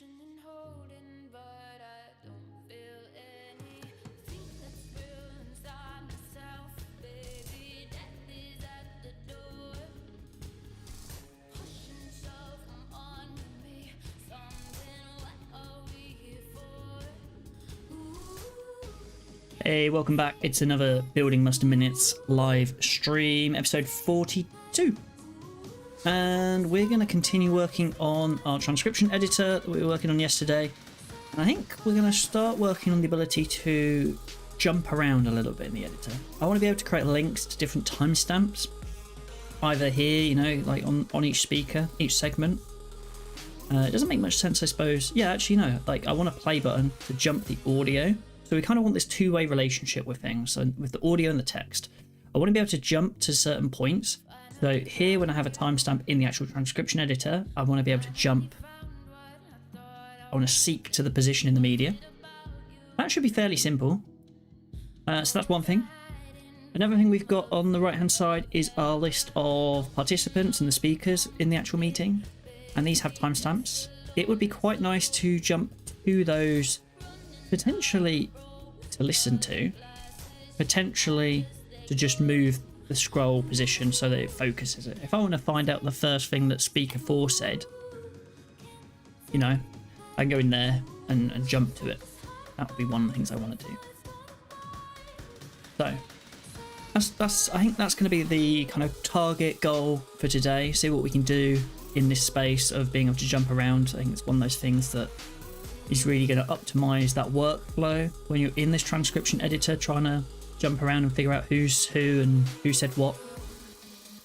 Hey, welcome back. It's another Building Muster Minutes live stream, episode 42. And we're going to continue working on our transcription editor that we were working on yesterday. And I think we're going to start working on the ability to jump around a little bit in the editor. I want to be able to create links to different timestamps, either here, you know, like on each speaker, each segment. It doesn't make much sense, I suppose. Yeah, actually, no. Like, I want a play button to jump the audio. So we kind of want this two-way relationship with things, so with the audio and the text. I want to be able to jump to certain points. So here, when I have a timestamp in the actual transcription editor, I want to be able to jump. I want to seek to the position in the media. That should be fairly simple. So that's one thing. Another thing we've got on the right-hand side is our list of participants and the speakers in the actual meeting. And these have timestamps. It would be quite nice to jump to those, potentially to listen to, potentially to just move the scroll position so that it focuses it. If I want to find out the first thing that speaker 4 said, you know, I can go in there and jump to it. That would be one of the things I want to do. So that's I think that's going to be the kind of target goal for today. See what we can do in this space of being able to jump around. I think it's one of those things that is really going to optimize that workflow when you're in this transcription editor trying to jump around and figure out who's who and who said what.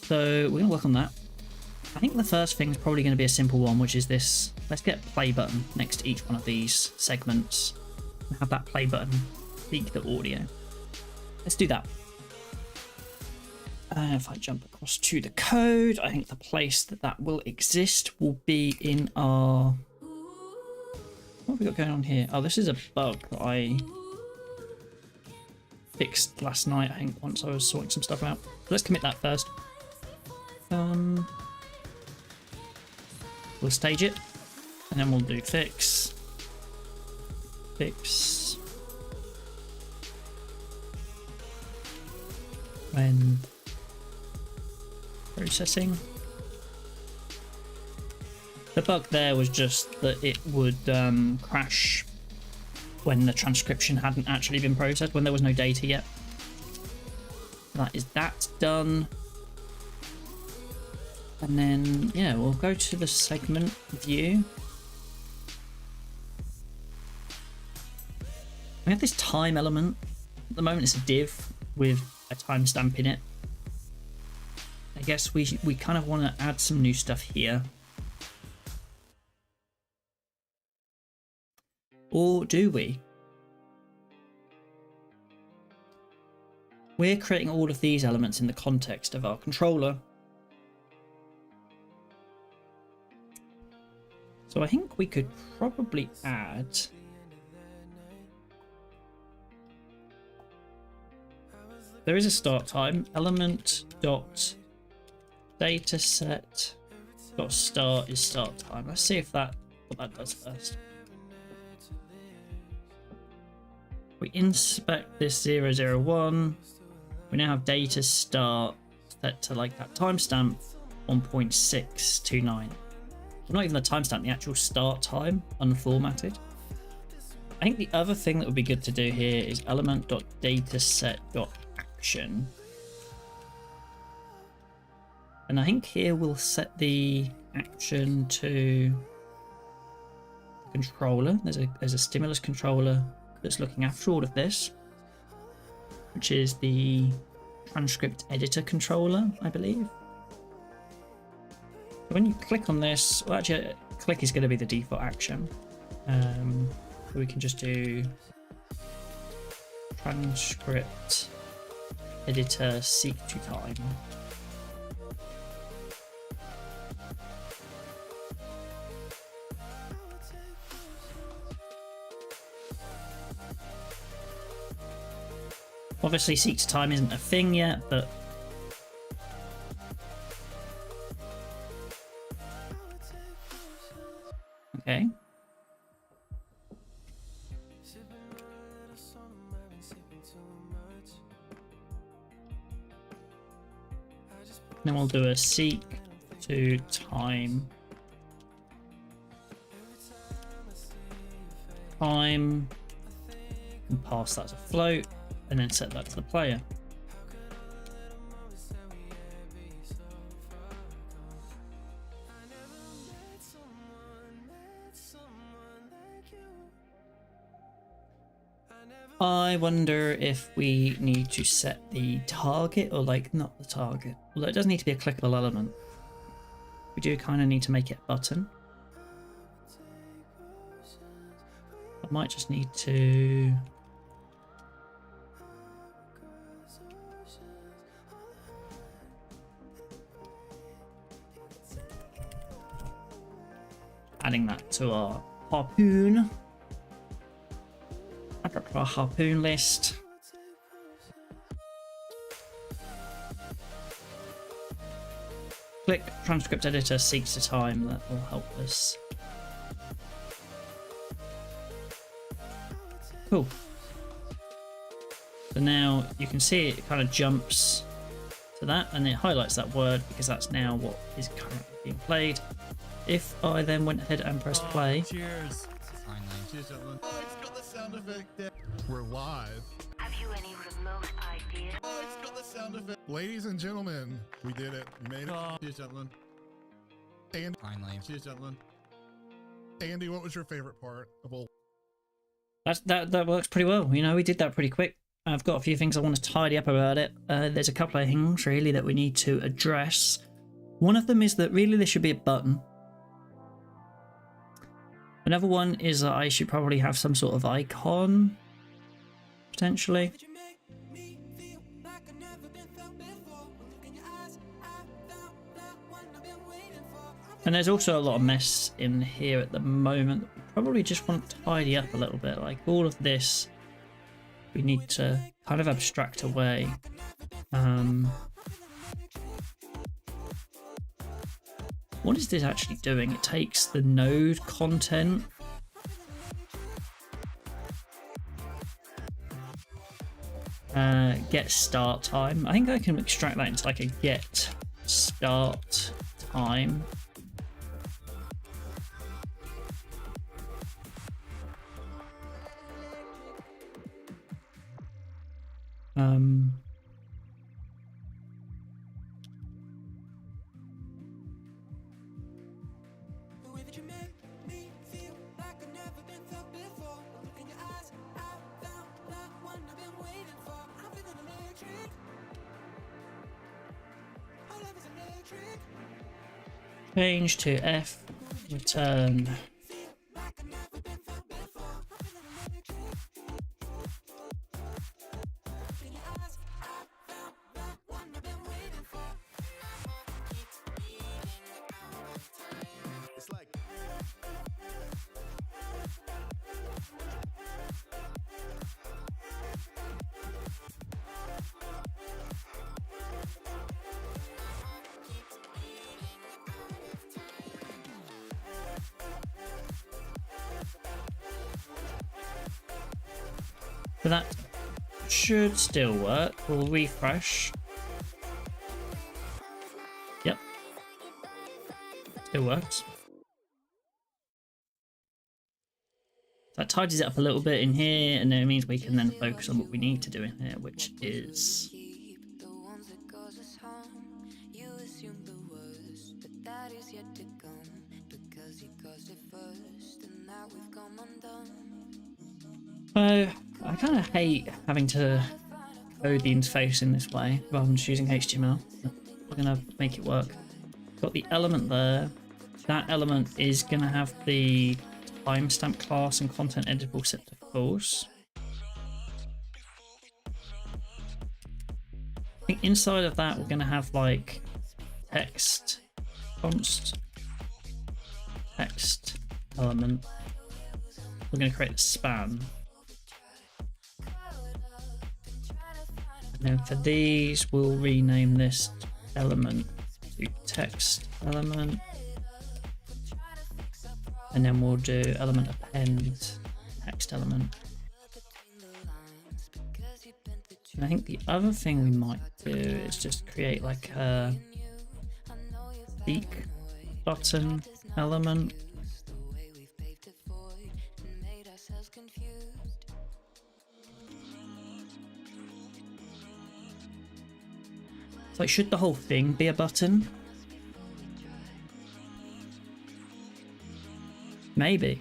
So we're going to work on that. I think the first thing is probably going to be a simple one, which is this. Let's get a play button next to each one of these segments and have that play button seek the audio. Let's do that. If I jump across to the code, I think the place that will exist will be in our... What have we got going on here? Oh, this is a bug that I fixed last night, I think, once I was sorting some stuff out. Let's commit that first. We'll stage it, and then we'll do fix. Fix. When processing. The bug there was just that it would crash when the transcription hadn't actually been processed, when there was no data yet. That's done. And then, yeah, we'll go to the segment view. We have this time element. At the moment it's a div with a timestamp in it. I guess we kind of want to add some new stuff here. Or do we? We're creating all of these elements in the context of our controller. So I think we could probably add... There is a start time, element.dataset.start is start time. Let's see if what that does first. We inspect this 001. We now have data start set to like that timestamp 1.629. Not even the timestamp, the actual start time unformatted. I think the other thing that would be good to do here is element.dataset.action. And I think here we'll set the action to the controller. There's a stimulus controller that's looking after all of this, which is the transcript editor controller, I believe. When you click on this, well, actually, click is going to be the default action. So we can just do transcript editor seek to time. Obviously, seek to time isn't a thing yet, but okay. Then we'll do a seek to time. Time. And pass that to float, and then set that to the player. I wonder if we need to set the target, or like not the target. Although it doesn't need to be a clickable element. We do kind of need to make it a button. I might just need to adding that to our harpoon. Add that to our harpoon list. Click transcript editor seeks to time. That will help us. Cool. So now you can see it kind of jumps to that, and it highlights that word because that's now what is currently being played. If I then went ahead and pressed play. Cheers. Cheers, gentlemen. Oh, it's got the sound effect there. We're live. Have you any remote idea? Oh, it's got the sound effect. Ladies and gentlemen, we did it. We made it. Cheers, gentlemen. And finally. Cheers, gentlemen. Andy, what was your favorite part of all? That works pretty well. You know, we did that pretty quick. I've got a few things I want to tidy up about it. There's a couple of things really that we need to address. One of them is that really there should be a button. Another one is that I should probably have some sort of icon, potentially. And there's also a lot of mess in here at the moment that we probably just want to tidy up a little bit. Like all of this, we need to kind of abstract away. What is this actually doing? It takes the node content. Get start time. I think I can extract that into like a get start time. Change to F, return. So that should still work. We'll refresh. Yep. Still works. That tidies it up a little bit in here, and then it means we can then focus on what we need to do in here, which is I kind of hate having to code the interface in this way rather than just using HTML. We're going to make it work. Got the element there. That element is going to have the timestamp class and content editable set to false. I think inside of that we're going to have like text const text element. We're going to create a span. And then for these, we'll rename this element to text element. And then we'll do element append text element. And I think the other thing we might do is just create like a speak button element. It's like, should the whole thing be a button? Maybe.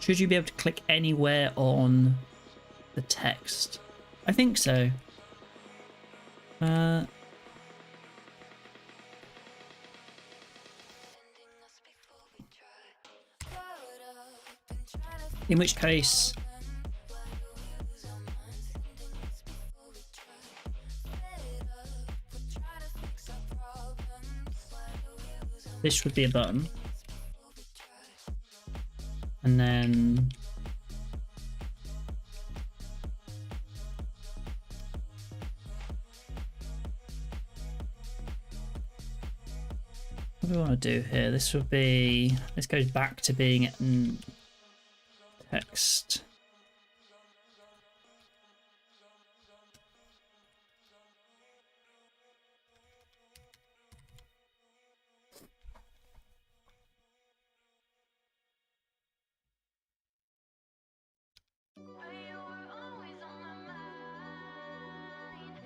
Should you be able to click anywhere on the text? I think so. In which case, this would be a button. And then what do we want to do here? This would be, this goes back to being text.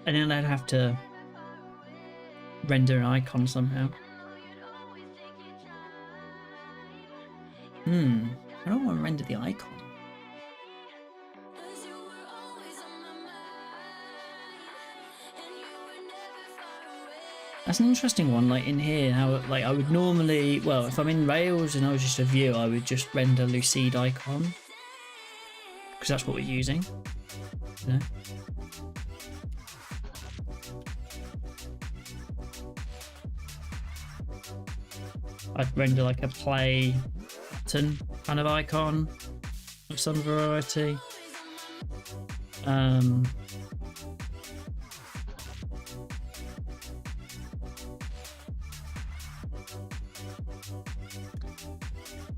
And then I'd have to render an icon somehow. I don't want to render the icon. That's an interesting one, like in here, how like I would normally, well, if I'm in Rails and I was just a view, I would just render Lucid icon. Because that's what we're using. You know? I'd render like a play button kind of icon of some variety.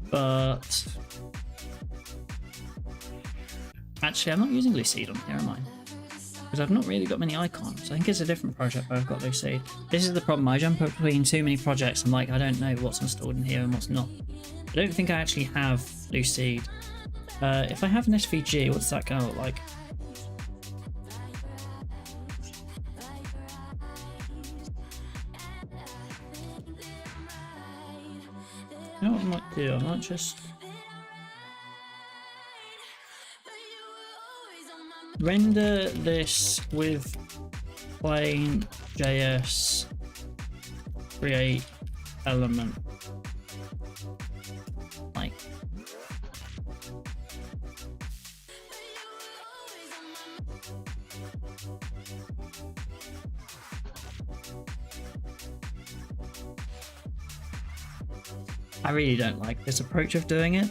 But actually, I'm not using Lucid on here, am I? Because I've not really got many icons. I think it's a different project where I've got Lucid. This is the problem. I jump between too many projects. I'm like, I don't know what's installed in here and what's not. I don't think I actually have Lucid. If I have an SVG, what's that going to look like? You know what I might do? I might just render this with plain JS create element. Like I really don't like this approach of doing it.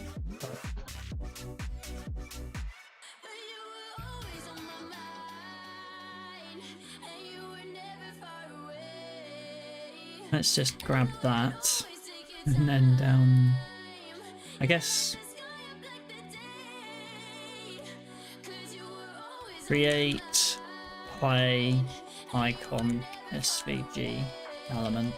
Let's just grab that and then down, I guess, create play icon SVG element.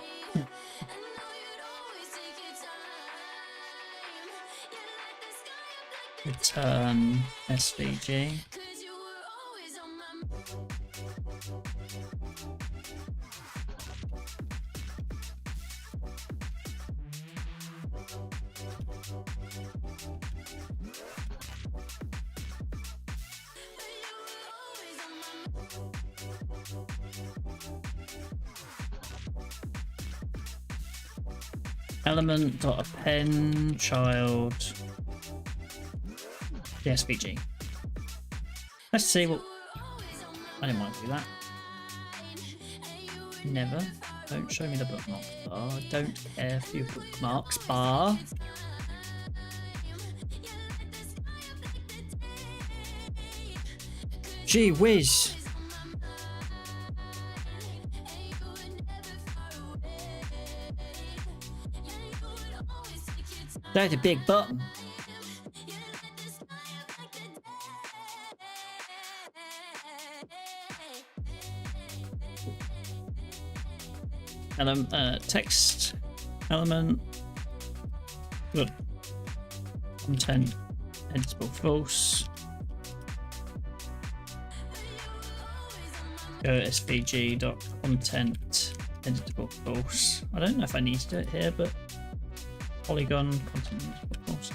Return SVG. Element.append child the SVG. Let's see what. I didn't want to do that. Never. Don't show me the bookmarks bar. Don't care for your bookmarks bar. Gee whiz. That's a big button. text element. Good. Content editable false. Go svg.content editable false. I don't know if I need to do it here, but polygon content editable false.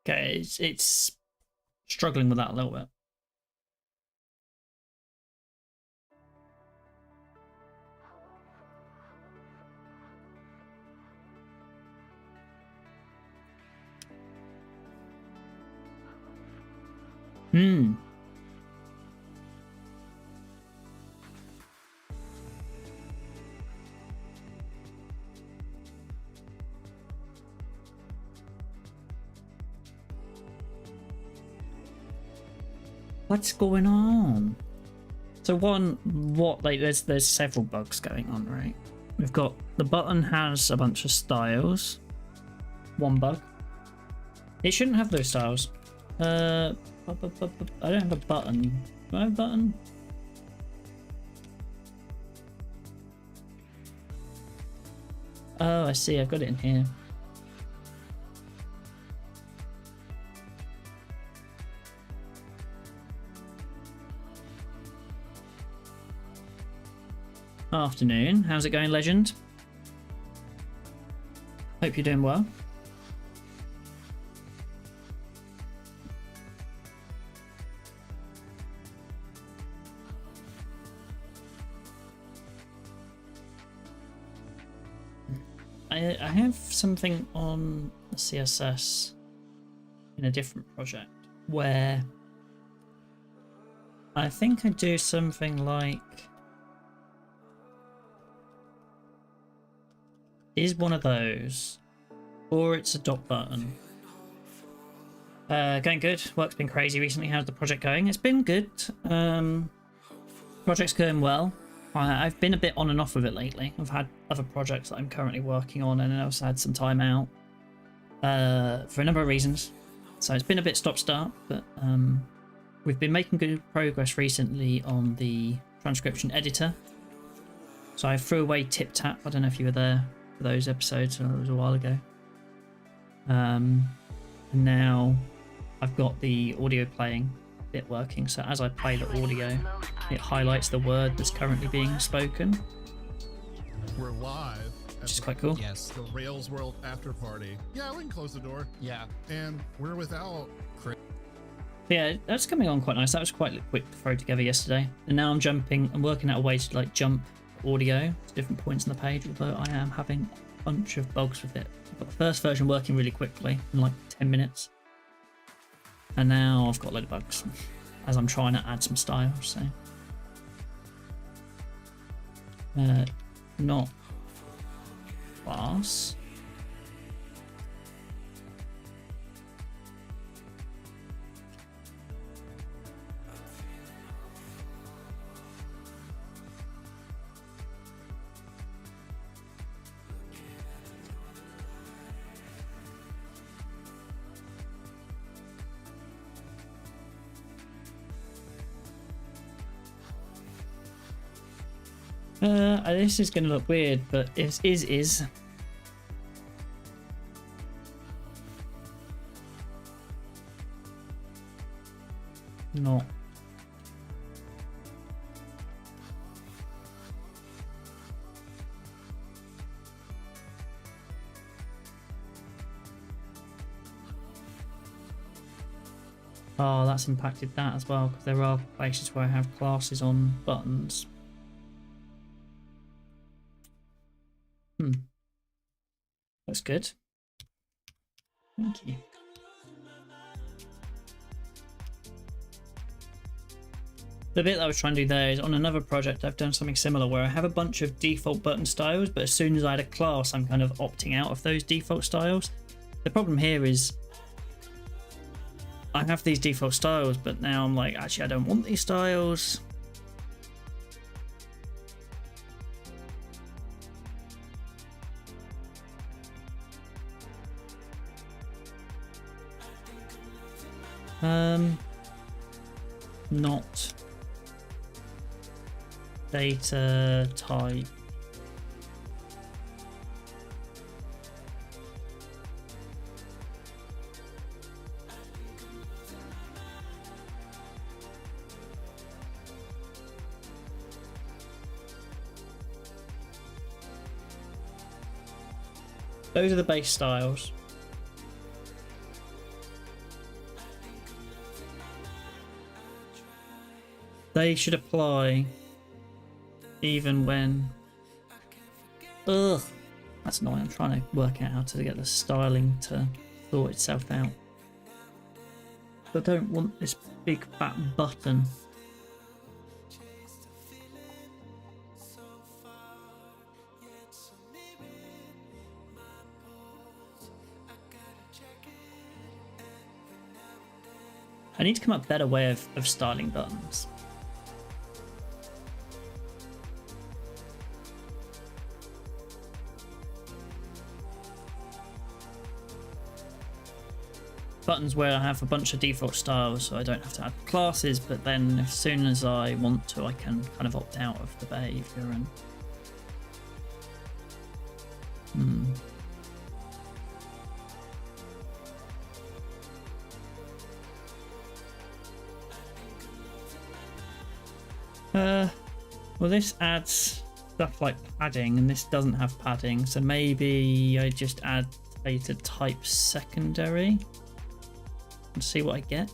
Okay, it's struggling with that a little bit. What's going on? So there's several bugs going on, right? We've got the button has a bunch of styles. One bug. It shouldn't have those styles. I don't have a button. Do I have a button? Oh, I see. I've got it in here. Afternoon. How's it going, Legend? Hope you're doing well. I have something on the CSS in a different project where I think I do something like is one of those, or it's a dot button. Going good. Work's been crazy recently. How's the project going? It's been good. Project's going well. I've been a bit on and off with it lately. I've had other projects that I'm currently working on, and I also had some time out for a number of reasons. So it's been a bit stop-start, but we've been making good progress recently on the transcription editor. So I threw away TipTap. I don't know if you were there for those episodes. It was a while ago. And now I've got the audio playing bit working. So as I play the audio, it highlights the word that's currently being spoken. We're live. Which is quite cool. Yes. The Rails World after party. Yeah, we can close the door. Yeah. And we're without Chris. Yeah, that's coming on quite nice. That was quite quick to throw together yesterday. And now I'm working out a way to like jump audio to different points on the page, although I am having a bunch of bugs with it. I've got the first version working really quickly in like 10 minutes. And now I've got a load of bugs as I'm trying to add some styles, so. Not class. This is going to look weird, but it is. Not. Oh, that's impacted that as well, because there are places where I have classes on buttons. That's good. Thank you. The bit that I was trying to do there is on another project I've done something similar where I have a bunch of default button styles, but as soon as I add a class I'm kind of opting out of those default styles. The problem here is I have these default styles, but now I'm like, actually I don't want these styles. Not data type. Those are the base styles. They should apply even when... Ugh! That's annoying. I'm trying to work out how to get the styling to sort itself out. I don't want this big fat button. I need to come up with a better way of styling buttons. Buttons where I have a bunch of default styles so I don't have to add classes, but then as soon as I want to I can kind of opt out of the behavior and well, this adds stuff like padding and this doesn't have padding, so maybe I just add data type secondary and see what I get.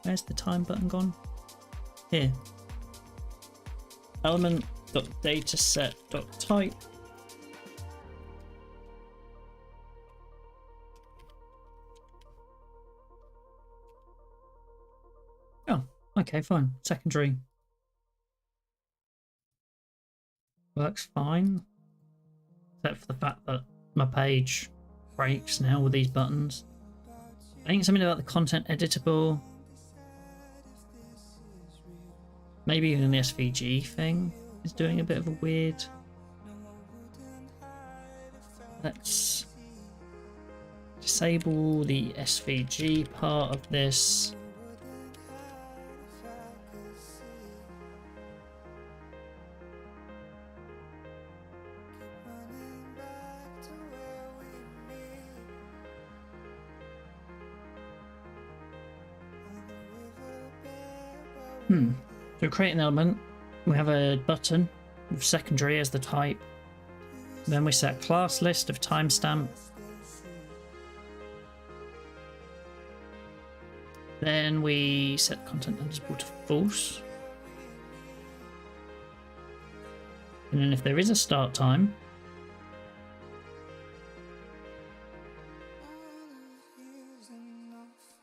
Where's the time button gone? Here. Element.dataset.type. Oh, okay, fine. Secondary. Works fine. Except for the fact that my page breaks now with these buttons. I think something about the content editable. Maybe even the SVG thing is doing a bit of a weird. Let's disable the SVG part of this. So create an element, we have a button with secondary as the type, then we set class list of timestamp, then we set content editable to false, and then if there is a start time,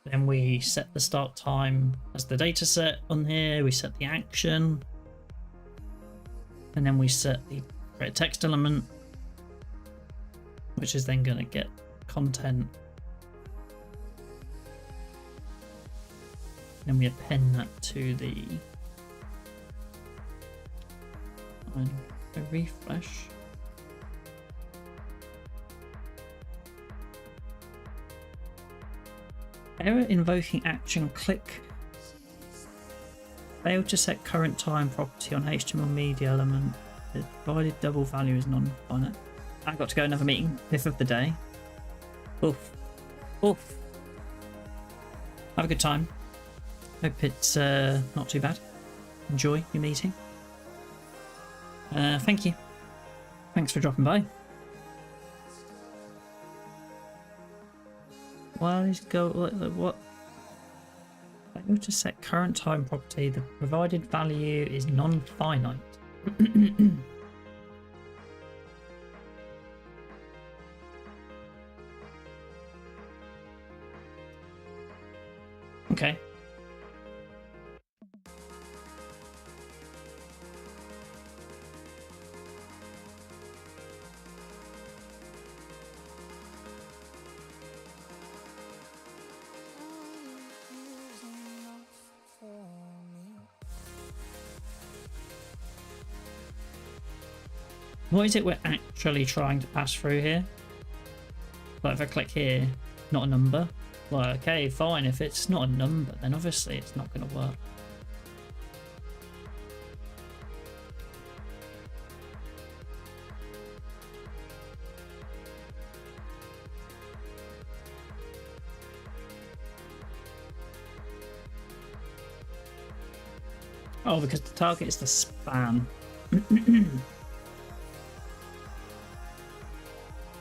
then we set the start time as the data set on here, we set the action, and then we set the create text element, which is then going to get content. Then we append that to the refresh. Error invoking action click. Failed to set current time property on HTML media element. The provided double value is non-finite. I've got to go another meeting. 5th of the day. Oof. Oof. Have a good time. Hope it's not too bad. Enjoy your meeting. Thank you. Thanks for dropping by. Why is go what? Failed to set current time property. The provided value is non-finite. Okay. What is it we're actually trying to pass through here? Like if I click here, not a number. Well, okay, fine. If it's not a number, then obviously it's not going to work. Oh, because the target is the span.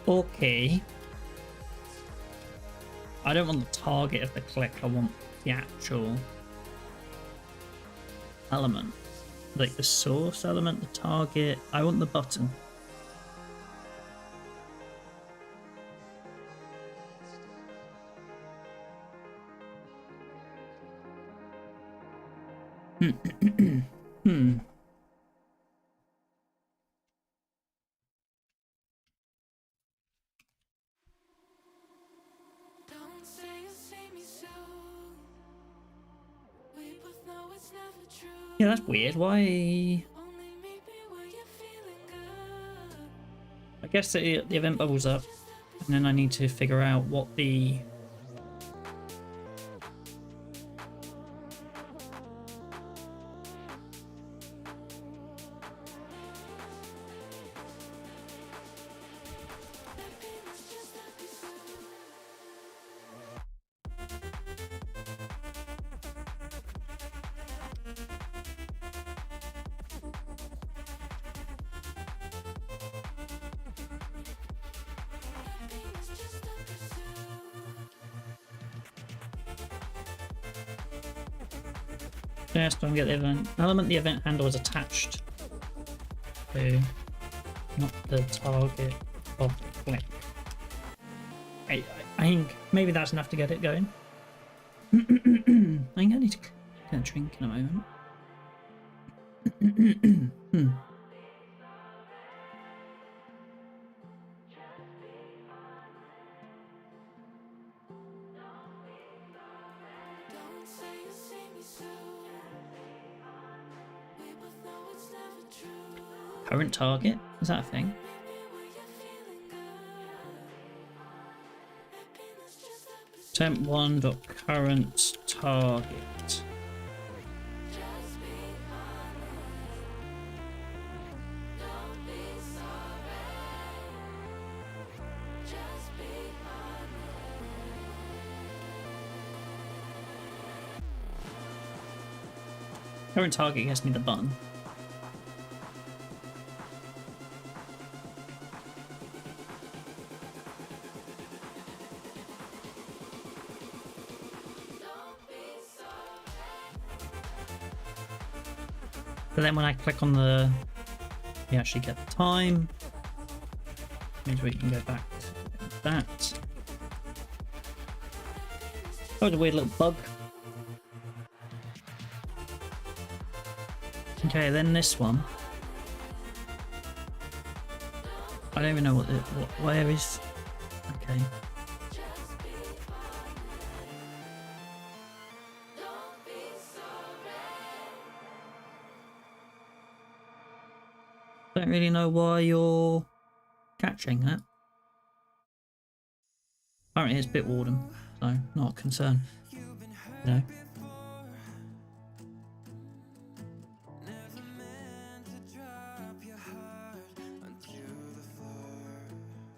Okay. I don't want the target of the click, I want the actual element. Like the source element, the target. I want the button. Hmm. Yeah, that's weird. Why? I guess the event bubbles up, and then I need to figure out what the... Just don't get the event element. The event handle is attached to, not the target of the click. I think maybe that's enough to get it going. I think I need to get a drink in a moment. Current target? Is that a thing? Temp1.current target. Current target gets me the button. But then when I click on the, we actually get the time. Means we can go back to that. Oh, it's a weird little bug. Okay, then this one. I don't even know what where is. Okay. Don't really know why you're catching that. Apparently it's Bitwarden, so not a concern. No.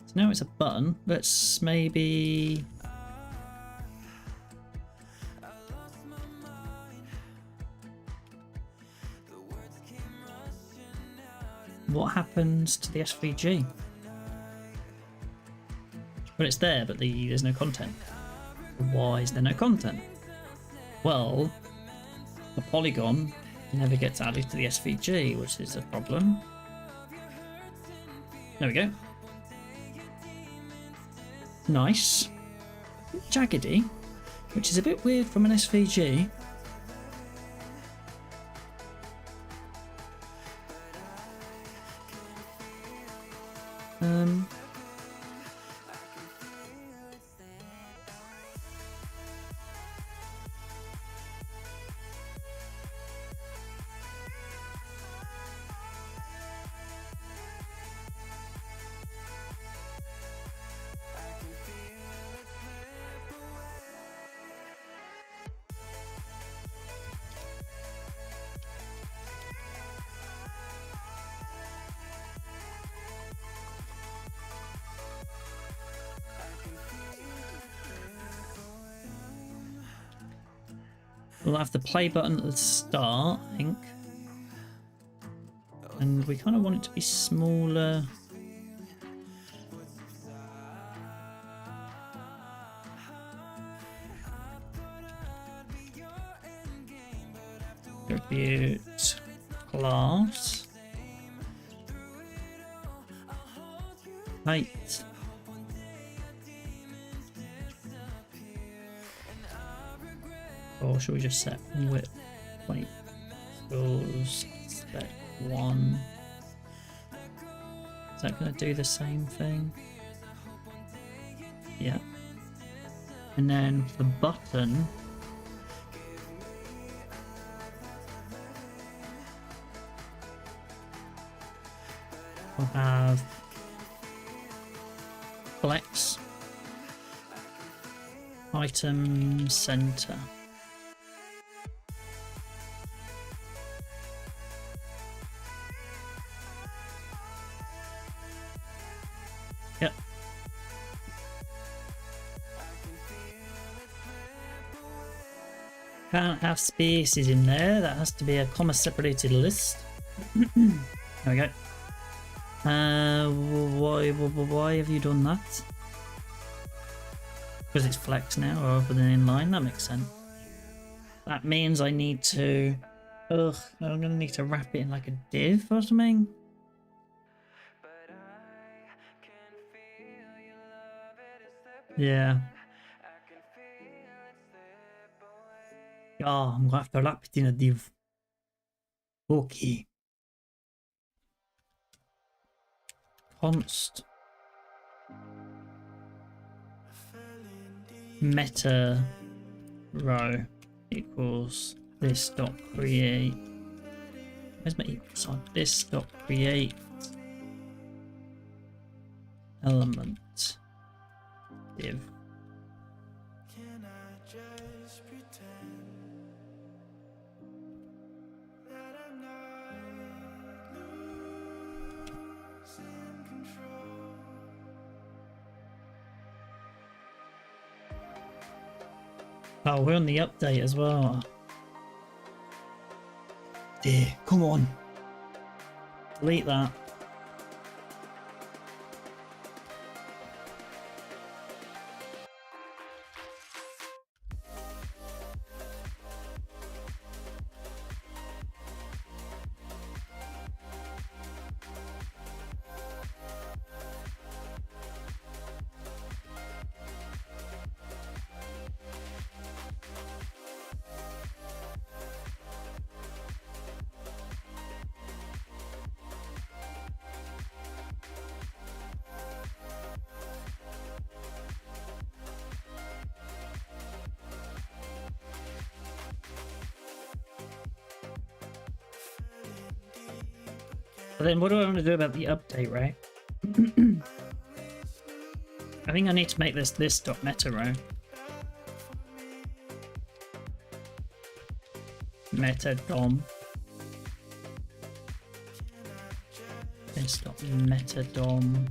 So now it's a button. Let's maybe... What happens to the SVG? Well, it's there, but there's no content. Why is there no content? Well, the polygon never gets added to the SVG, which is a problem. There we go. Nice. Jaggedy, which is a bit weird from an SVG. We'll have the play button at the start, I think. And we kind of want it to be smaller. Attribute class. Height. Or should we just set width? Wait. Set 1. Is that going to do the same thing? Yeah. And then for the button, we'll have flex item center. Yep. Can't have spaces in there. That has to be a comma separated list. There we go. Why have you done that? Because it's flex now rather than inline. That makes sense. That means I need to. I'm gonna need to wrap it in like a div or something. Yeah. Oh, I'm gonna have to wrap it in a div. Okay. Const meta row equals this dot create. Where's my equal sign? This dot create element div. Oh, we're on the update as well. Dear, come on. Delete that. But then what do I want to do about the update, right? I think I need to make this dot meta row. Meta dom. This dot meta dom.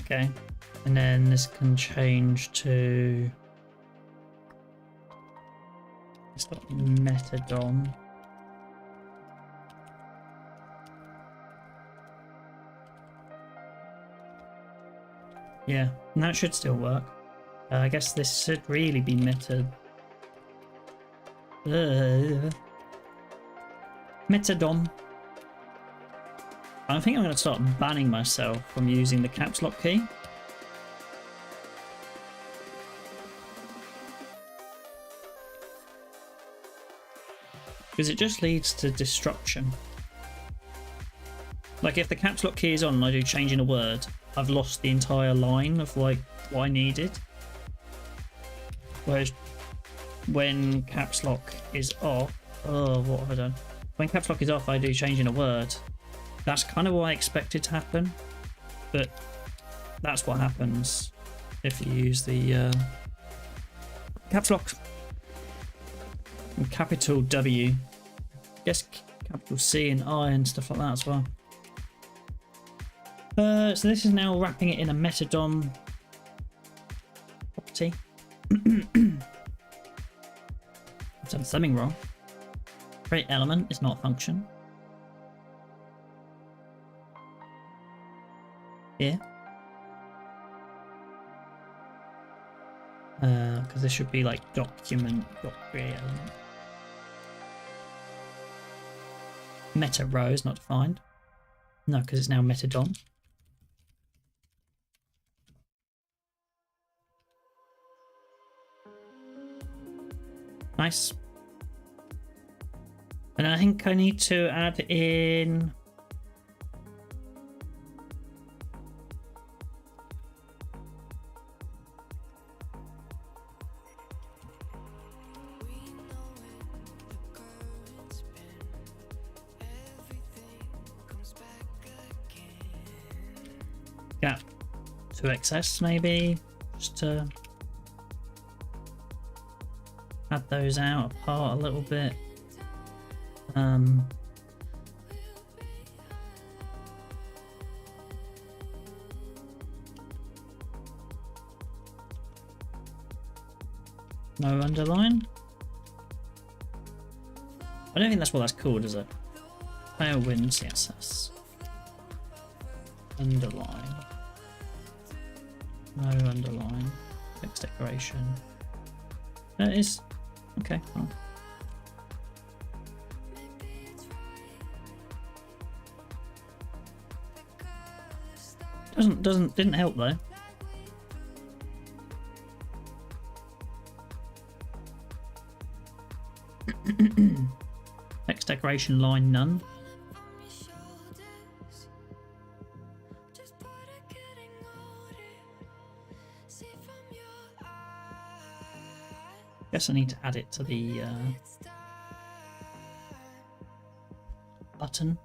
Okay. And then this can change to it's got meta dom. Yeah, and that should still work. I guess this should really be meta. Meta dom. I think I'm going to start banning myself from using the caps lock key. Because it just leads to destruction. Like if the caps lock key is on and I do change in a word, I've lost the entire line of like what I needed. Whereas when caps lock is off, oh, what have I done? When caps lock is off, I do change in a word. That's kind of what I expected to happen, but that's what happens if you use the caps lock. And capital W. I guess capital C and I and stuff like that as well. So this is now wrapping it in a metadom property. I've done something wrong. Create element is not function. Here. Because this should be like document.create element. Meta row is not defined. No, because it's now metadom. Nice. And I think I need to add in gap to XS maybe, just to add those out apart a little bit. No underline. I don't think that's what that's called, is it? Tailwind CSS. Underline. No underline. Text decoration. That is okay. Well. Didn't help though. Text decoration line none. Guess I need to add it to the button.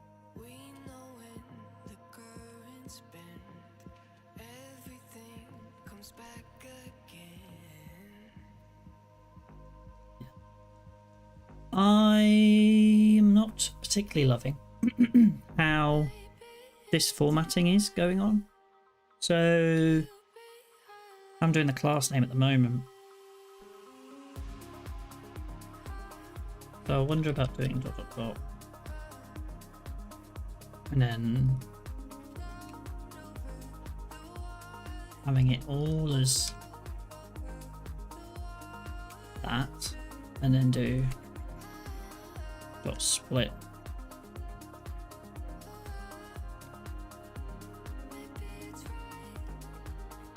I'm not particularly loving how this formatting is going on. So I'm doing the class name at the moment. So I wonder about doing ... and then having it all as that, and then do .split.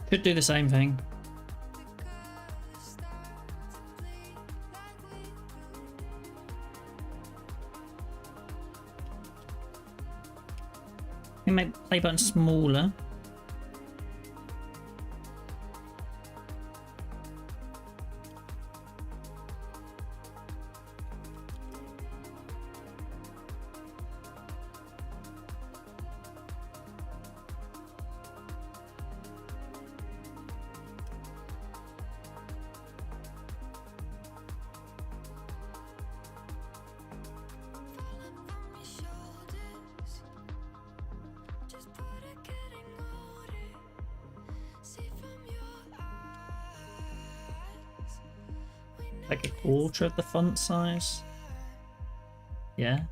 Could do the same thing. Can make play button smaller. Like a quarter of the font size. Yeah.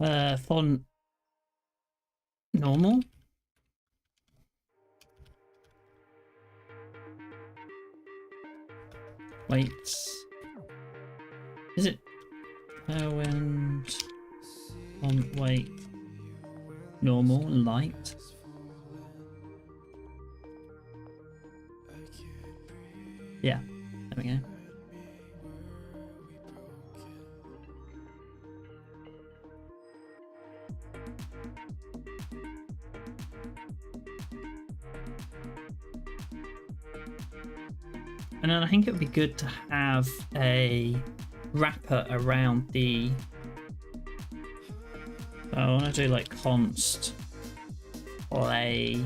Font normal. Wait. Is it Tailwind font weight normal light? Yeah, there we go. And then I think it would be good to have a wrapper around the... So I want to do like const play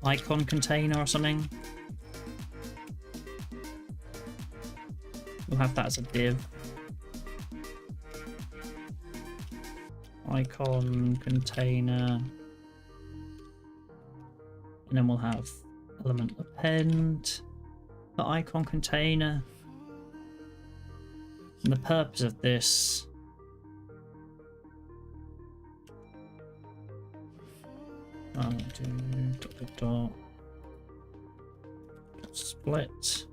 icon container or something. We'll have that as a div. icon container, and then we'll have element append, the icon container. And the purpose of this I'll do dot split.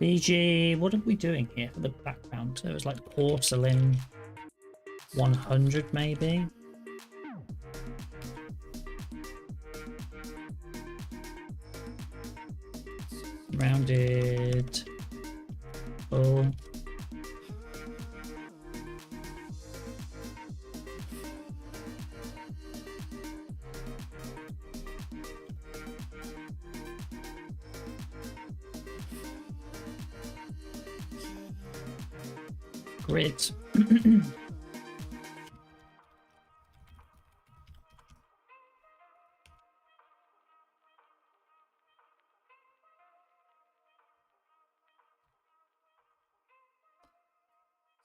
BG, what are we doing here for the background? It was like porcelain 100 maybe. Rounded full. Grid.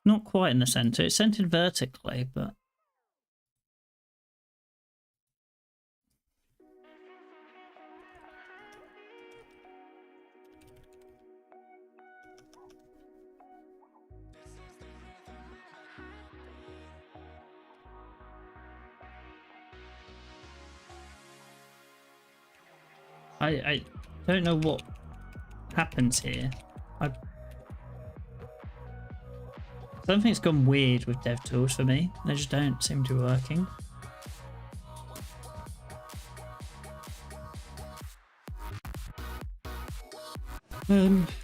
Not quite in the center. It's centered vertically, but I don't know what happens here. Something's gone weird with DevTools for me. They just don't seem to be working.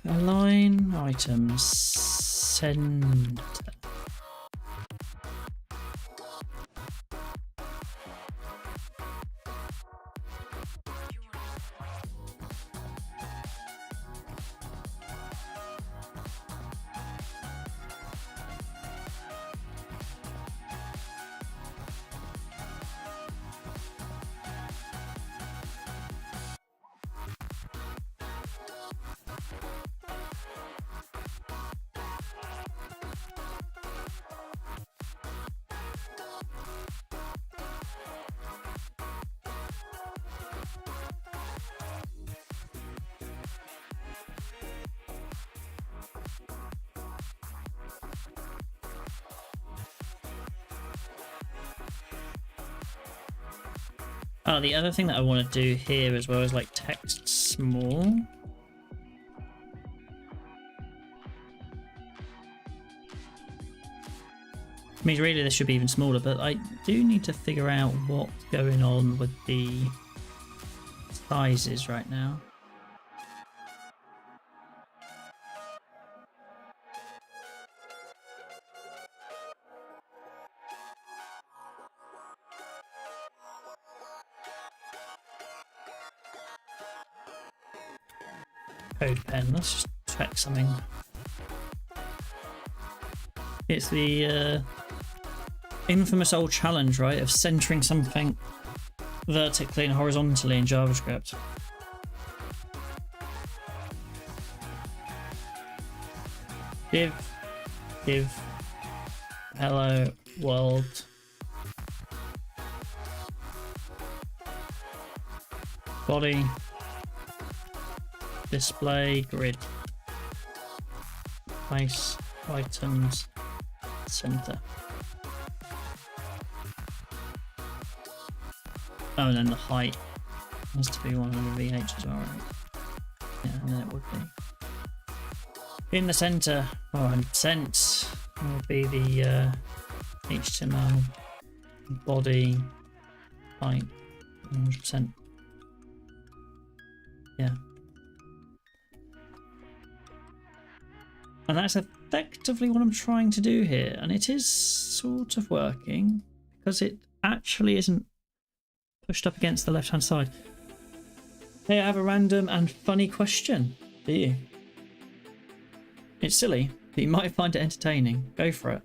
Align items center. Oh, the other thing that I want to do here as well is like text small. I mean, really this should be even smaller, but I do need to figure out what's going on with the sizes right now. Code pen, let's just check something. It's the infamous old challenge, right, of centering something vertically and horizontally in JavaScript. Div hello world body display grid place items center. Oh, and then the height has to be 100 VH as well, right? Yeah, and then it would be in the center. 100% would be the HTML body height 100%. Yeah. And that's effectively what I'm trying to do here. And it is sort of working because it actually isn't pushed up against the left-hand side. Hey, I have a random and funny question. Do you? It's silly, but you might find it entertaining. Go for it.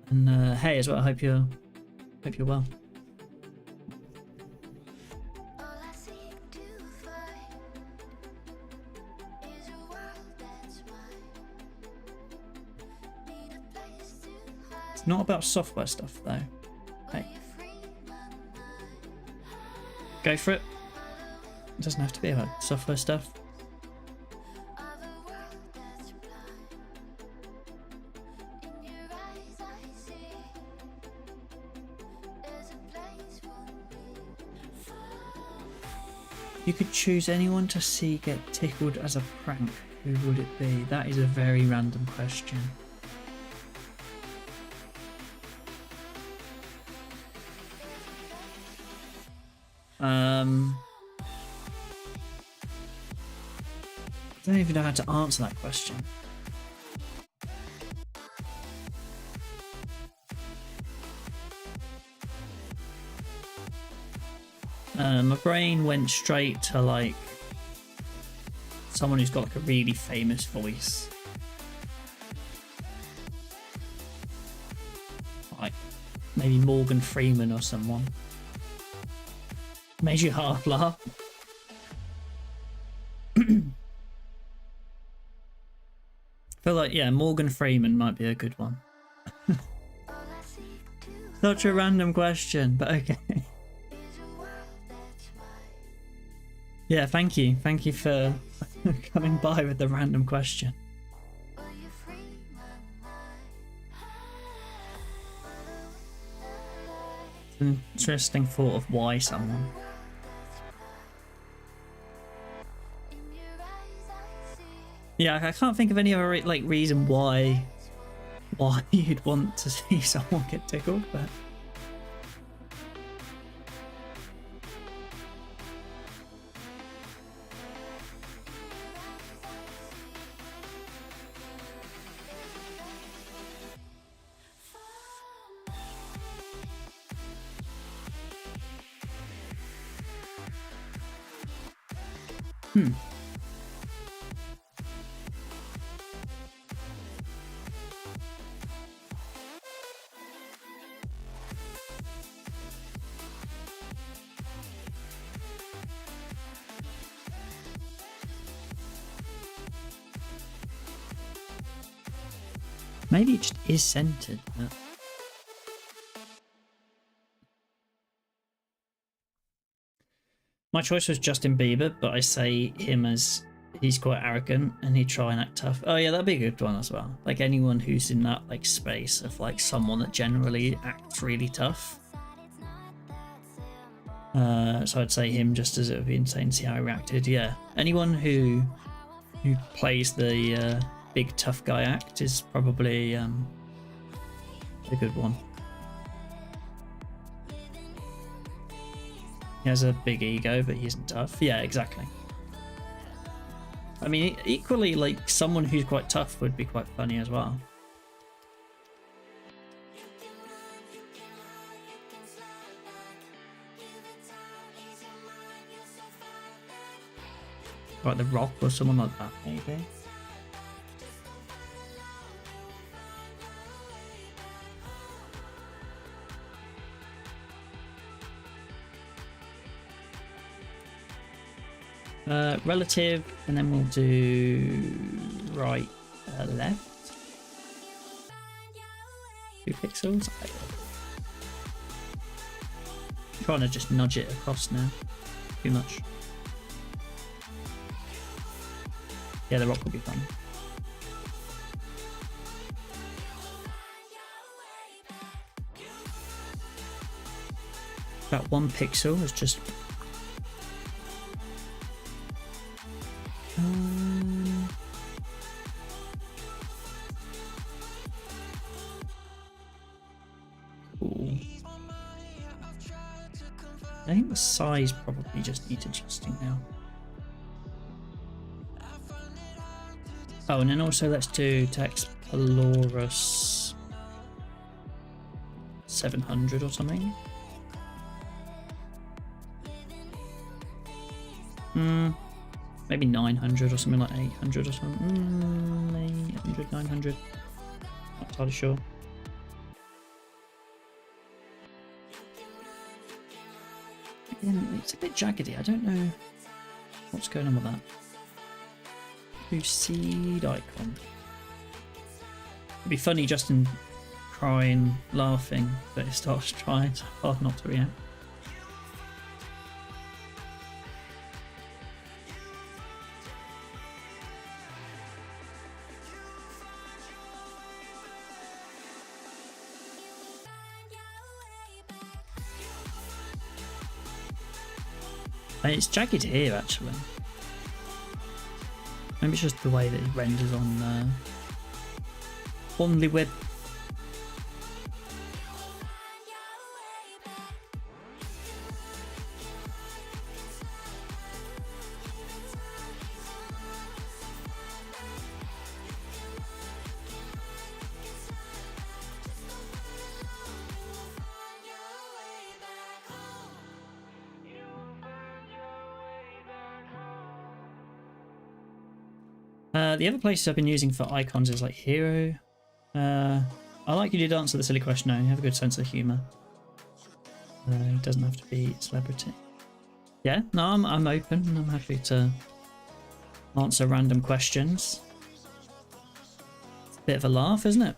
And hey, as well, I hope you're well. It's not about software stuff though. Hey, go for it. It doesn't have to be about software stuff. You could choose anyone to see get tickled as a prank. Who would it be? That is a very random question. I don't even know how to answer that question. My brain went straight to like someone who's got like a really famous voice. Like maybe Morgan Freeman or someone. Made you half laugh. Feel like, yeah, Morgan Freeman might be a good one. Such a random question, but okay. Yeah, thank you. Thank you for coming by with the random question. It's an interesting thought of why someone. Yeah, I can't think of any other like reason why you'd want to see someone get tickled, but maybe it just is centered. But my choice was Justin Bieber, but I say him as he's quite arrogant and he'd try and act tough. Oh yeah, that'd be a good one as well. Like anyone who's in that like space of like someone that generally acts really tough. So I'd say him just as it would be insane to see how he reacted. Yeah, anyone who plays the big tough guy act is probably a good one. He has a big ego, but he isn't tough. Yeah, exactly. I mean, equally, like someone who's quite tough would be quite funny as well. Like The Rock or someone like that, maybe. Relative, and then we'll do right, left. 2 pixels. I'm trying to just nudge it across now. Too much. Yeah, The Rock will be fun. About 1 pixel is just. Cool. I think the size probably just needs adjusting now. Oh, and then also let's do text Pelorus 700 or something. Maybe 900 or something like 800 or something. 800, 900. Not entirely sure. Again, it's a bit jaggedy. I don't know what's going on with that. Blue seed icon. It'd be funny Justin crying, laughing, but it starts trying. It's hard not to react. And it's jagged here actually. Maybe it's just the way that it renders on the web. The other places I've been using for icons is like hero. I like you did answer the silly question. No, you have a good sense of humour. It doesn't have to be a celebrity. Yeah, no, I'm open. I'm happy to answer random questions. It's a bit of a laugh, isn't it?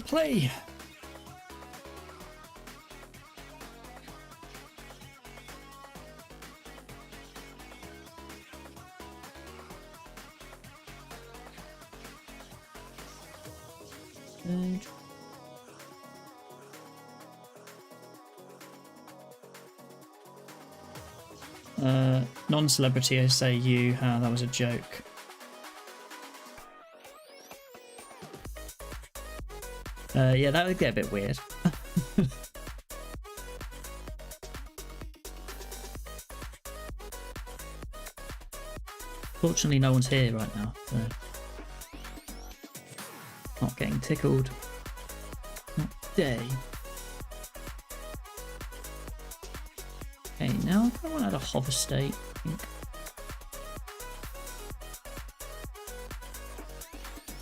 Play. Non-celebrity, I say you. That was a joke. Yeah, that would get a bit weird. Fortunately, no one's here right now. So not getting tickled. Not today. Okay, now I want to add a hover state, I think.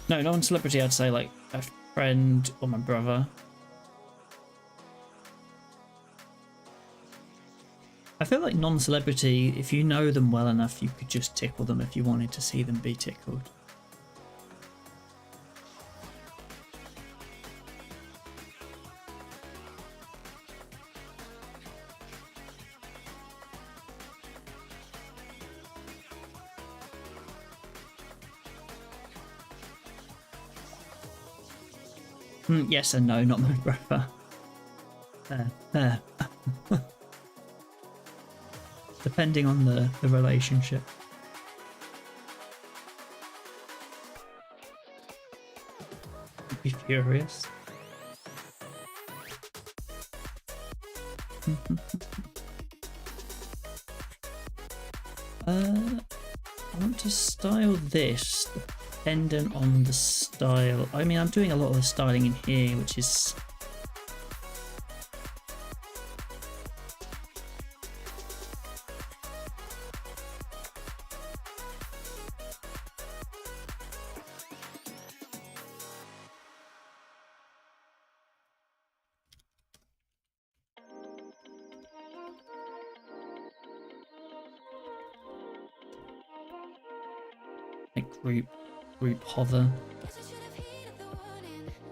No, non-celebrity, I'd say like a friend or my brother. I feel like non-celebrity, if you know them well enough, you could just tickle them if you wanted to see them be tickled. Yes and no, not my brother. There. Depending on the relationship. I'd be furious. I want to style this dependent on the style. I mean, I'm doing a lot of the styling in here, which is like group hover.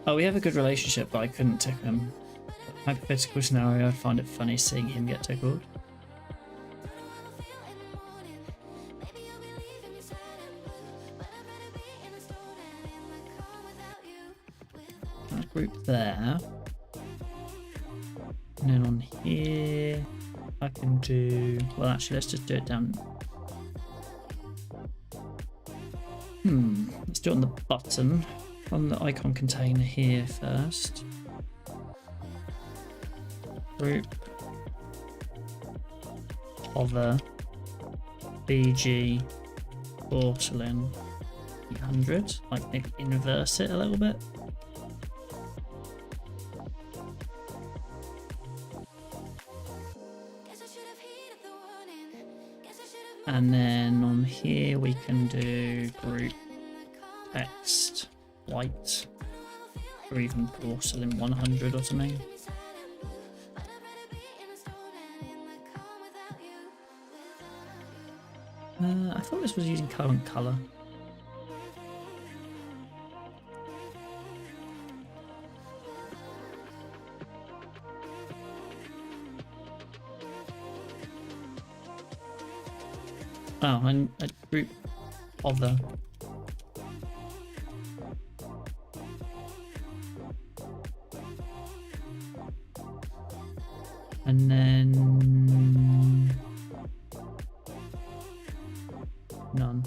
Oh, we have a good relationship, but I couldn't tickle him. Hypothetical scenario, I'd find it funny seeing him get tickled. That group there. And then on here, I can do... Well, actually, let's just do it down... Let's do it on the button, on the icon container here first. Group, hover, BG, porcelain, 800. Like maybe inverse it a little bit. And then on here we can do group text white, or even porcelain 100 or something. I thought this was using current color. Oh, and a group other. And then none.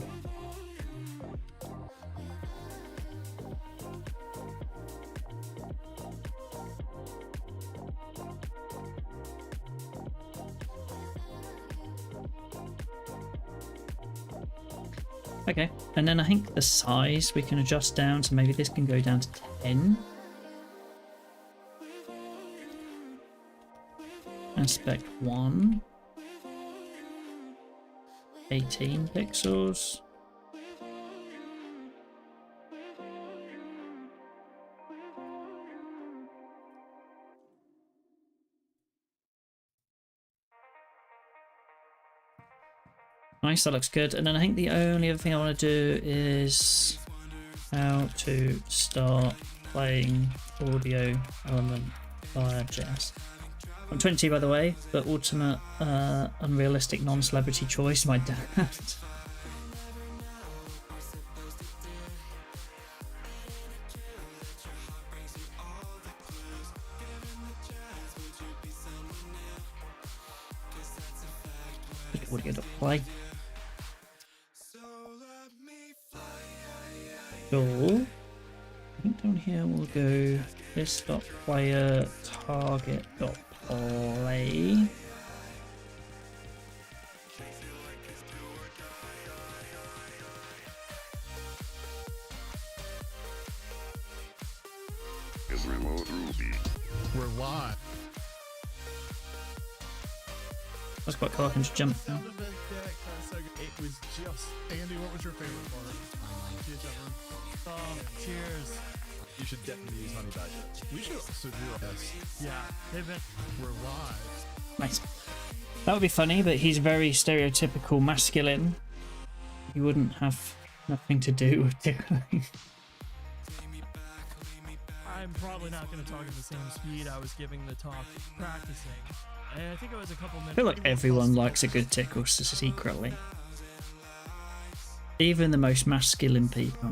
Okay, and then I think the size we can adjust down, so maybe this can go down to 10. Aspect 1. 18 pixels. Nice, that looks good. And then I think the only other thing I want to do is how to start playing audio element via JS. I'm 22 by the way, but ultimate unrealistic non-celebrity choice, my dad. Audio to play. Cool. I think down here we'll go this.player target.play. Is remote Ruby. We're live. That's quite cool, I can just jump now. Sound effect deck, that's so good. It was just Andy, what was your favorite part? Cheers, everyone. Oh, cheers. You should definitely use Honey Badger. We should also do this. Yeah, they've been. We're live. Nice. That would be funny, but he's very stereotypical masculine. He wouldn't have nothing to do with tickling. I'm probably not going to talk at the same speed I was giving the talk practicing. And I think it was a couple minutes. I feel like everyone likes a good tickle secretly. Even the most masculine people.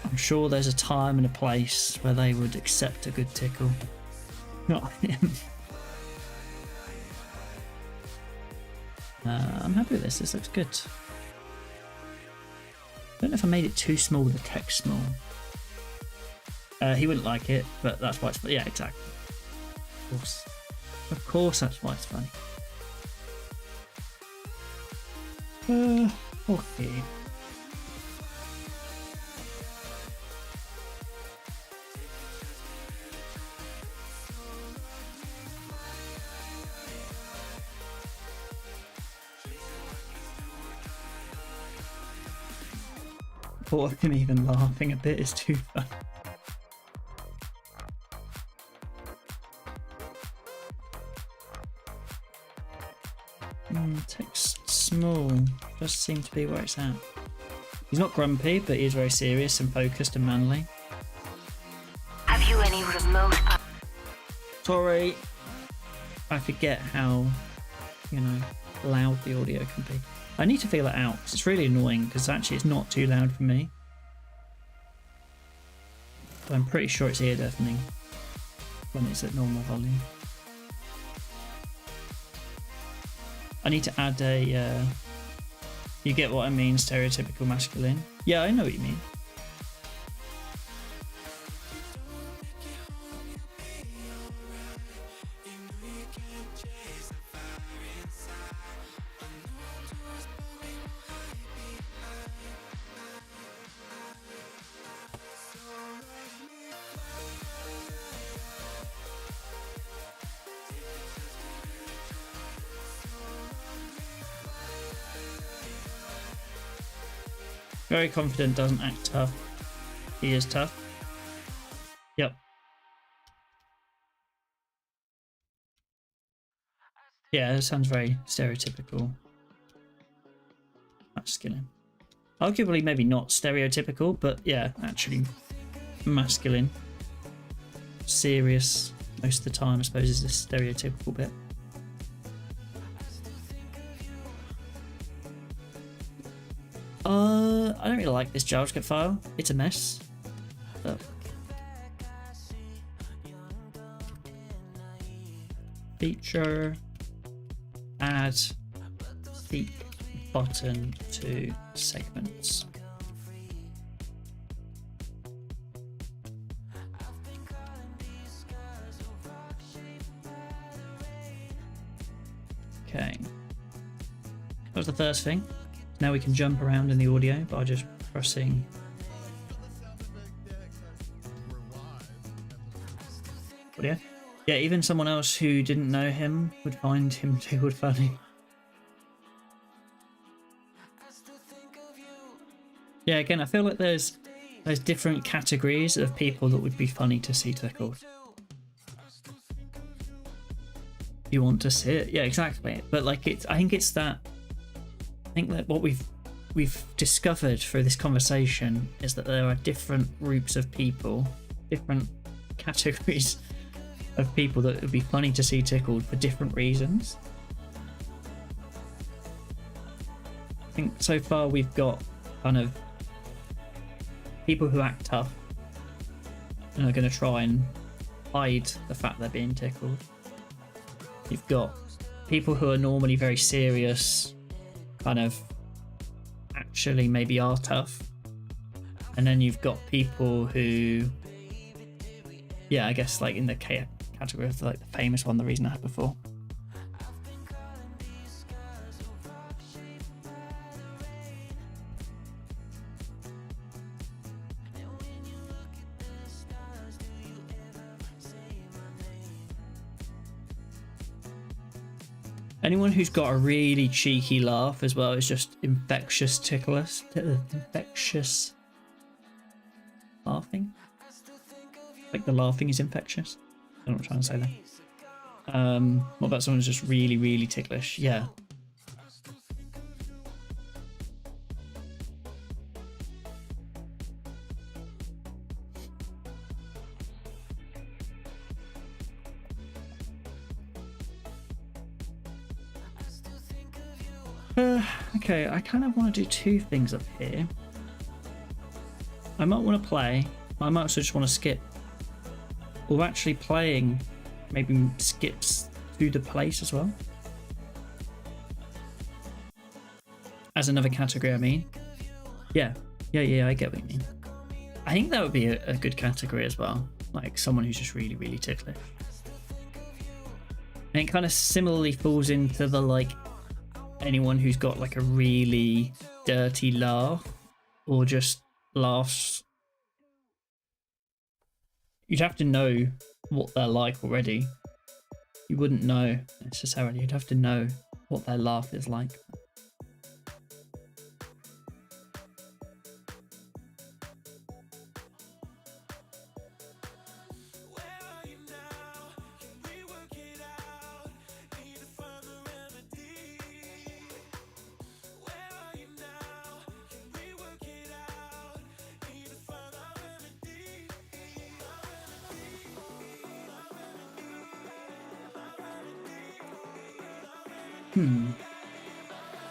I'm sure there's a time and a place where they would accept a good tickle. Not him. I'm happy with this. This looks good. I don't know if I made it too small, the text small. He wouldn't like it, but that's why it's funny. Yeah, exactly. Of course. Of course, that's why it's funny. Okay. Thought of him even laughing a bit is too funny. Text small does seem to be where it's at. He's not grumpy, but he is very serious and focused and manly. Have you any remote Sorry, I forget how, you know, loud the audio can be. I need to feel it out because it's really annoying because actually it's not too loud for me. But I'm pretty sure it's ear deafening when it's at normal volume. I need to add a, you get what I mean, stereotypical masculine. Yeah, I know what you mean. Very confident, doesn't act tough. He is tough. Yep. Yeah, that sounds very stereotypical. Masculine. Arguably maybe not stereotypical, but yeah, actually masculine. Serious most of the time, I suppose, is the stereotypical bit. I don't really like this JavaScript file. It's a mess. But feature, add seek button to segments. Okay, that was the first thing. Now we can jump around in the audio by just pressing. But yeah, even someone else who didn't know him would find him too funny. Yeah, again, I feel like there's different categories of people that would be funny to see tickled. You want to see it, yeah, exactly. But like, I think that what we've discovered through this conversation is that there are different groups of people, different categories of people that would be funny to see tickled for different reasons. I think so far we've got kind of people who act tough and are going to try and hide the fact they're being tickled. You've got people who are normally very serious, kind of actually maybe are tough. And then you've got people who, yeah, I guess like in the category of like the famous one, the reason I had before. Anyone who's got a really cheeky laugh as well is just infectious ticklers. Infectious laughing? Like the laughing is infectious? I don't know what I'm trying to say there. What about someone who's just really, really ticklish? Yeah. Okay, I kind of want to do two things up here. I might want to play. I might also just want to skip. Or actually playing maybe skips through the place as well. As another category, I mean. Yeah, I get what you mean. I think that would be a good category as well. Like someone who's just really, really ticklish. And it kind of similarly falls into the like anyone who's got like a really dirty laugh or just laughs. You'd have to know what they're like already. You wouldn't know necessarily. You'd have to know what their laugh is like.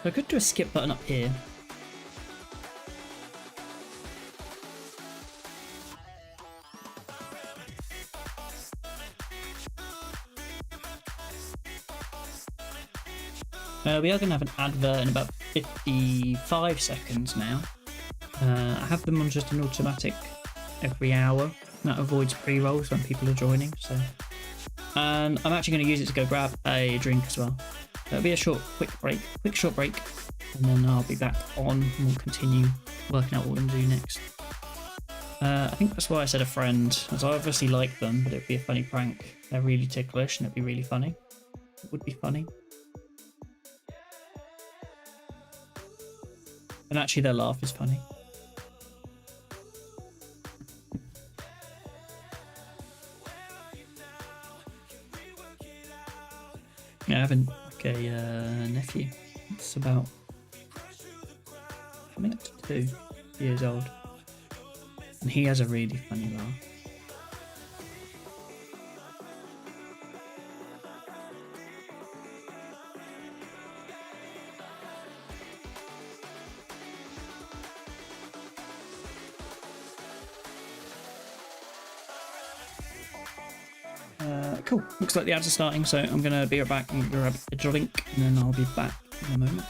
So I could do a skip button up here. We are going to have an advert in about 55 seconds now. I have them on just an automatic every hour. That avoids pre-rolls when people are joining. So, and I'm actually going to use it to go grab a drink as well. It'll be a short break, and then I'll be back on and we'll continue working out what we're going to do next. I think that's why I said a friend, as I obviously like them, but it'd be a funny prank. They're really ticklish and it'd be really funny. It would be funny. And actually their laugh is funny. Yeah, I have a nephew. It's about coming up to 2 years old, and he has a really funny laugh. Cool. Looks like the ads are starting, so I'm gonna be right back and grab a drink, and then I'll be back in a moment.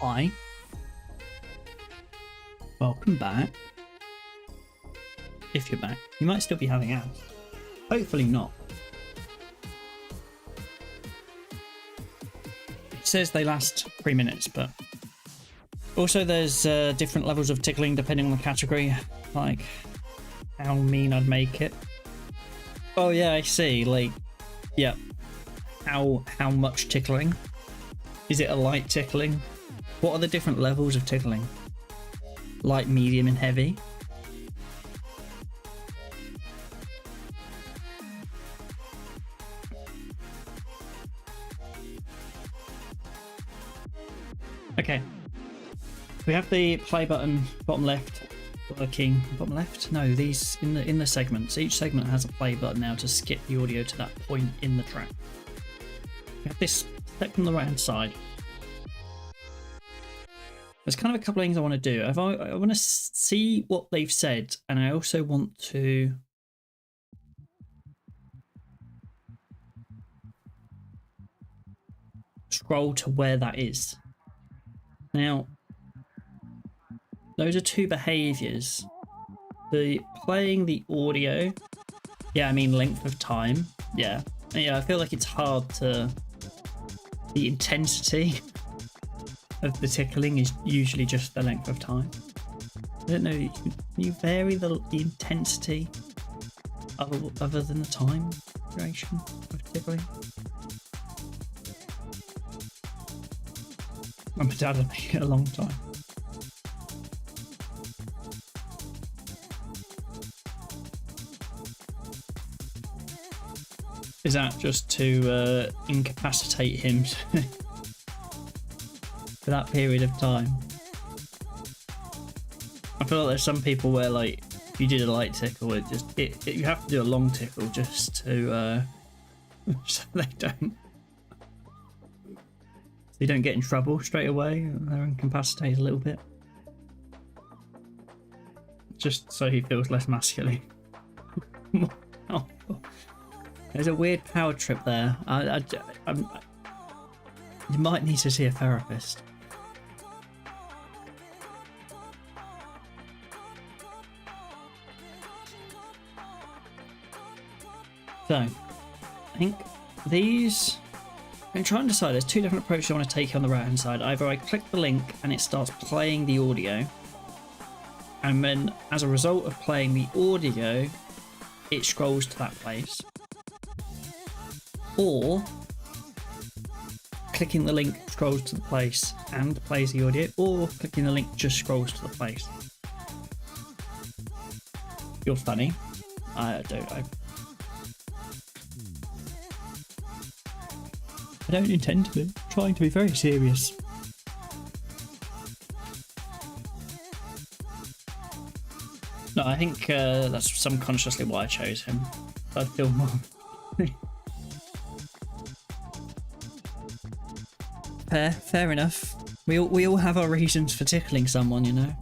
Hi. Welcome back. If you're back, you might still be having ads. Hopefully not. It says they last 3 minutes, but also there's different levels of tickling depending on the category, like how mean I'd make it. Oh yeah, I see. Like, yeah, how much tickling? Is it a light tickling? What are the different levels of tickling? Light, medium, and heavy? Okay. We have the play button bottom left working. Bottom left? No, these in the segments. Each segment has a play button now to skip the audio to that point in the track. We have this set on the right hand side. There's kind of a couple of things I want to do. I want to see what they've said, and I also want to scroll to where that is. Now, those are two behaviors. The playing the audio, yeah, I mean length of time, yeah. I feel like it's hard to, the intensity of the tickling is usually just the length of time. I don't know, can you vary the intensity other than the time duration of tickling? My dad had made it a long time. Is that just to incapacitate him for that period of time? I feel like there's some people where, like, if you did a light tickle, you have to do a long tickle just to so they don't get in trouble straight away. They're incapacitated a little bit, just so he feels less masculine. Oh, there's a weird power trip there. You might need to see a therapist. So, I think these... I'm trying to decide. There's two different approaches I want to take on the right hand side. Either I click the link and it starts playing the audio, and then as a result of playing the audio, it scrolls to that place. Or clicking the link scrolls to the place and plays the audio, or clicking the link just scrolls to the place. You're funny. I don't intend to be. I'm trying to be very serious. No, I think that's subconsciously why I chose him. I'd feel more. Fair enough. We all have our reasons for tickling someone, you know.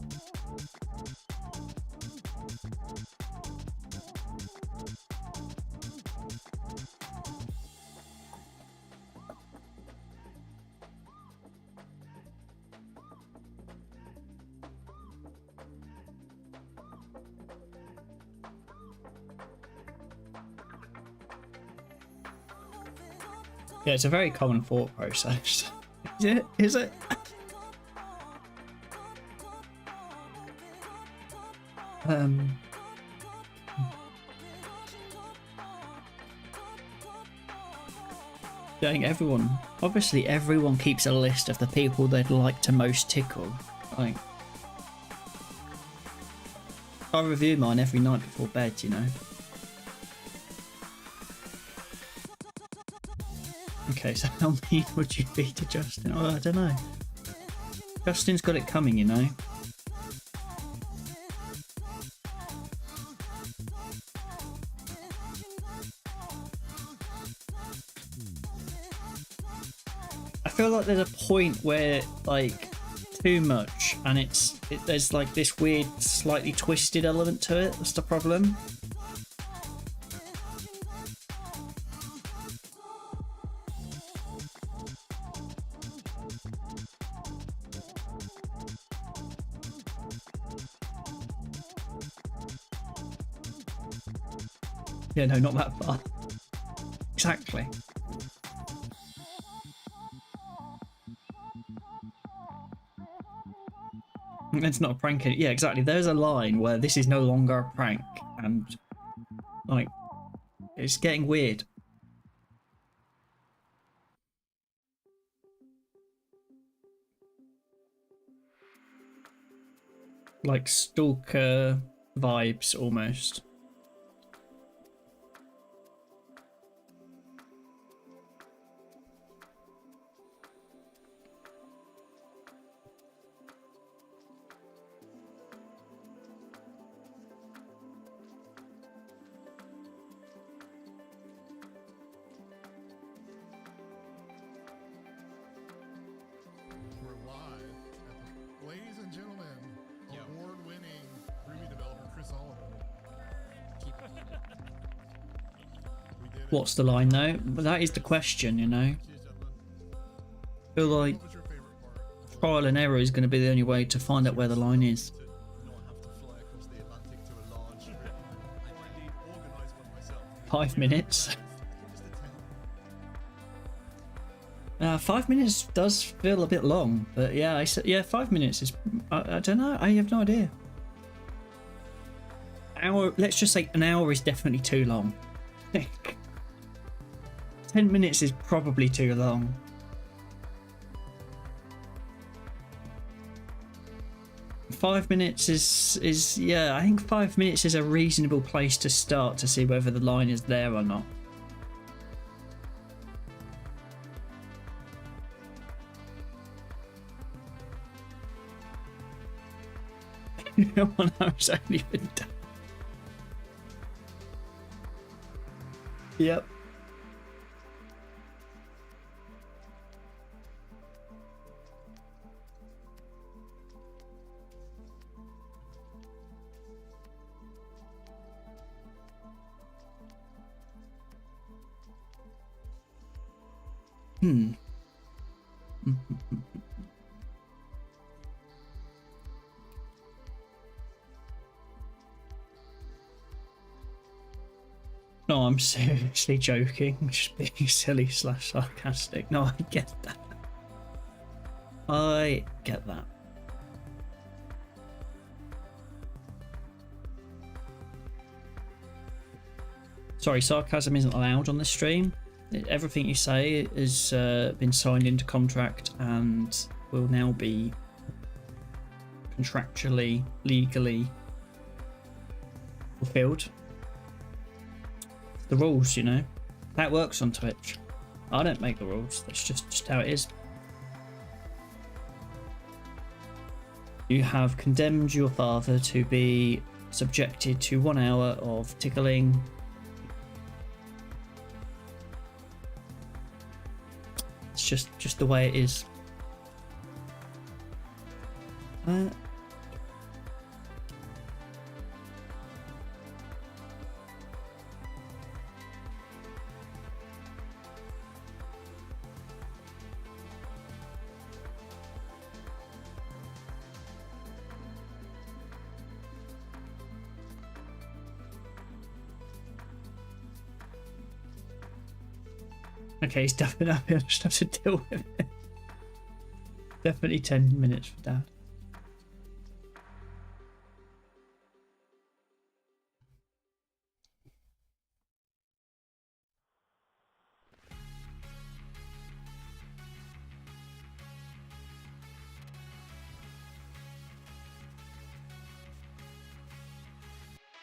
Yeah, it's a very common thought process. Is it? Doing obviously everyone keeps a list of the people they'd like to most tickle. Like, I review mine every night before bed, you know. Okay, so how mean would you be to Justin? Oh, I don't know. Justin's got it coming, you know. I feel like there's a point where, like, too much, and there's like this weird, slightly twisted element to it. That's the problem. Yeah, no, not that far. Exactly. It's not a prank. Yeah, exactly. There's a line where this is no longer a prank, and like, it's getting weird. Like stalker vibes almost. What's the line though? But that is the question, you know. I feel like trial and error is going to be the only way to find out where the line is. 5 minutes. 5 minutes does feel a bit long, but yeah, I said 5 minutes is. I don't know. I have no idea. Hour. Let's just say an hour is definitely too long. 10 minutes is probably too long. Five minutes is yeah, I think 5 minutes is a reasonable place to start to see whether the line is there or not. 1 hour's only been done. Yep. Hmm. No, I'm seriously joking. Just being silly / sarcastic. No, I get that. I get that. Sorry, sarcasm isn't allowed on this stream. Everything you say has been signed into contract and will now be contractually, legally fulfilled. The rules, you know. That works on Twitch. I don't make the rules. That's just how it is. You have condemned your father to be subjected to 1 hour of tickling. It's just the way it is. Okay, he's definitely up. I just have to deal with it. Definitely 10 minutes for Dad.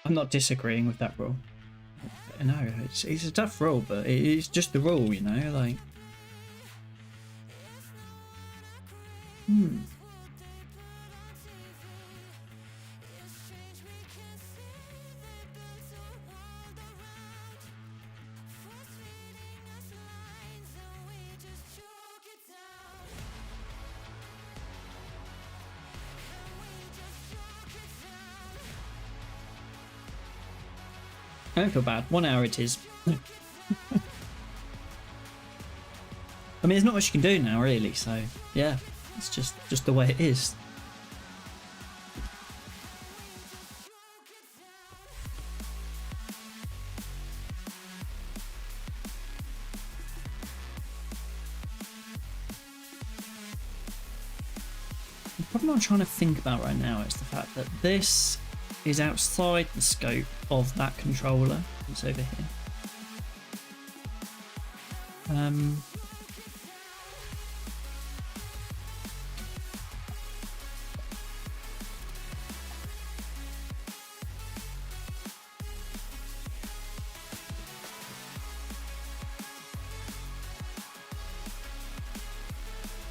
I'm not disagreeing with that rule. No, it's a tough rule, but it's just the rule, you know, like. I don't feel bad. 1 hour it is. I mean, there's not much you can do now, really. So yeah, it's just the way it is. The problem I'm trying to think about right now is the fact that this is outside the scope of that controller. It's over here.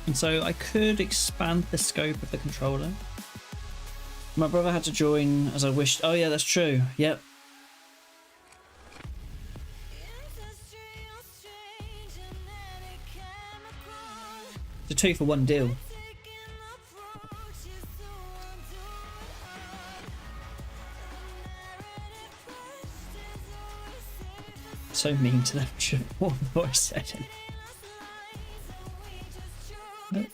And so I could expand the scope of the controller. My brother had to join as I wished. Oh yeah, that's true. Yep. It's a 2-for-1 deal. So mean to them. What I said. No.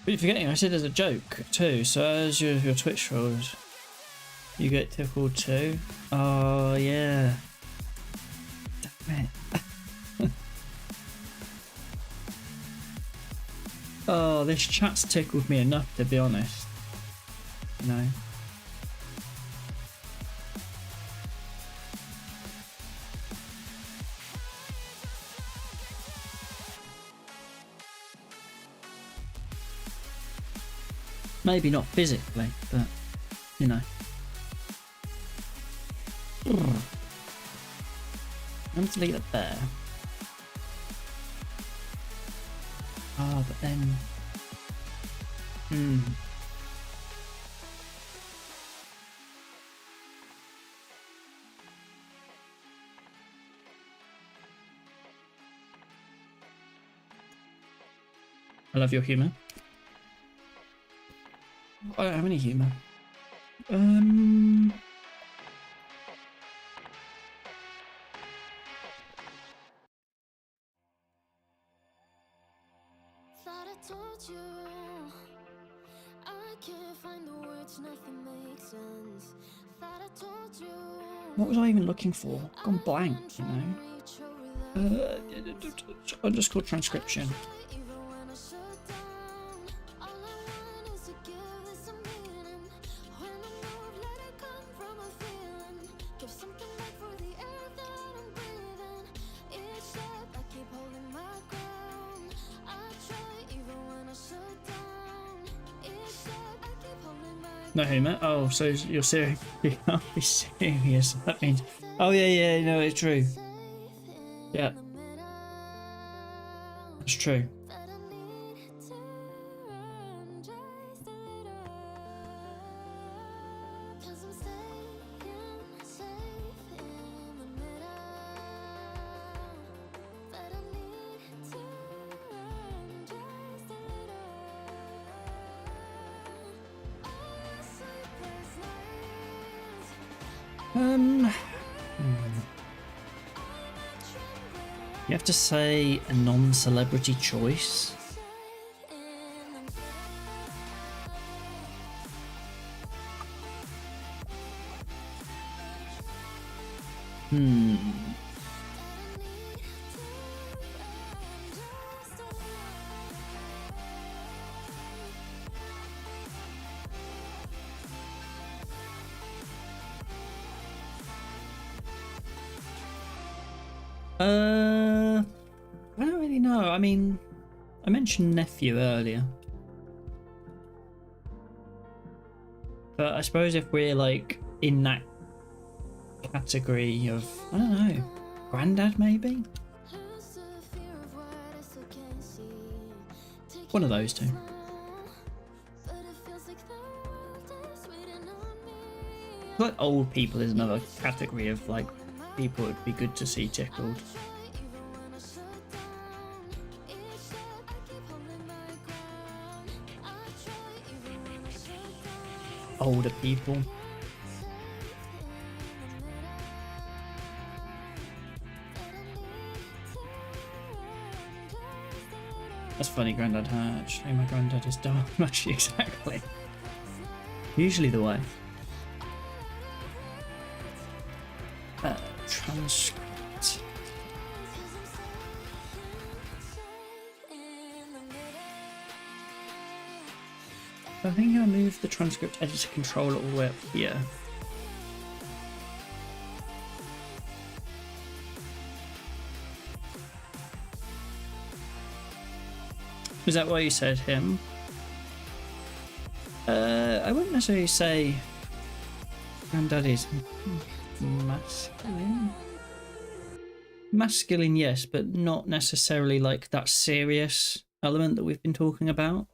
But you're forgetting, I said as a joke too. So as your Twitch rolls, you get tickled too. Oh yeah. Damn it. Oh, this chat's tickled me enough, to be honest. you know. Maybe not physically, but you know. I'm to leave it there. Ah, but then. I love your humour. I don't have any humour. Thought I told you I can't find the words, nothing makes sense. Thought I told you What was I even looking for? Gone blank, you know. Underscore transcription. even when I shut down. All I want is to give this a meaning. When I move, let it come from a feeling. Give something back for the air that I'm breathing. Each step I keep holding my ground. I try even when I shut down. Each step I keep holding my No humour. Oh, so you're serious? You can't be serious. That means. Oh yeah, no, it's true. Yeah, it's true. that I need to run just a little. 'Cause I'm staying safe in the middle. That I need to run just a little. All sleepless nights. You have to say a non-celebrity choice. I don't really know. I mean, I mentioned nephew earlier. But I suppose if we're like in that category of, I don't know, granddad maybe? One of those two. Like old people is another category of like people would be good to see tickled. Older people. That's funny, Grandad. Actually, my granddad is dark. Actually, exactly. Usually the way. Transcript. I think I moved the transcript editor controller all the way up here. Is that why you said him? I wouldn't necessarily say Granddaddy's masculine. Masculine, yes, but not necessarily like that serious element that we've been talking about.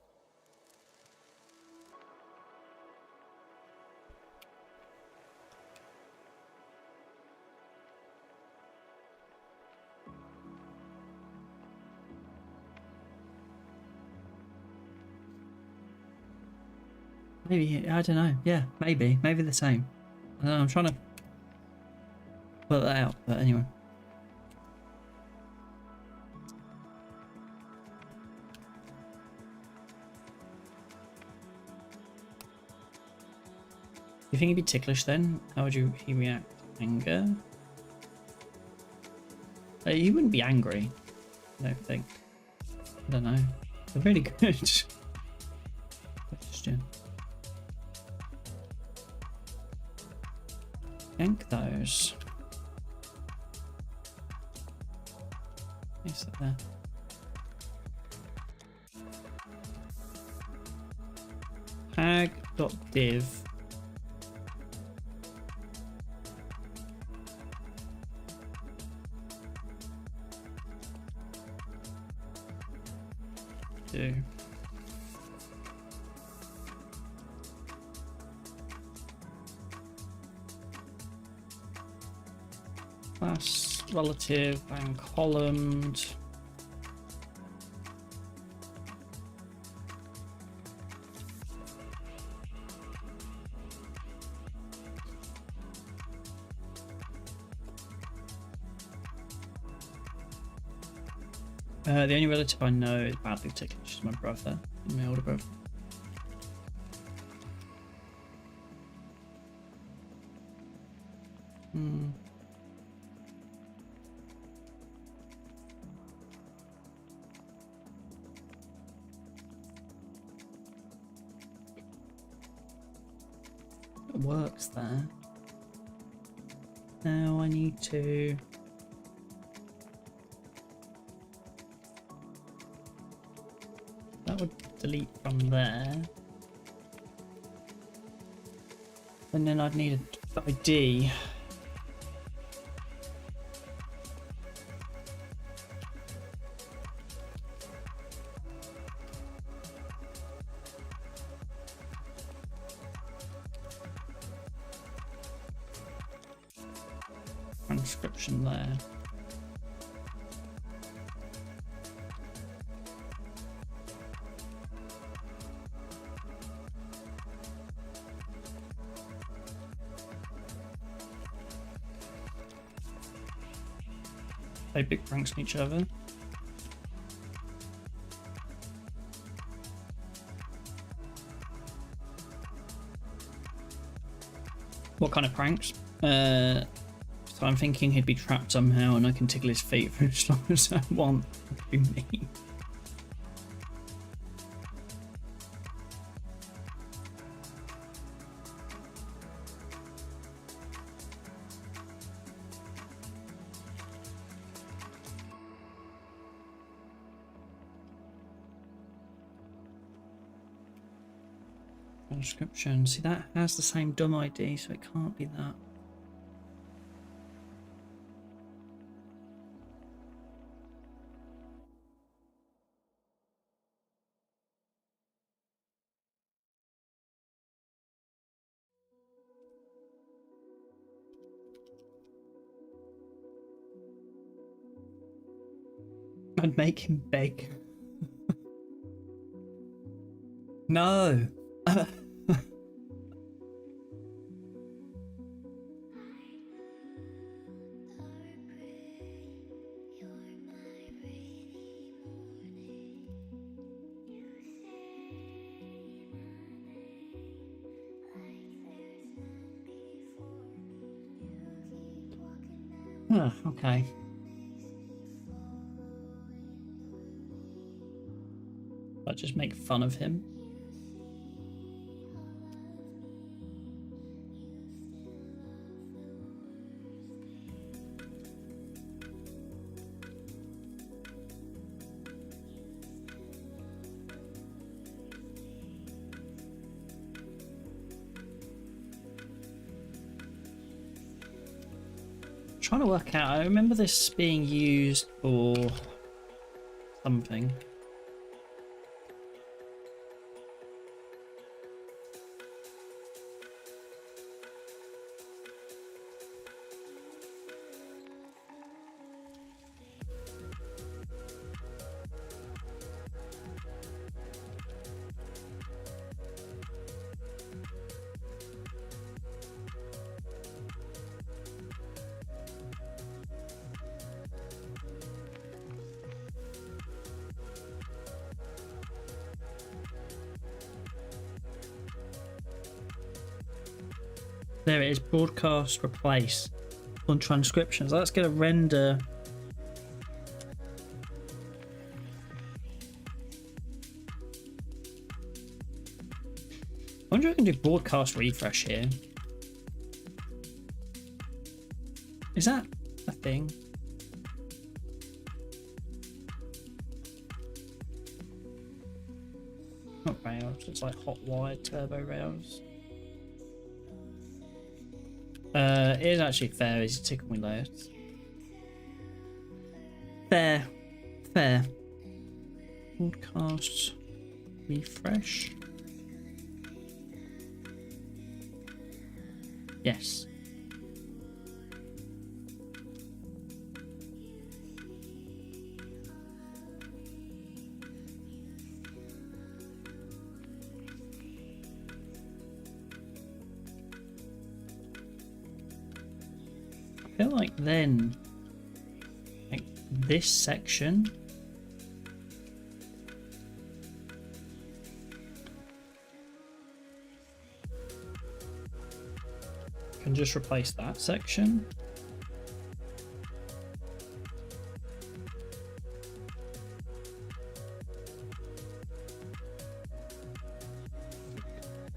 Maybe, I don't know. Yeah, maybe the same. I don't know, I'm trying to put that out, but anyway. You think he'd be ticklish then? How would he react? Anger? He wouldn't be angry, I don't think. I don't know. They're really good. Question. yank those. Is that there? Tag.div. Do. Class relative and columned. The only relative I know is badly ticked, which is my brother, my older brother. It works there. Now I need to. That would delete from there. And then I'd need an ID. Transcription there. They big pranks on each other. What kind of pranks? So I'm thinking he'd be trapped somehow and I can tickle his feet for as long as I want. That'd be me. Transcription. See, that has the same dumb ID, so it can't be that. I'd make him beg. No. Okay. I'll just make fun of him. Trying to work out, I remember this being used for something. There it is, broadcast replace on transcriptions. Let's get a render. I wonder if I can do broadcast refresh here. Is that a thing? Not rails, it's like hot wired turbo rails. It is actually fair, is to tickle me loads. Fair. Fair. Broadcast. Refresh. Yes. I feel like then, like this section, can just replace that section.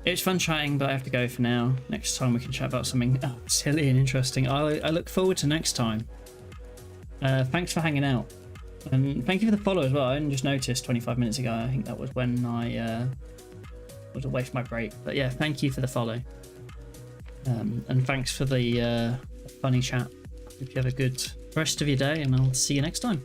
It's fun chatting, but I have to go for now. Next time we can chat about something silly and interesting. I look forward to next time. Thanks for hanging out. And thank you for the follow as well. I just noticed 25 minutes ago. I think that was when I was away from my break. But yeah, thank you for the follow. And thanks for the funny chat. Hope you have a good rest of your day, and I'll see you next time.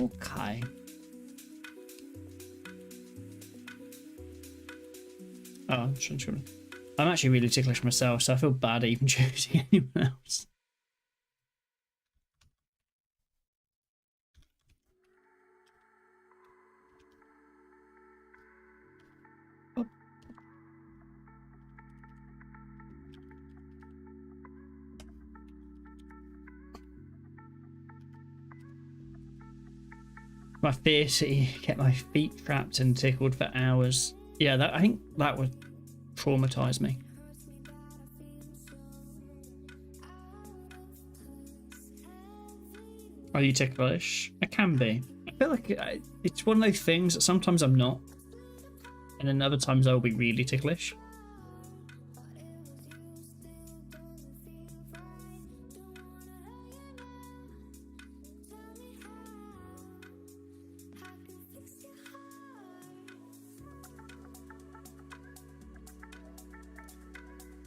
Okay. Oh, I'm actually really ticklish myself, so I feel bad even choosing anyone else. Oh. My fear to get my feet trapped and tickled for hours. Yeah, I think that would traumatize me. Are you ticklish? I can be. I feel like it's one of those things that sometimes I'm not, and then other times I'll be really ticklish.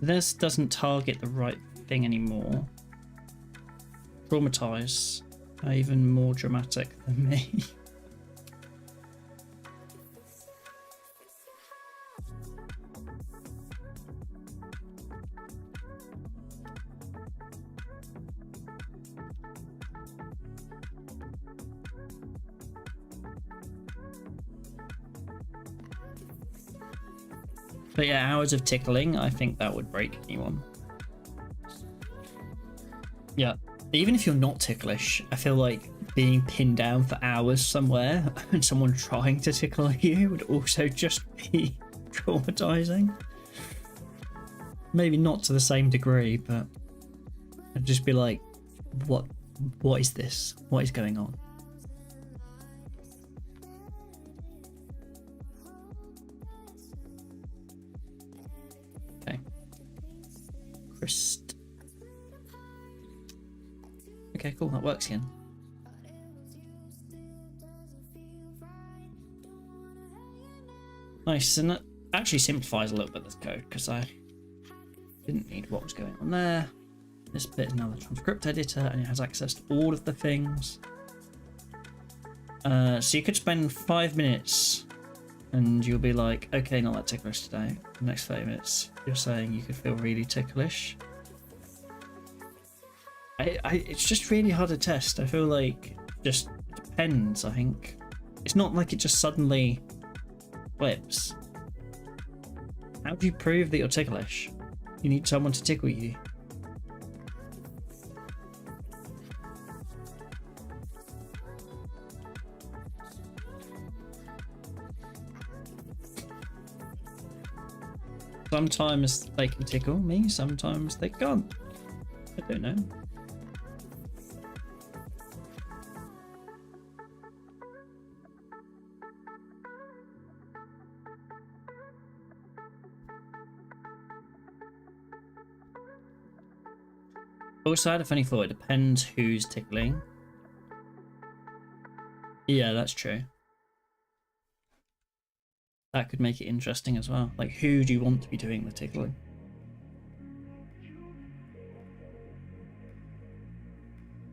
This doesn't target the right thing anymore. Traumatize are even more dramatic than me. But yeah, hours of tickling, I think that would break anyone. Yeah, even if you're not ticklish, I feel like being pinned down for hours somewhere and someone trying to tickle you would also just be traumatizing. Maybe not to the same degree, but I'd just be like, what is this? What is going on? Okay, cool, that works again. Nice, and that actually simplifies a little bit this code because I didn't need what was going on there. This bit is now the transcript editor and it has access to all of the things. So you could spend 5 minutes and you'll be like, okay, not that ticklish today. The next 30 minutes, you're saying you could feel really ticklish. It's just really hard to test. I feel like it just depends, I think. It's not like it just suddenly flips. How do you prove that you're ticklish? You need someone to tickle you. Sometimes they can tickle me, sometimes they can't. I don't know. Also, I had a funny thought. It depends who's tickling. Yeah, that's true. That could make it interesting as well. Like, who do you want to be doing the tickling?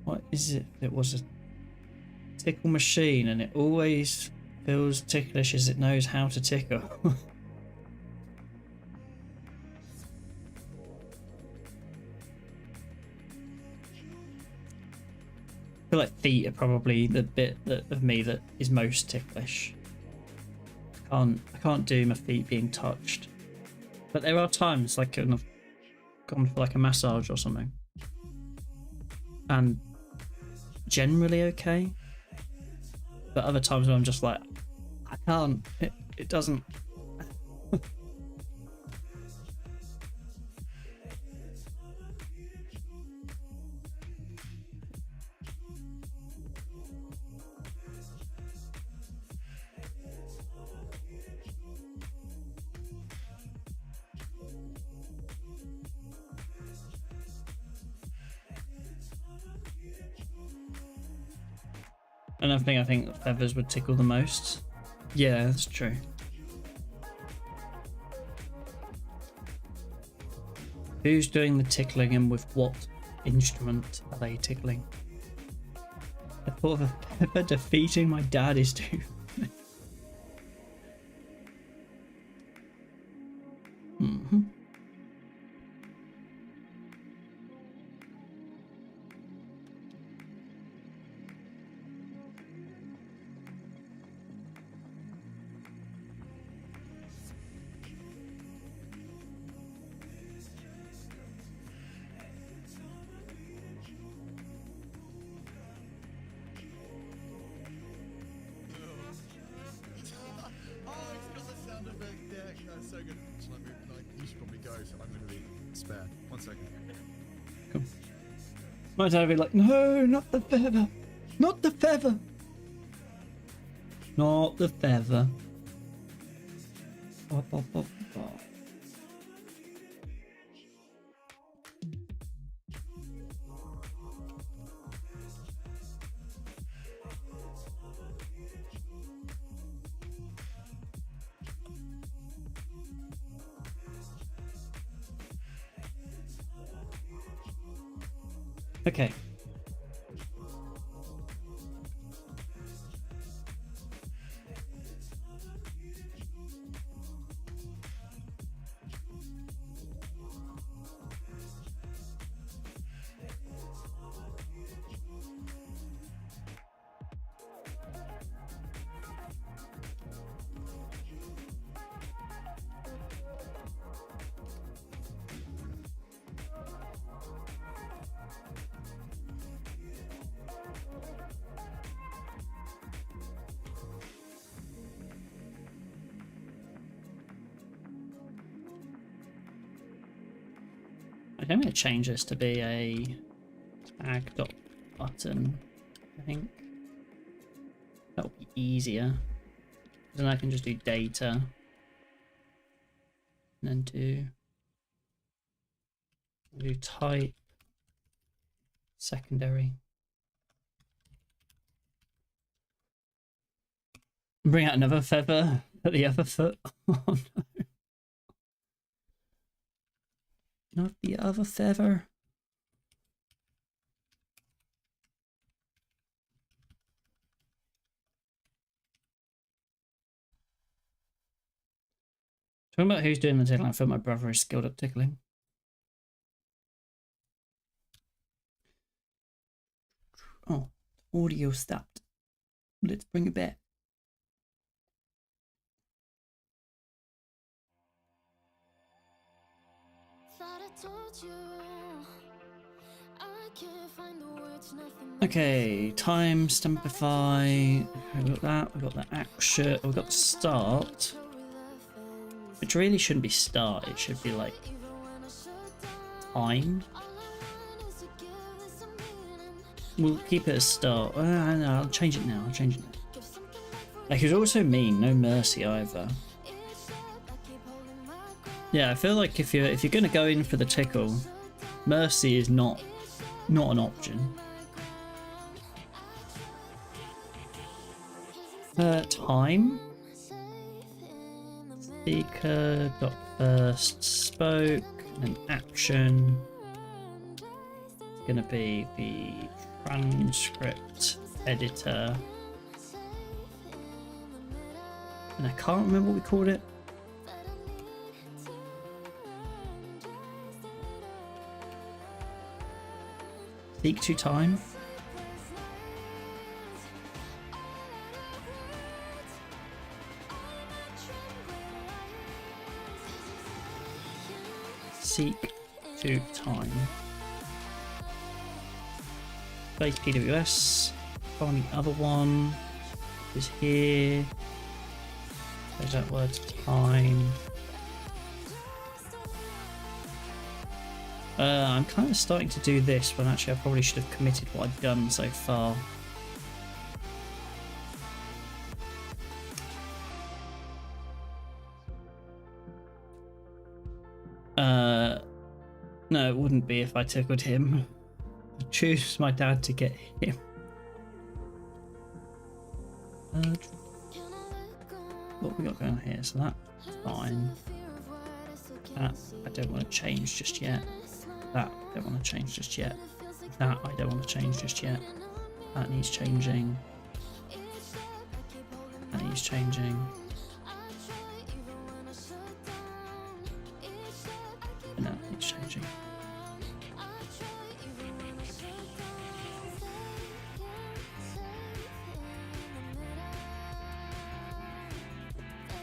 What is it? It was a tickle machine, and it always feels ticklish as it knows how to tickle. I feel like feet are probably the bit of me that is most ticklish. I can't do my feet being touched, but there are times like when I've gone for like a massage or something, and generally okay. But other times when I'm just like, I can't. It doesn't. Another thing I think feathers would tickle the most. Yeah, that's true. Who's doing the tickling and with what instrument are they tickling? The thought of a pepper defeating my dad is too. Mm-hmm. That's so good. So you should probably go, so I'm going to be spare. 1 second. Cool. My dad would be like, no, not the feather. Not the feather. Not the feather. Bop, bop, bop, bop. Okay. I'm going to change this to be a tag dot button. I think that'll be easier. Then I can just do data and then do type secondary. Bring out another feather at the other foot. Oh no. Not the other feather. Talking about who's doing the tickling, I feel my brother is skilled at tickling. Oh, audio stopped. Let's bring it back. Okay, time stampify. We've got that. We've got the action. We've got the start. which really shouldn't be start. It should be like time. We'll keep it as start. No, I'll change it now. I'll change it now. Like, it was also mean. No mercy either. Yeah, I feel like if you're gonna go in for the tickle, mercy is not an option. Time. Speaker dot first spoke and action. It's gonna be the transcript editor. And I can't remember what we called it. Seek to time. Seek to time. Base PWS. Find the other one is here. There's that word time. I'm kind of starting to do this when actually I probably should have committed what I've done so far. No, it wouldn't be if I tickled him. I'd choose my dad to get him. What we got going on here? So that's fine. That I don't want to change just yet. That I don't want to change just yet. That I don't want to change just yet. That needs changing. That needs changing. And that needs changing.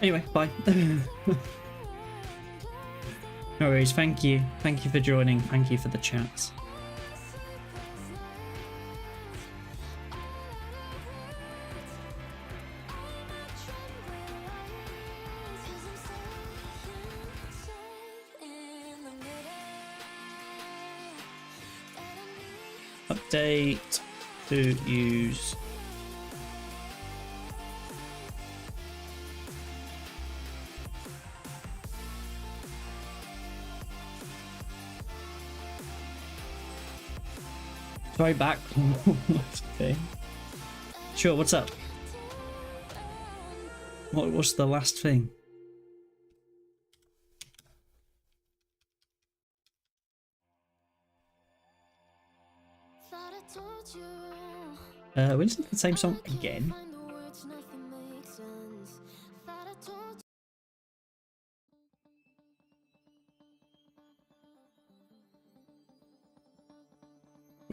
Anyway, bye. No worries, thank you. Thank you for joining. Thank you for the chats. Update to use. Try back. Okay. Sure, what's up? What was the last thing? We listen to the same song again.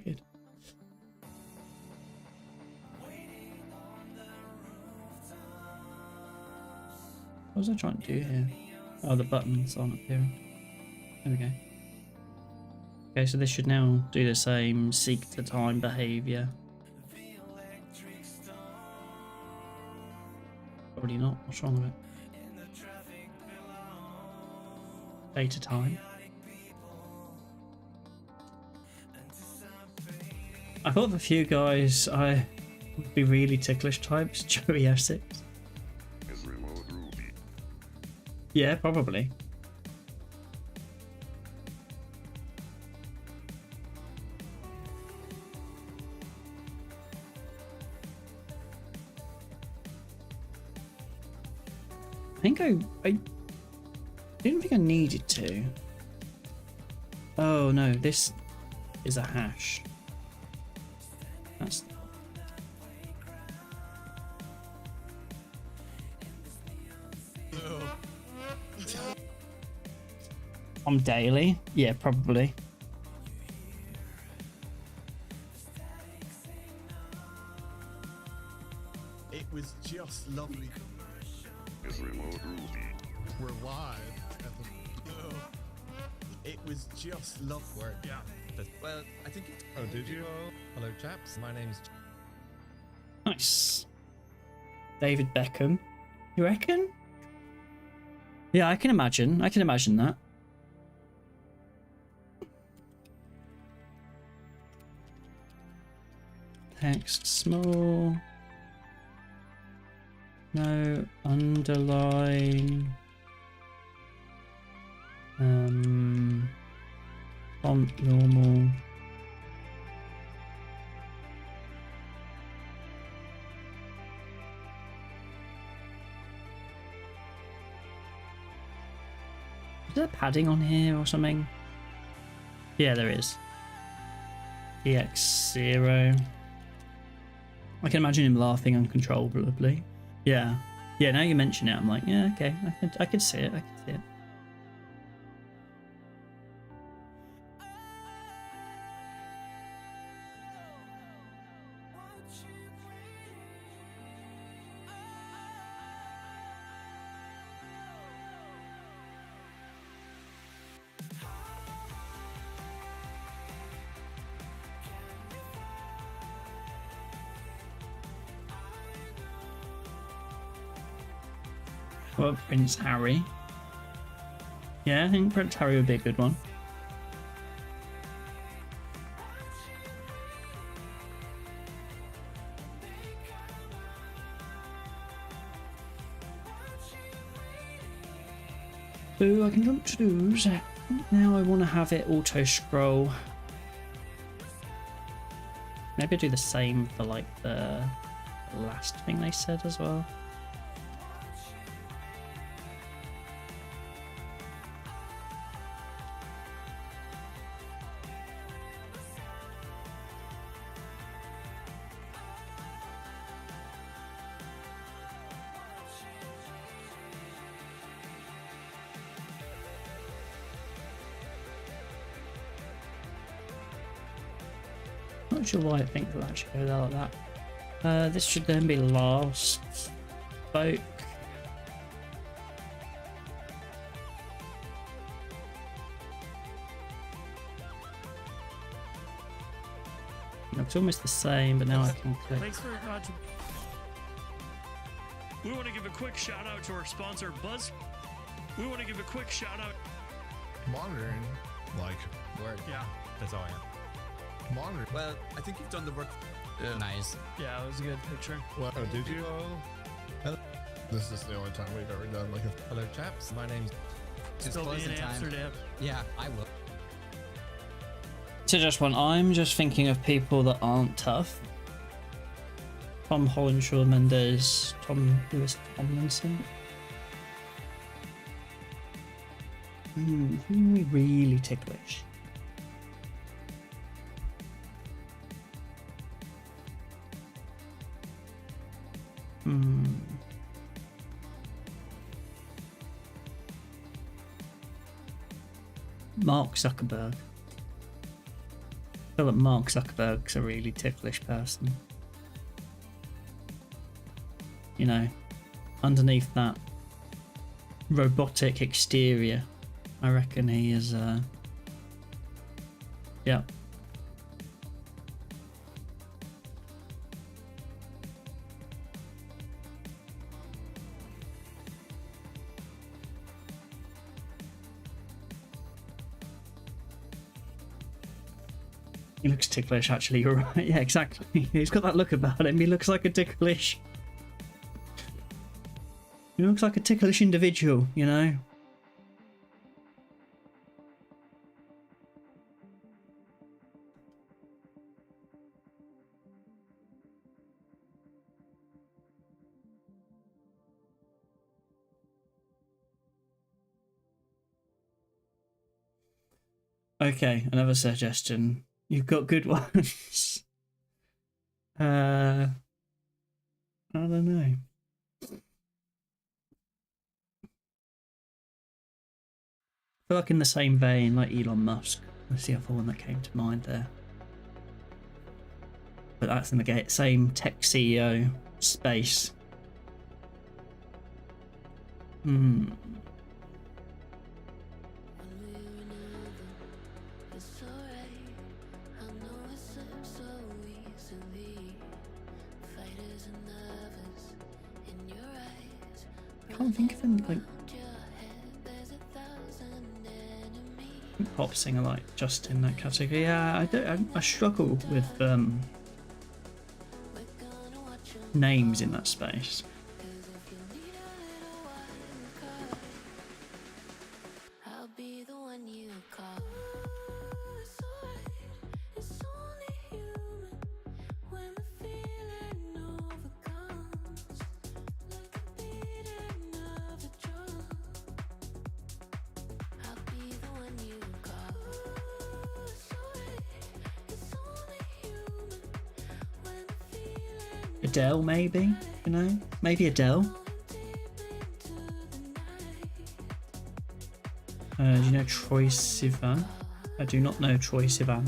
Weird. What was I trying to do here? Oh, the buttons aren't appearing. There we go. Okay, so this should now do the same seek to time behavior. Probably not. What's wrong with it? Data time. I thought the few guys I would be really ticklish types. Joey Essex. Is remote Ruby. Yeah, probably. I think I didn't think I needed to. Oh no, this is a hash. That's on daily? Yeah, probably. It was just lovely. Is remote Ruby. We're live at the. It was just love work. Yeah. Well, I think it's. Oh, did you? Hello, chaps. My name's. Nice. David Beckham. You reckon? Yeah, I can imagine. I can imagine that. Text small. No underline. Font normal. Is there padding on here or something? Yeah, there is. EX0. I can imagine him laughing uncontrollably. Yeah. Yeah, now you mention it, I'm like, yeah, okay. I could see it. I could see it. Well, Prince Harry. Yeah, I think Prince Harry would be a good one. So I can jump to those. Now I want to have it auto scroll. Maybe do the same for like the last thing they said as well. Not sure why I think it'll actually go there like that. This should then be last spoke. It's almost the same, but now I can click. Thanks for your contribution. We want to give a quick shout out to our sponsor, Buzz. We want to give a quick shout out. Monitoring, like, Word. Yeah, That's all I am. monitor. Well, I think you've done the work. Yeah. Nice. yeah, it was a good picture. What? Oh, did you? This is the only time we've ever done like a. Hello, chaps. My name's. It's Still be close in in time. Amsterdam. Yeah, I will. To just one, I'm just thinking of people that aren't tough. Tom Holland, Shawn Mendes, Tom Lewis Tomlinson. Who are we really ticklish? Mark Zuckerberg. I feel that Mark Zuckerberg's a really ticklish person. You know, underneath that robotic exterior, I reckon he is, yeah. He looks ticklish, actually, you're right. Yeah, exactly. He's got that look about him. He looks like a ticklish... He looks like a ticklish individual, you know? Okay, another suggestion. You've got good ones. I don't know. I feel like in the same vein, like Elon Musk. That's the other one that came to mind there. But that's in the same tech CEO space. Can't think of any like pop singer like just in that category. Yeah, I struggle with names in that space. I'll be the one you call. It's only human when the feeling overcomes, like the beating of a drum. I'll be the one you call. It's only human when the feeling Adele, maybe, you know, maybe Adele. Do you know Troye Sivan? I do not know Troye Sivan.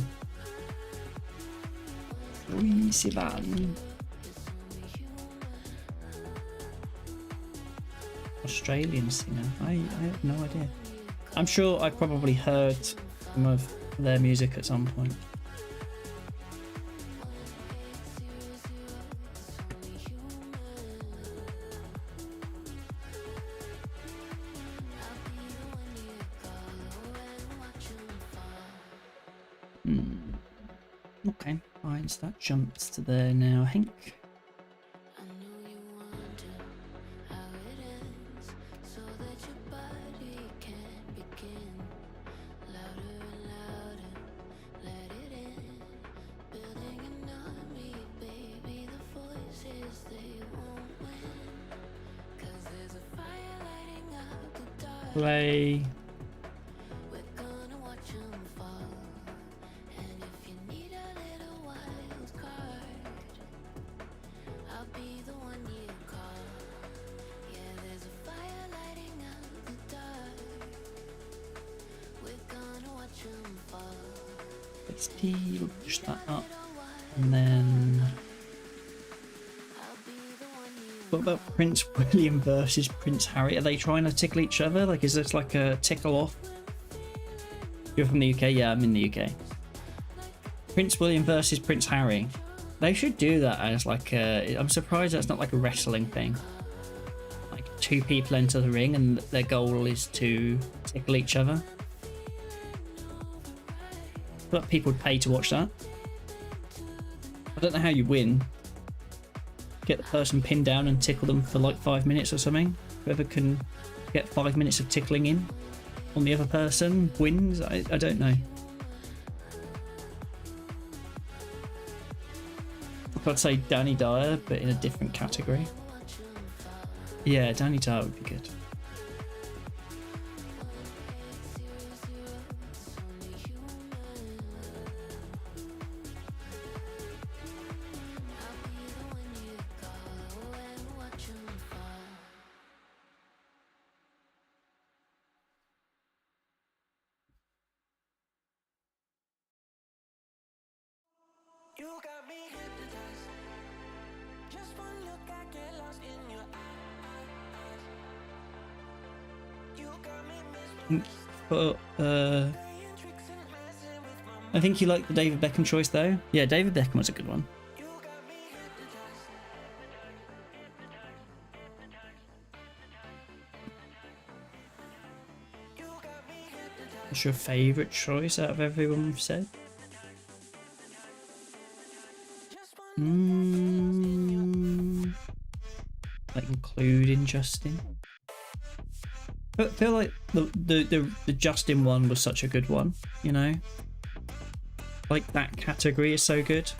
Troye Sivan. Australian singer. I have no idea. I'm sure I probably heard some of their music at some point. Okay, fine, so that jumps to there now, I think. I know you wonder how it ends, so that your body can begin. Louder and louder, let it in. Building an army, baby, the voices, they won't win. 'Cause there's a fire lighting up the dark. Play. We're gonna watch 'em fall. And if you need a little wild card, I'll be the one you call. Yeah, there's a fire lighting up the dark. We're gonna watch 'em fall. Let's push that up. And then I'll be the one you what about Prince William versus Prince Harry? Are they trying to tickle each other? Like, is this like a tickle off? You're from the UK? Yeah, I'm in the UK. Prince William versus Prince Harry. They should do that as like a... I'm surprised that's not like a wrestling thing. Like two people enter the ring and their goal is to tickle each other. But people would pay to watch that. I don't know how you win. Get the person pinned down and tickle them for like 5 minutes or something. Whoever can get 5 minutes of tickling in on the other person wins. I don't know. I'd say Danny Dyer, but in a different category. Yeah, Danny Dyer would be good. You got me hypnotized. Just one look, I get lost in your eyes. You got me mesmerized. But Playing tricks and messing with my I think you like the David Beckham choice though. Yeah, David Beckham was a good one. You got me hypnotized. You got me hypnotized. What's your favourite choice out of everyone we've said? Just one Like including Justin. But I feel like the Justin one was such a good one, you know? Like that category is so good.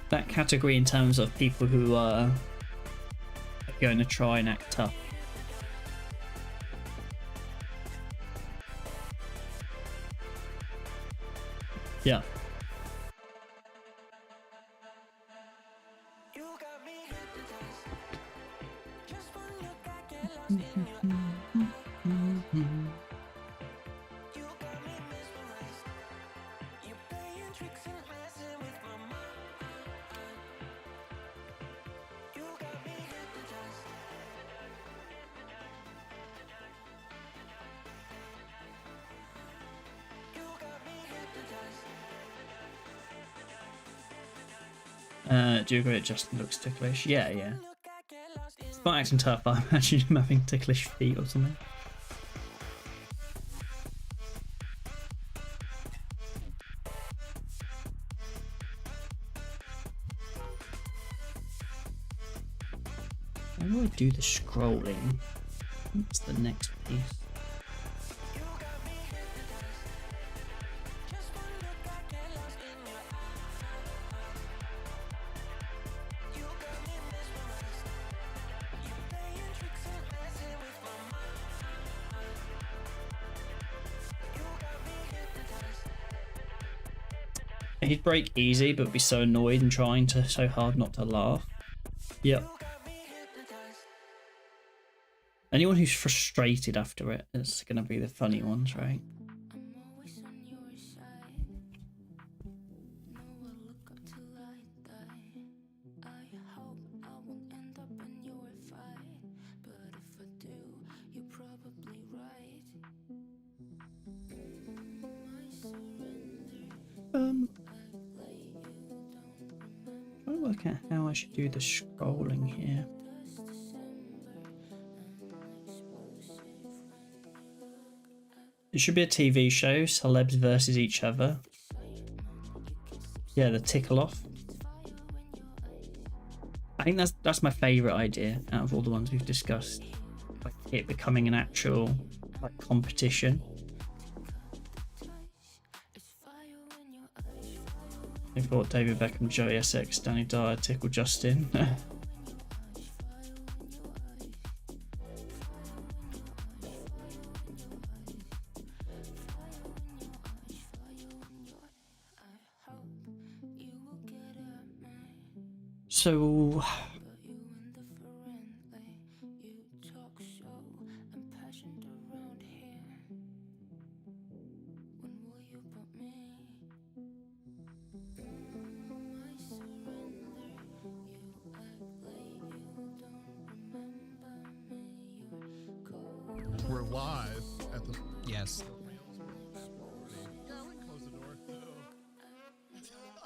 That category in terms of people who are going to try and act tough. Yeah. You got me hypnotized. Just one look, I get lost in your eyes. You got me mesmerized. You playing tricks and messing with my mind. You got me hypnotized. You got me hypnotized. Do you agree that Justin looks ticklish? Yeah, yeah. Look, I get lost in not acting tough, but I imagine him having ticklish feet or something. How do I do the scrolling? What's the next piece? He'd break easy, but be so annoyed and trying so hard not to laugh. Yep. Anyone who's frustrated after it is going to be the funny ones, right? I'm always on your side. No, I look up till I die. I hope I won't end up in your fight. But if I do, you're probably right. I surrender. Trying to work out how I should do the scrolling here. It should be a TV show, celebs versus each other. Yeah, the tickle off. I think that's my favourite idea out of all the ones we've discussed. Like it becoming an actual like competition. I thought David Beckham, Joey Essex, Danny Dyer, Tickle Justin. So We're live at the. Yes. Yeah, we can close the door.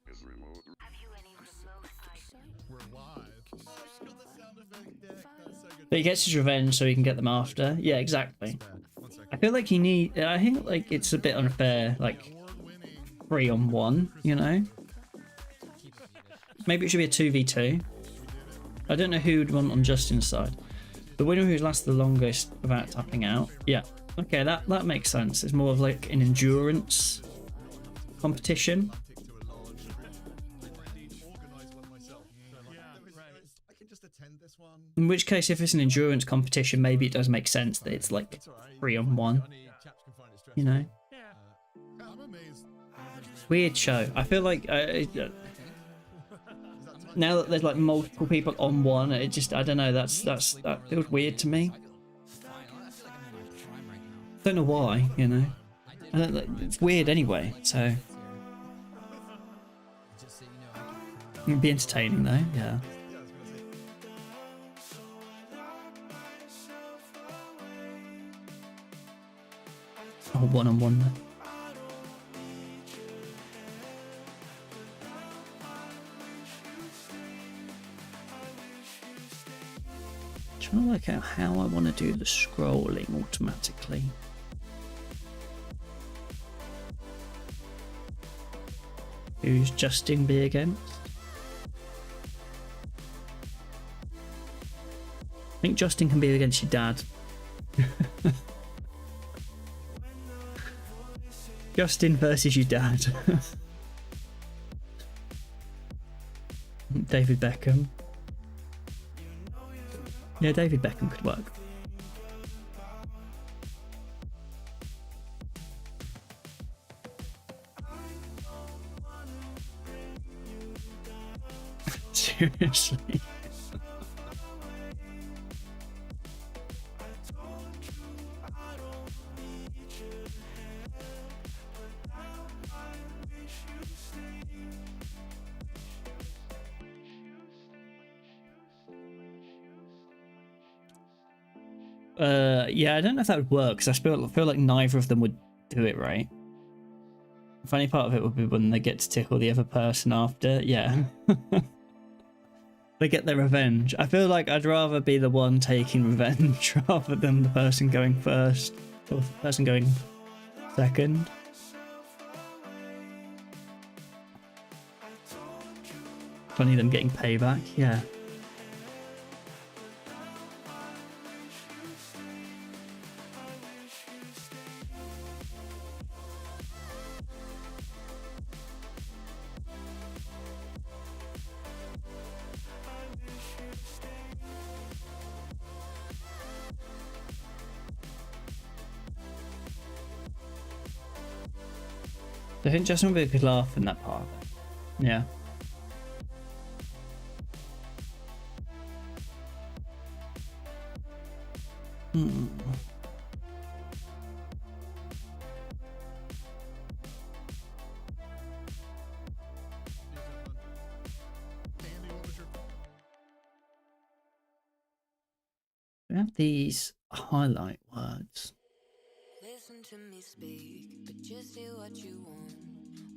Is remote Have you any remote items? We're live. Oh, she got the sound effect deck. That's so good. but he gets his revenge so he can get them after. Yeah, exactly. I feel like I think like it's a bit unfair, like 3-on-1, you know? Maybe it should be a 2v2. I don't know who would want on Justin's side. The winner who's lasted the longest without tapping out. Yeah. Okay, that makes sense. It's more of like an endurance competition. I can just attend this one. In which case, if it's an endurance competition, maybe it does make sense that it's like 3-on-1. You know? Yeah. I'm amazed. Weird show. I feel like now that there's like multiple people on one, it just I don't know. That feels weird to me. Don't know why, you know. It's weird anyway. So it'd be entertaining though. Yeah. Oh, one-on-one then. Trying to work out how I want to do the scrolling automatically. Who's Justin be against? I think Justin can be against your dad. Justin versus your dad. David Beckham. Yeah, David Beckham could work. Seriously. Yeah, I don't know if that would work because I feel like neither of them would do it right. The funny part of it would be when they get to tickle the other person after. Yeah. They get their revenge. I feel like I'd rather be the one taking revenge rather than the person going first or the person going second. Funny them getting payback, yeah. I think Justin would be a good laugh in that part. Yeah. Hmm. Andy, what was your We have these highlight words. Listen to me speak, but just say what you want.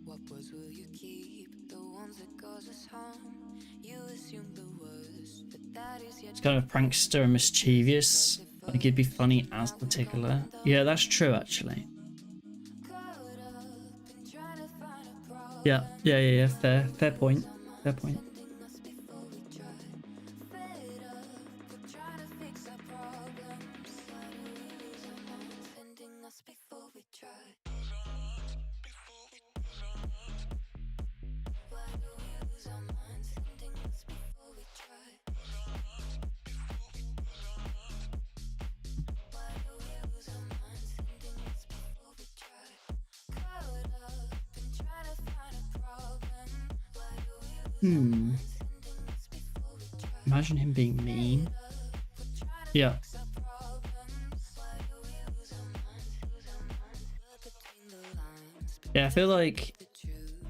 What words will you keep? The ones that cause us harm. You assume the worst, but that is yet. It's kind of prankster and mischievous. Like it'd be funny as the tickler. Yeah, that's true actually. Yeah. Fair point. Fair point. Imagine him being mean. Yeah. Yeah, I feel like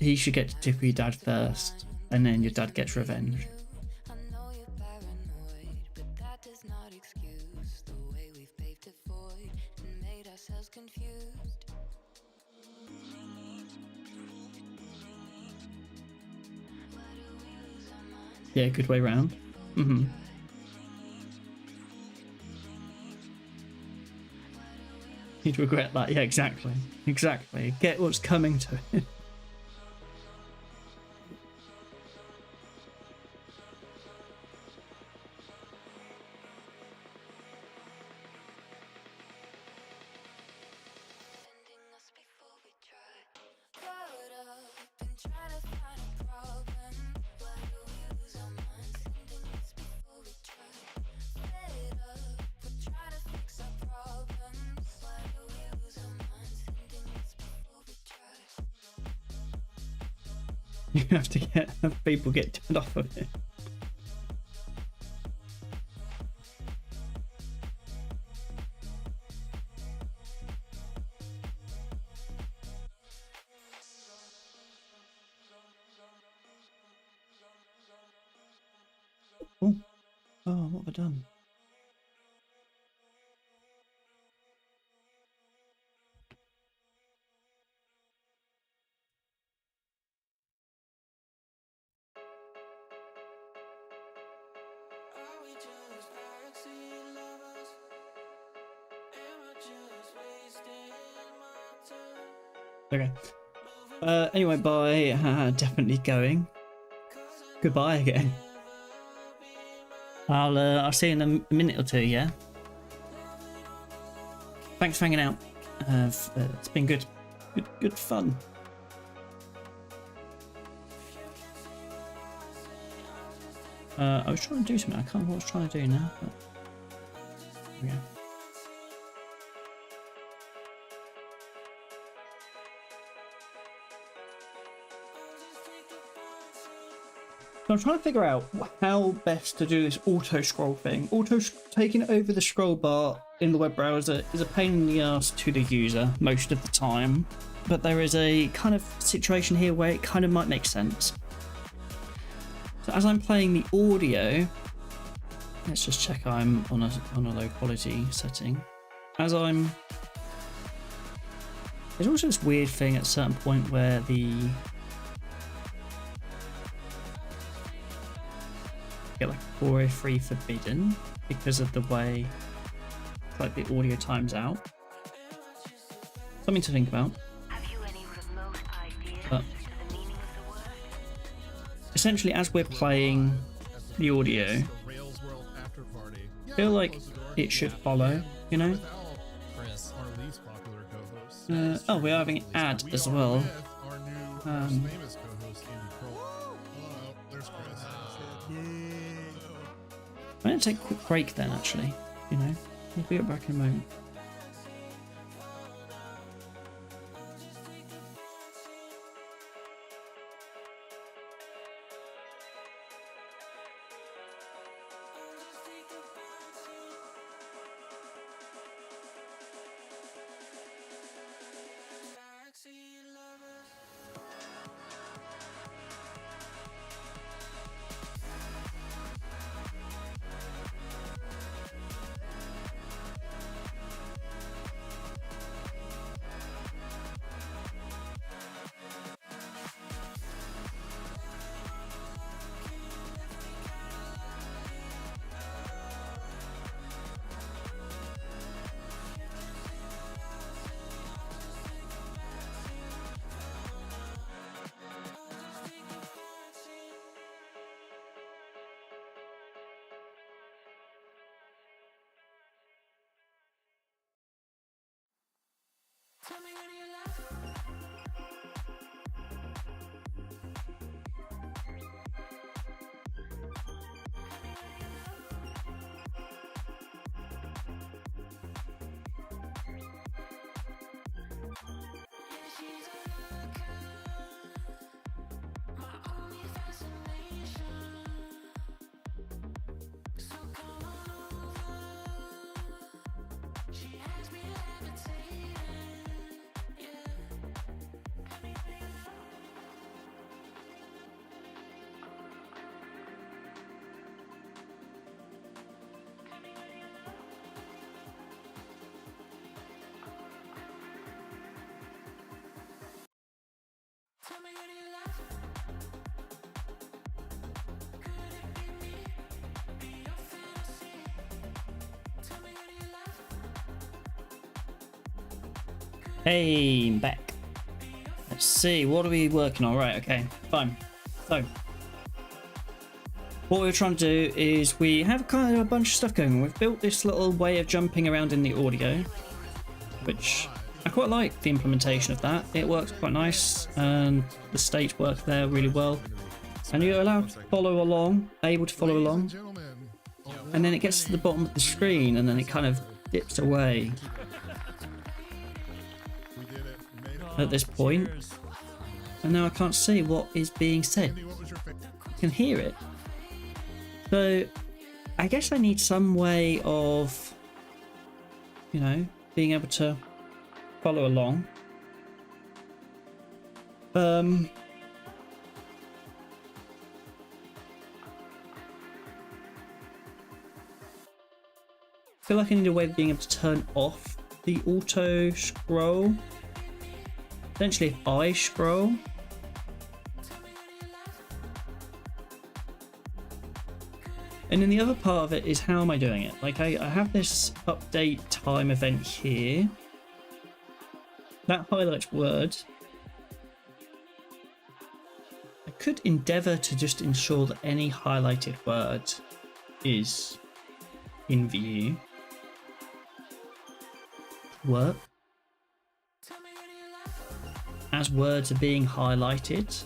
he should get to tickle your dad first, and then your dad gets revenge. I know you're paranoid, but that does not excuse the way we've paved a void and made ourselves confused. Yeah, good way round. You'd regret that. Yeah, exactly. Exactly. Get what's coming to it. You have to have people get turned off of it. Oh, what have I done? Are we just backseat lovers? Am I just wasting my time? Okay. Anyway, bye. Definitely going. Goodbye again. I'll see you in a minute or two. Yeah. Thanks for hanging out. It's been good. Good fun. I was trying to do something. I can't remember what I was trying to do now. But... there we go. So I'm trying to figure out how best to do this auto scroll thing. Taking over the scroll bar in the web browser is a pain in the ass to the user most of the time, but there is a kind of situation here where it kind of might make sense. So as I'm playing the audio, let's just check I'm on a low quality setting. There's also this weird thing at a certain point where get like 403 forbidden because of the way like the audio times out. Something to think about. Have you any remote idea But as to the meaning of the word? essentially, as we're playing the audio, The Rails World after party. I feel like it should follow, you know? Without Chris, our least popular co-host. Oh, we're having an ad We as are well. with our new most famous co-host, Andy Kroll. Hello, there's Chris. I'm going to take a quick break then, actually. You know, we'll be back in a moment. Tell me when you laugh. Yeah, she's a looker, my only fascination. So come on over. She has me levitating. Yeah. Have me when you love. Have me when you love. Tell me when you laugh. Could it be me? Be your fantasy. Tell me when you laugh. Hey, I'm back. Let's see, what are we working on? Right, okay, fine. So, what we're trying to do is we have kind of a bunch of stuff going on. We've built this little way of jumping around in the audio, which I quite like the implementation of that. It works quite nice, and the stage works there really well. And you're allowed to follow along, able to follow Ladies along, and gentlemen, and then it gets to the bottom of the screen, and then it kind of dips away we did it. Made it. at this point. Cheers. And now I can't see what is being said. Andy, what was your favorite? I can hear it. So I guess I need some way of, you know, being able to follow along. I feel like I need a way of being able to turn off the auto scroll. Essentially, if I scroll, and then the other part of it is how am I doing it? Like I have this update time event here. That highlights words. I could endeavour to just ensure that any highlighted word is in view. Work. As words are being highlighted.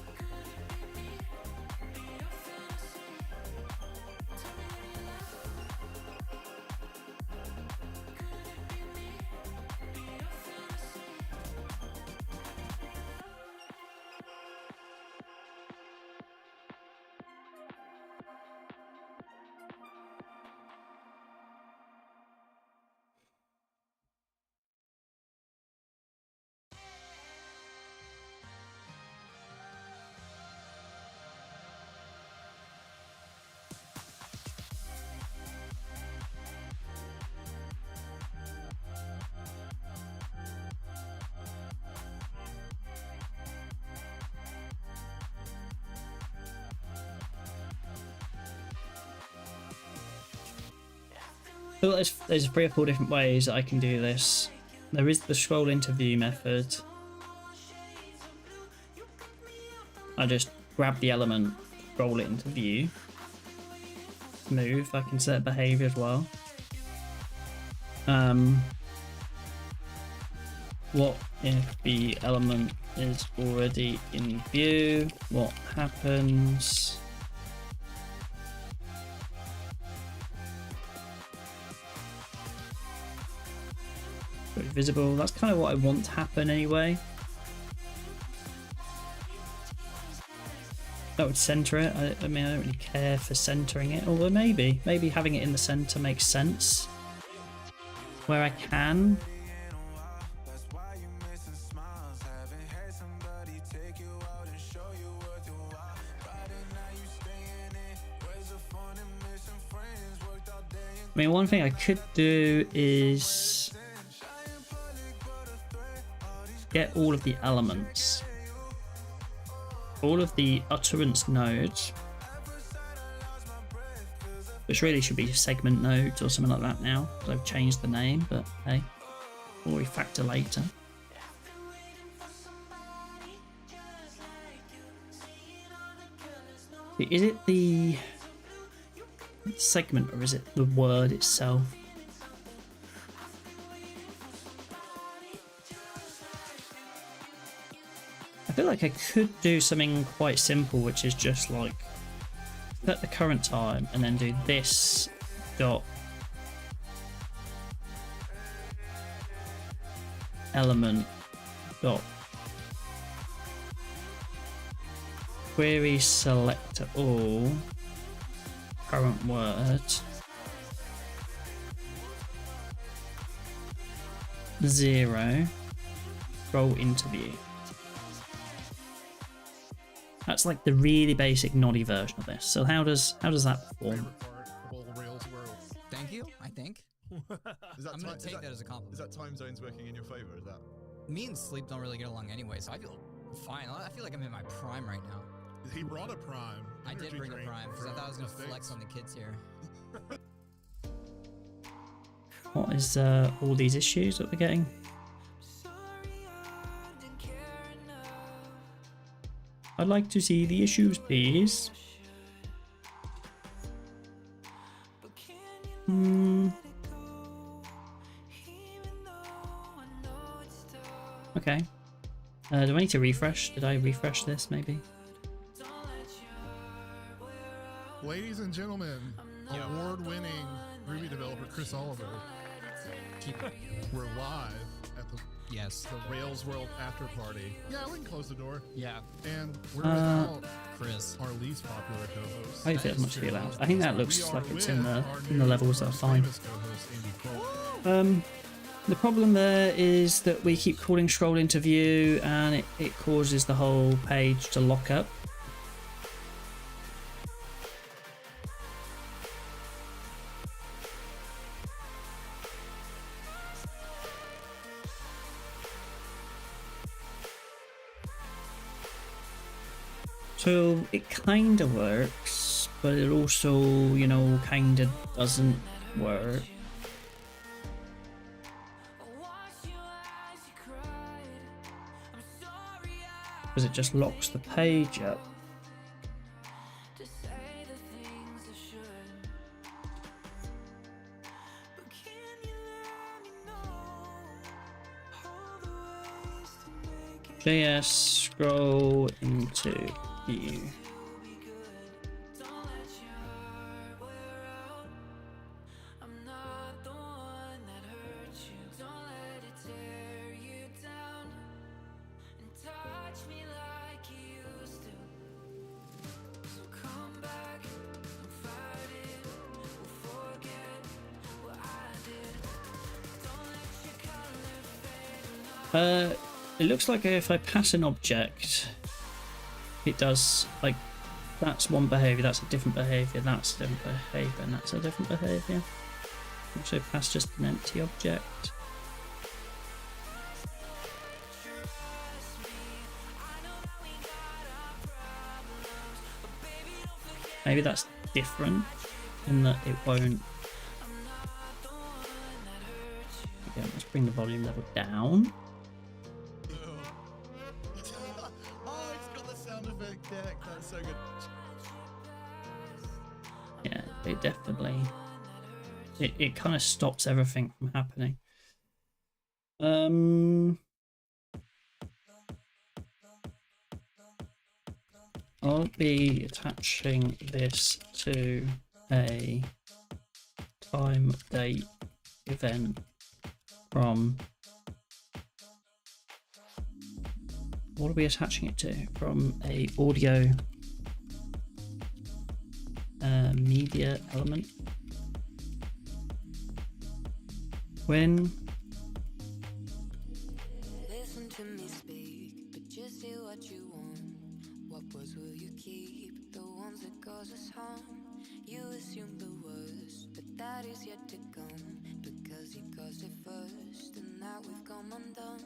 Well, there's 3 or 4 different ways that I can do this. There is the scroll into view method. I just grab the element, scroll it into view. Move, I can set behavior as well. What if the element is already in view? What happens? Very visible. That's kind of what I want to happen anyway. That would center it. I mean, I don't really care for centering it, although maybe having it in the center makes sense where I can. I mean, one thing I could do is get all of the elements, all of the utterance nodes, which really should be segment nodes or something like that now, because I've changed the name, but hey, we'll refactor later. Is it the segment or is it the word itself? I feel like I could do something quite simple, which is just like set the current time and then do this dot element dot query select all current word 0 scroll into view. That's like the really basic noddy version of this. So how does that perform? Favorite part of all the Rails world. Thank you, I think. Is that I'm gonna take that as a compliment. Is that time zones working in your favor? Is that? Me and sleep don't really get along anyway, so I feel fine. I feel like I'm in my prime right now. He brought a prime. I did Energy bring a drink prime because I from thought I was the gonna flex States. on the kids here. What is all these issues that we're getting? I'd like to see the issues, please. Okay. Do I need to refresh? Did I refresh this maybe? Ladies and gentlemen, award-winning Ruby developer Chris Oliver. We're live at the Yes. Rails World After Party. Yeah, we can close the door. Yeah. And we're without Chris. our least popular co-host. Hopefully as much to be allowed. I think that looks We like are it's with in our the new levels that are most fine. famous co-host, Andy Kroll. The problem there is that we keep calling scroll into view and it causes the whole page to lock up. So it kind of works, but it also, you know, kind of doesn't work. Because it just locks the page up. JS scroll into view. It looks like if I pass an object, it does, like, that's one behavior, that's a different behavior, that's a different behavior, and that's a different behavior. Also pass just an empty object. Maybe that's different in that it won't bring the volume level down. Oh, it's got the sound effect deck. That's so good. Yeah, it definitely. It kind of stops everything from happening. I'll be attaching this to a time date event from. What are we attaching it to? From a audio media element. When Listen to me speak, but just do what you want. What words will you keep? The ones that cause us harm. You assume the worst, but that is yet to come. Because you caused it first, and now we've come undone.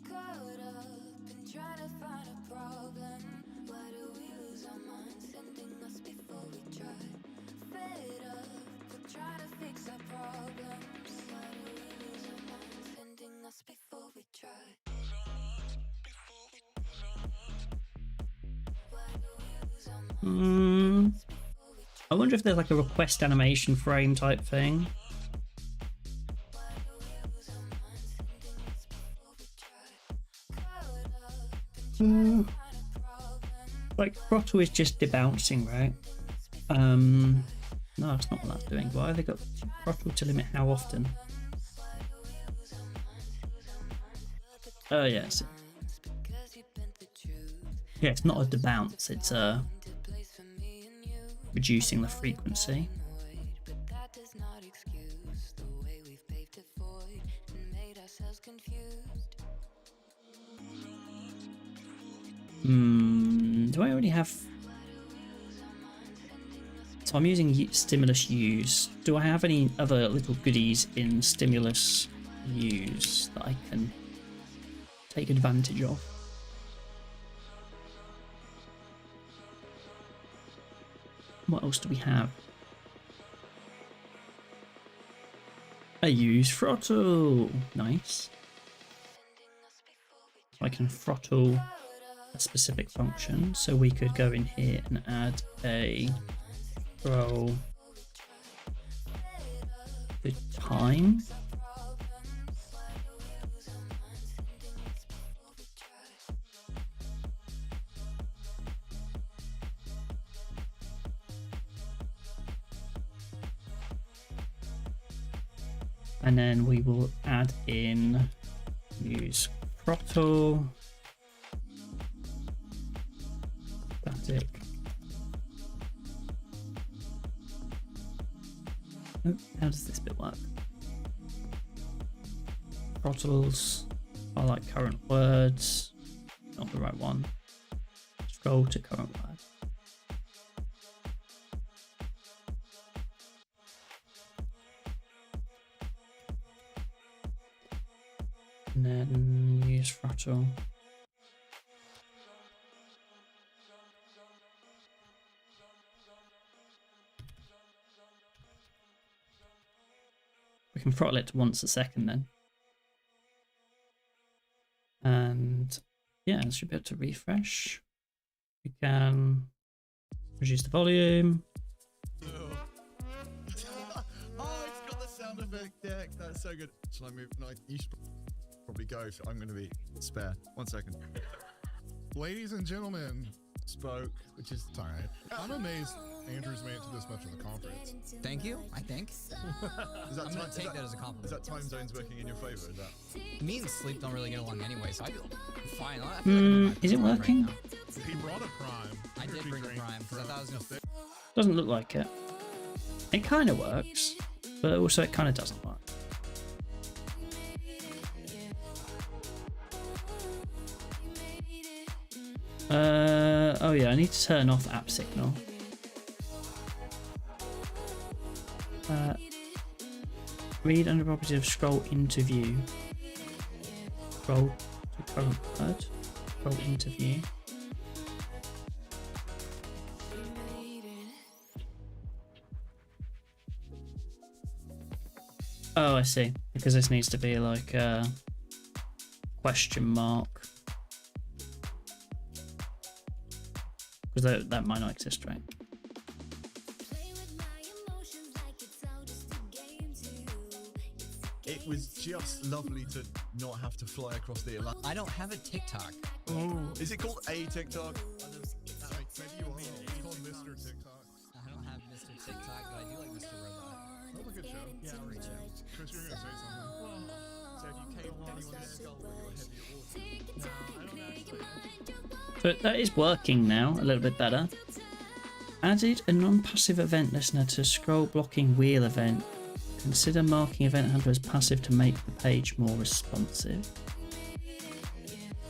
Caught up in trying to find a problem. Why do we lose our minds, sending us before we try? Fed up with trying to fix our problems. Why do we lose our minds, sending us before we try? Why do we lose our minds before we try? I wonder if there's like a request animation frame type thing. Why do we lose our minds, sending us before we try? Caught up in trying to find a problem. Like throttle is just debouncing, right? No, it's not what that's doing. Why have they got throttle to limit how often? Oh yes. Yeah, it's not a debounce, it's reducing the frequency. But that does not excuse the way we've paved a void and made ourselves confused. Do I already have? So I'm using stimulus use. Do I have any other little goodies in stimulus use that I can take advantage of? What else do we have? I use throttle. Nice. I can throttle a specific function, so we could go in here and add a throw the time. And then we will add in use throttle static. Oh, how does this bit work? Throttles are like current words, not the right one. Scroll to current word. And then use throttle. We can throttle it once a second then. And yeah, it should be able to refresh. We can reduce the volume. Oh, it's got the sound effect deck. That's so good. Shall I move? No, you should probably go. So I'm going to be spare. 1 second. Ladies and gentlemen, Spoke, which is it's all right. I'm amazed Andrew's made it to this much of the conference. Thank you, I think. Is I'm that gonna take that as a Is compliment. that time zones working in your favor? Is that? Me and sleep don't really get along anyway, so I feel fine. I feel like I'm in my Is it prime right working? now. He brought a prime. I did bring the prime because I thought I was gonna. Doesn't look like it. It kind of works, but also it kind of doesn't work. Oh yeah, I need to turn off app signal. Read under properties of scroll into view. Scroll to current word. Scroll into view. Oh, I see. Because this needs to be like a question mark. Because that might not exist, right? It was just lovely to not have to fly across the Atlantic. I don't have a TikTok. Ooh. Is it called a TikTok? Maybe you are. It's called Mr. TikTok. I don't have Mr. TikTok, but I do like Mr. Robot. That was a good show. Yeah, Great show. Chris, you were going to say something. So if you came anyone's skull when you were heavy at water. So that is working now a little bit better. Added a non-passive event listener to scroll blocking wheel event. Consider marking event handler as passive to make the page more responsive.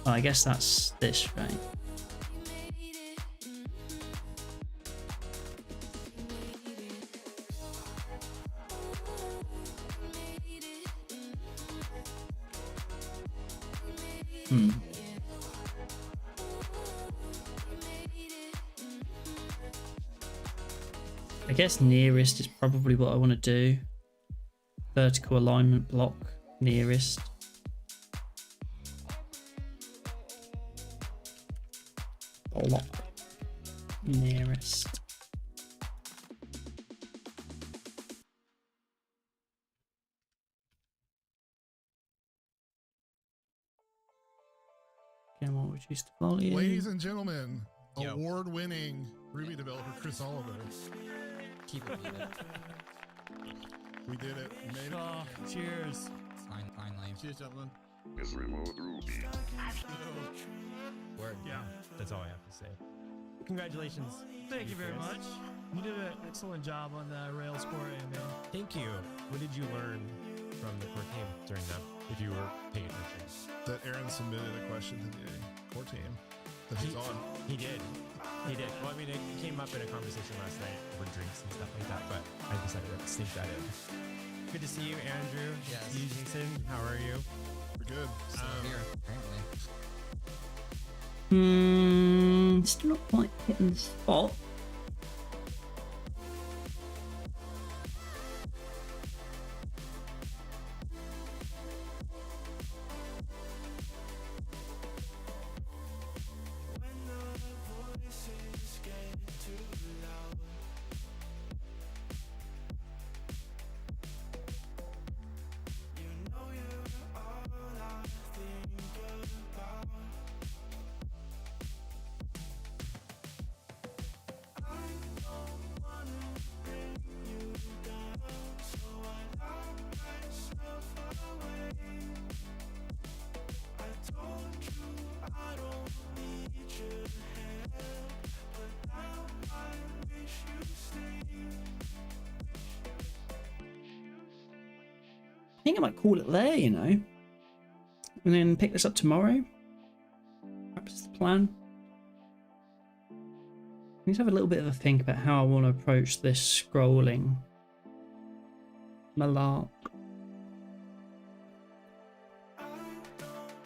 Oh, I guess that's this, right? I guess nearest is probably what I want to do. Vertical alignment block nearest. Block nearest. Again, we'll reduce the volume. Ladies and gentlemen, Yo. award-winning Ruby developer Chris Oliver. Keep it muted. We did it. We made it. Oh, cheers. Finally. Cheers, gentlemen. Is remote Ruby. Word. Yeah. That's all I have to say. Congratulations. Thank you very much. You did an excellent job on the Rails core AMA. Thank you. What did you learn from the core team during that, if you were paying attention? That Aaron submitted a question to the core team that he's on. He did. He did. Well, I mean, it came up in a conversation last night over drinks and stuff like that, but I decided to sneak that in. Good to see you, Andrew. Yes. You, Jason. How are you? We're good. Still here, apparently. Still not quite hitting the spot. I think I might call it there, you know, and then pick this up tomorrow. Perhaps it's the plan. I need to have a little bit of a think about how I want to approach this scrolling malark.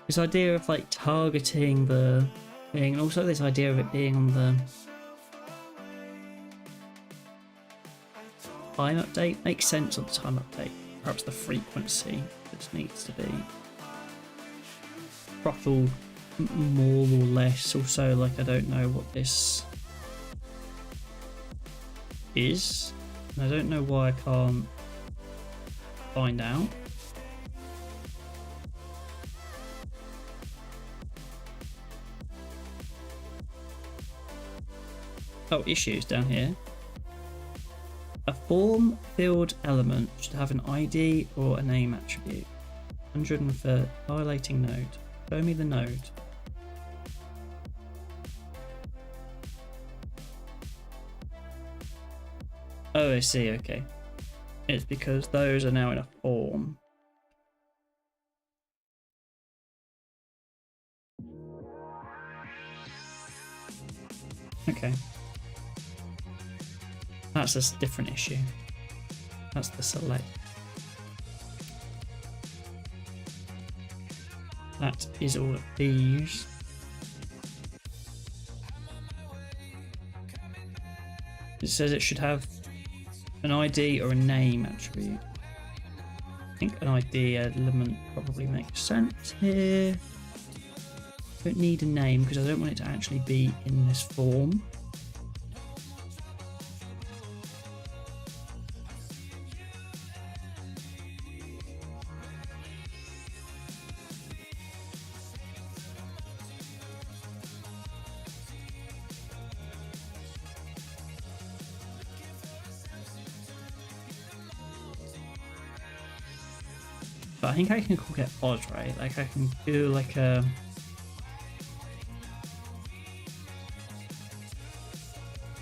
This idea of like targeting the thing, and also this idea of it being on the time update makes sense on the time update. Perhaps the frequency just needs to be throttled more or less. Also, like, I don't know what this is. And I don't know why I can't find out. Oh, issues down here. A form field element should have an ID or a name attribute. 130 violating node. Show me the node. Oh, I see, okay. It's because those are now in a form. Okay. That's a different issue. That's the select. That is all of these. It says it should have an ID or a name attribute. think an ID element probably makes sense here. Don't need a name because I don't want it to actually be in this form. But I think I can call it odd, right? Like I can do like a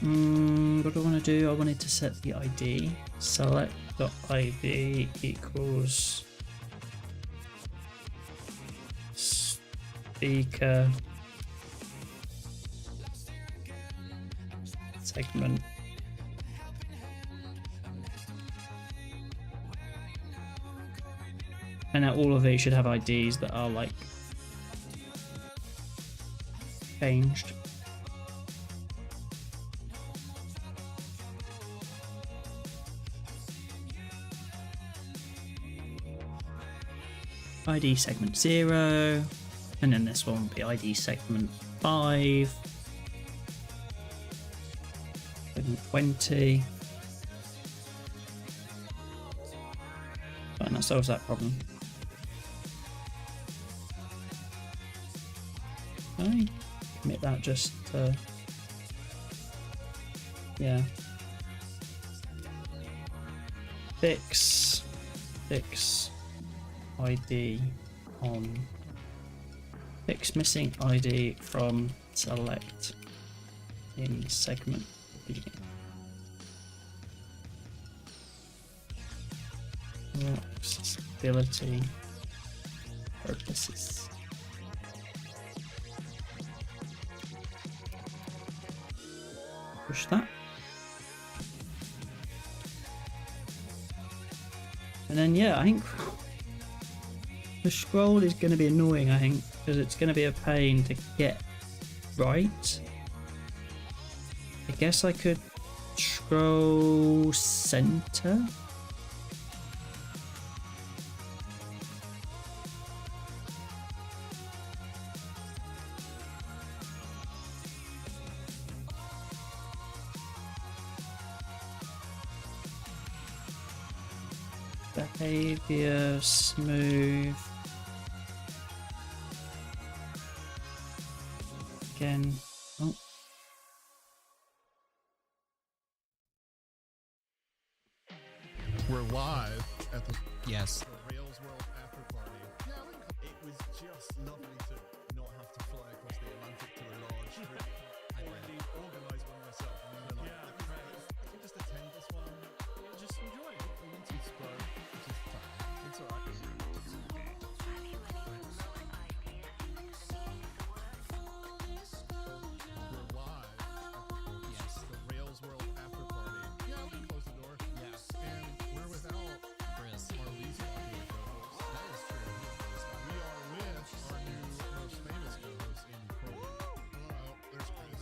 what do I want to do? I wanted to set the ID. Select.id equals speaker segment. And now all of these should have IDs that are like changed. ID segment 0, and then this one will be ID segment 5, segment 20. And that solves that problem. I commit that just to, yeah. Fix ID on fix missing ID from select in segment B. Accessibility purposes. Push that. And then yeah, I think the scroll is going to be annoying, I think, because it's going to be a pain to get right. I guess I could scroll center. Behavior smooth. Again. Oh. We're live at the Yes. Rails World after party. It was just lovely to not have to fly across the Atlantic to a large trip. I already organised one myself. And then I can just attend this one. Just enjoy it. We went to Expo, which is fine. It's alright. we're live at the Rails World after party. Yeah, we can close the door. Yes. And we're without Chris. our least popular co-host. That is true. We are with our new most famous co-host in Pro. Hello, there's Chris.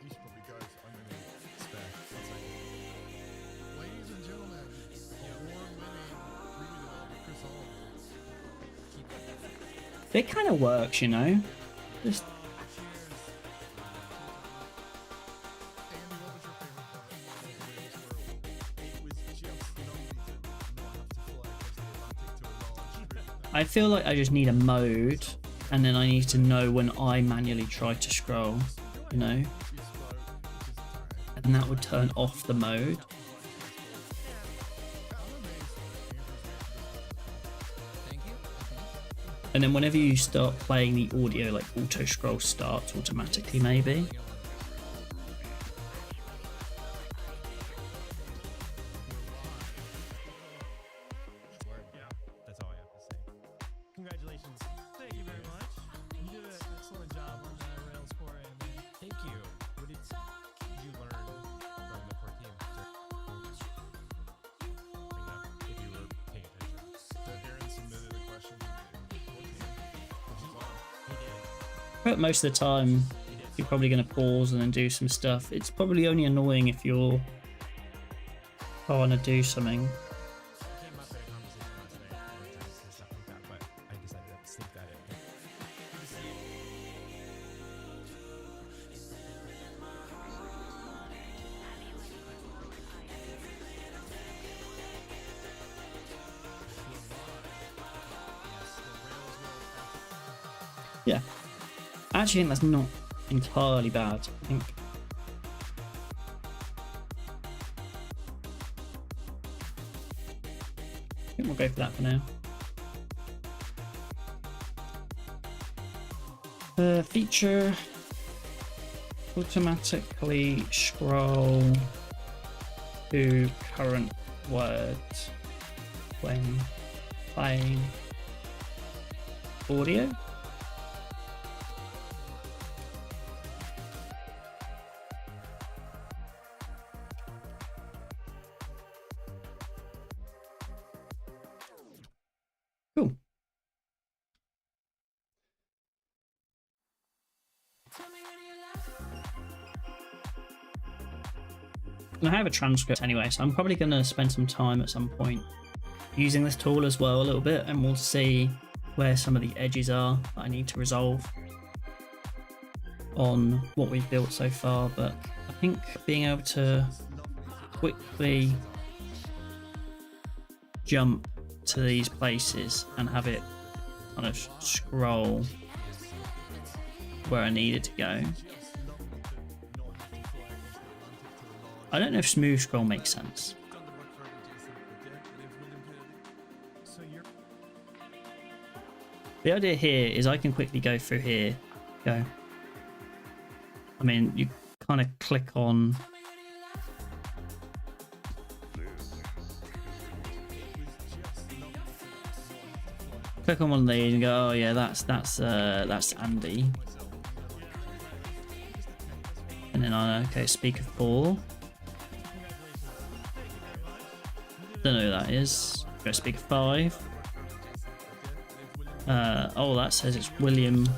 You should probably go. So I'm going to spare. I'll take it. Ladies and gentlemen, award-winning readable Chris Hall. It kind of works, you know. Just Andy, what was your favorite part of Rails World? It was just lovely to not have to fly across the Atlantic to a large trip. I feel like I just need a mode, and then I need to know when I manually try to scroll, you know, and that would turn off the mode. Thank you. And then whenever you start playing the audio, like auto scroll starts automatically, maybe. Yeah, that's all I have to say. Congratulations. Thank you very much. You did an excellent job on that Rails 4A, man. Thank you. What did you learn from the core team? If you were paying attention. That Aaron submitted a question to the core team, which is awesome. He did. But most of the time, He did. you're probably going to pause and then do some stuff. It's probably only annoying if you're trying to do something. It came up in a conversation last night over drinks and stuff like that, but I decided to sneak that in. Good to see you. Yeah. I actually think that's not entirely bad. I think we'll go for that for now. Feature automatically scroll to current word when playing audio. Cool. And I have a transcript anyway, so I'm probably going to spend some time at some point using this tool as well a little bit, and we'll see where some of the edges are that I need to resolve on what we've built so far. But I think being able to quickly jump to these places and have it kind of scroll where I need it to go. I don't know if smooth scroll makes sense. The idea here is I can quickly go through here, I mean, you kind of click on one of these and go, oh yeah, that's Andy. And then okay, speaker 4. Don't know who that is. Go speaker 5. Oh, that says it's William.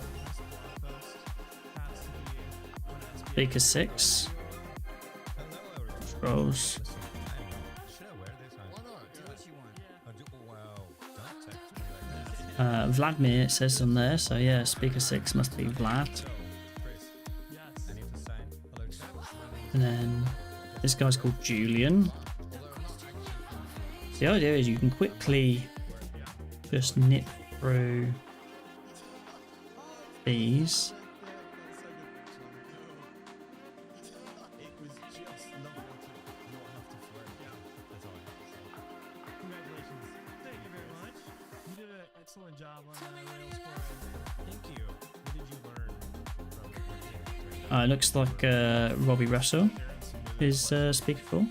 Speaker 6. Scrolls. Vladimir, it says on there, so yeah, speaker 6 must be Vlad. And then this guy's called Julian. The idea is you can quickly just nip through these. Excellent job on Rails core. Thank you. What did you learn from It looks like Robbie Russell is speaker 4.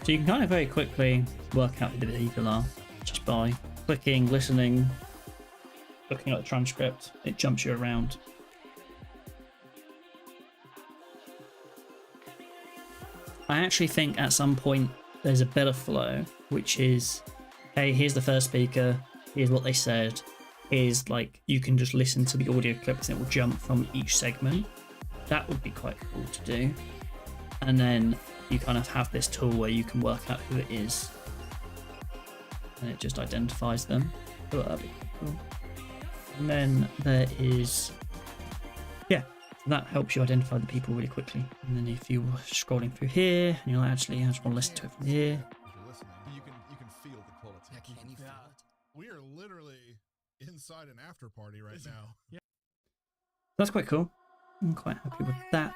So you can kind of very quickly work out who the people are just by clicking, listening, looking at the transcript. It jumps you around. I actually think at some point there's a better flow, which is, hey, here's the first speaker, here's what they said, here's like, you can just listen to the audio clips and it will jump from each segment. That would be quite cool to do. And then you kind of have this tool where you can work out who it is. And it just identifies them. Oh, that'd be cool. And then there is, yeah, that helps you identify the people really quickly. And then if you're scrolling through here, and you're actually, I just want to listen to it from here. You can feel the quality. Yeah, can you feel it? We are literally inside an after party right now. That's quite cool. I'm quite happy with that.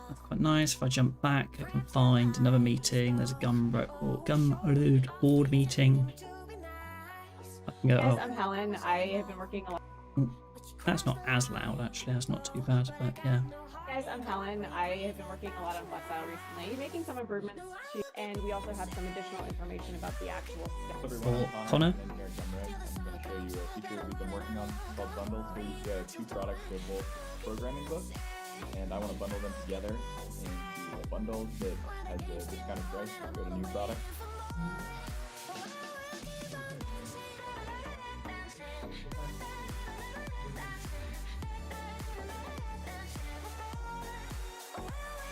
That's quite nice. If I jump back, I can find another meeting. There's a board meeting. I can go, Yes, oh, I'm Helen. I have been working a lot. that's not as loud actually. That's not too bad, but yeah. Guys, I'm Helen. I have been working a lot on Flatstyle recently, making some improvements to, and we also have some additional information about the actual steps. Or Connor. I'm going to show you a feature we've been working on called bundles. So you get 2 products for both programming books, and I want to bundle them together into a bundle that has a discounted price. Go to new product.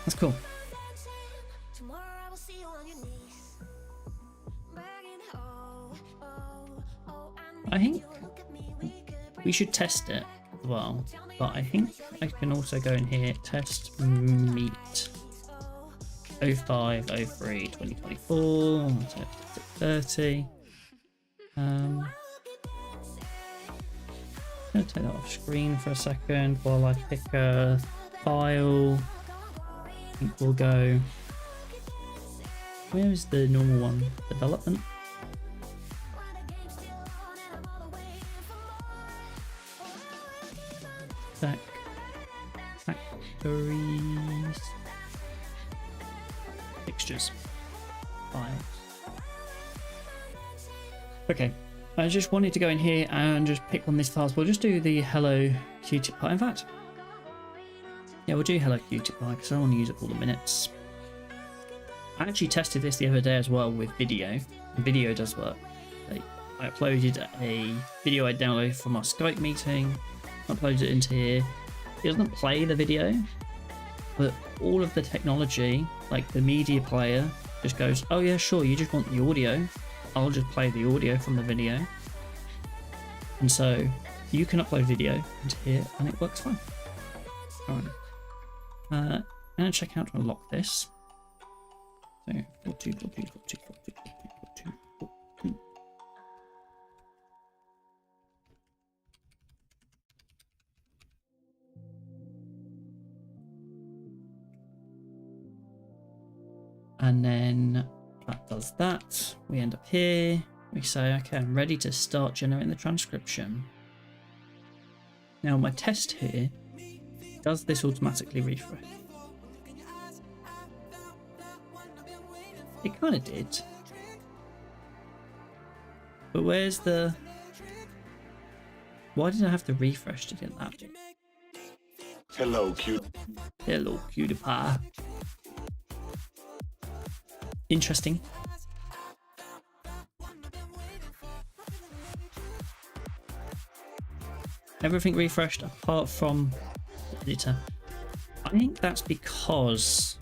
That's cool. Tomorrow I will see you on your knees. Begging, oh, oh, oh, I think you look at me, we could we should test it as well. But I think I can also go in here, test meet 05, 03, 2024, 30. I'm going to take that off screen for a second while I pick a file. I think we'll go. Where is the normal one? Development. Factories. Fixtures. Files. Okay. I just wanted to go in here and just pick one of these files. We'll just do the Hello Cutie Pie. In fact, yeah, we'll do Hello Cutie Pie because I want to use up all the minutes. I actually tested this the other day as well with video. Video does work. I uploaded a video I downloaded from our Skype meeting, uploaded it into here. It doesn't play the video, but all of the technology, like the media player, just goes, oh yeah, sure, you just want the audio. I'll just play the audio from the video. And so you can upload video into here and it works fine. Alright. I'm going to check out to unlock this. So 42, 42, 42, 42, 42, 42. And then that does that. We end up here. We say, okay, I'm ready to start generating the transcription. Now my test here, does this automatically refresh? It kind of did. But where's the... Why did I have to refresh to get that? Hello, cute. Hello, cutie pie. Interesting. Everything refreshed apart from the editor. I think that's because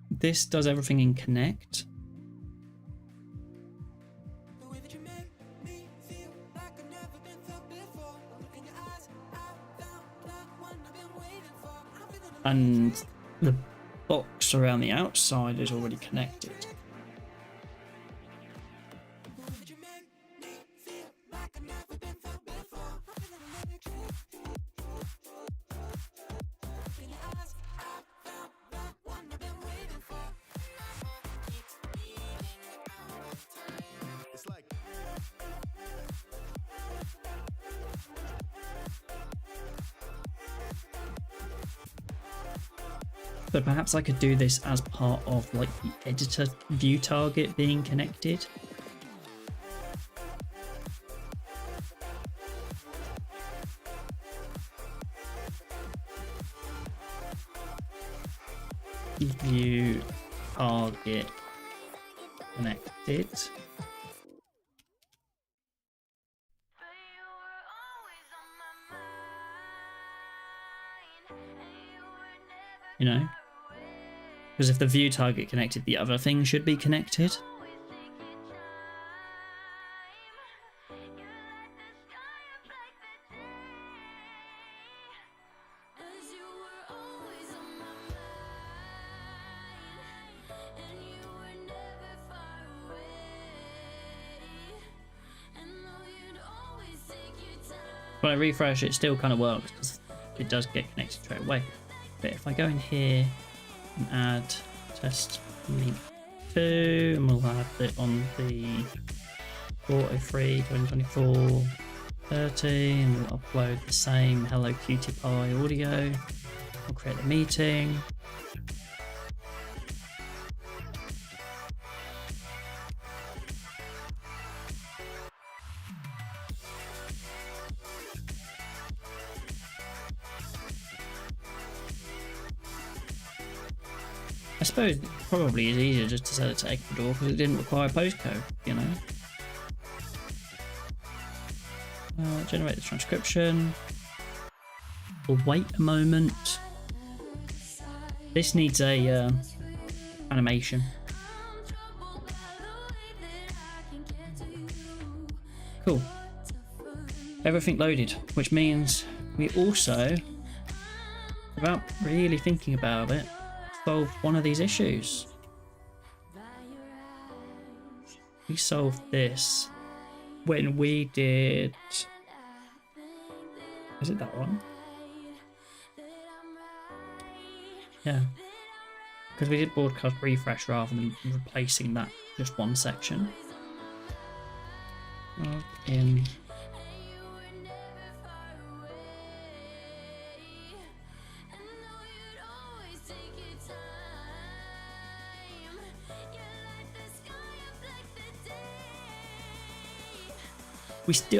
this does everything in Connect. And the box around the outside is already connected. But perhaps I could do this as part of like the editor view target being connected. View target connected. You know? Because if the view target connected, the other thing should be connected. When I refresh, it still kind of works because it does get connected straight away. But if I go in here and add test link 2, and we'll add it on the 403 2024 30, and we'll upload the same Hello Cutie Pie audio. We'll create a meeting. I suppose it probably is easier just to set it to Ecuador because it didn't require a postcode, you know. Generate the transcription. We'll wait a moment. This needs a animation. Cool. Everything loaded, which means we also, without really thinking about it, solved one of these issues. We solved this when we did... Is it that one? Yeah. Because we did broadcast refresh rather than replacing that just one section. In.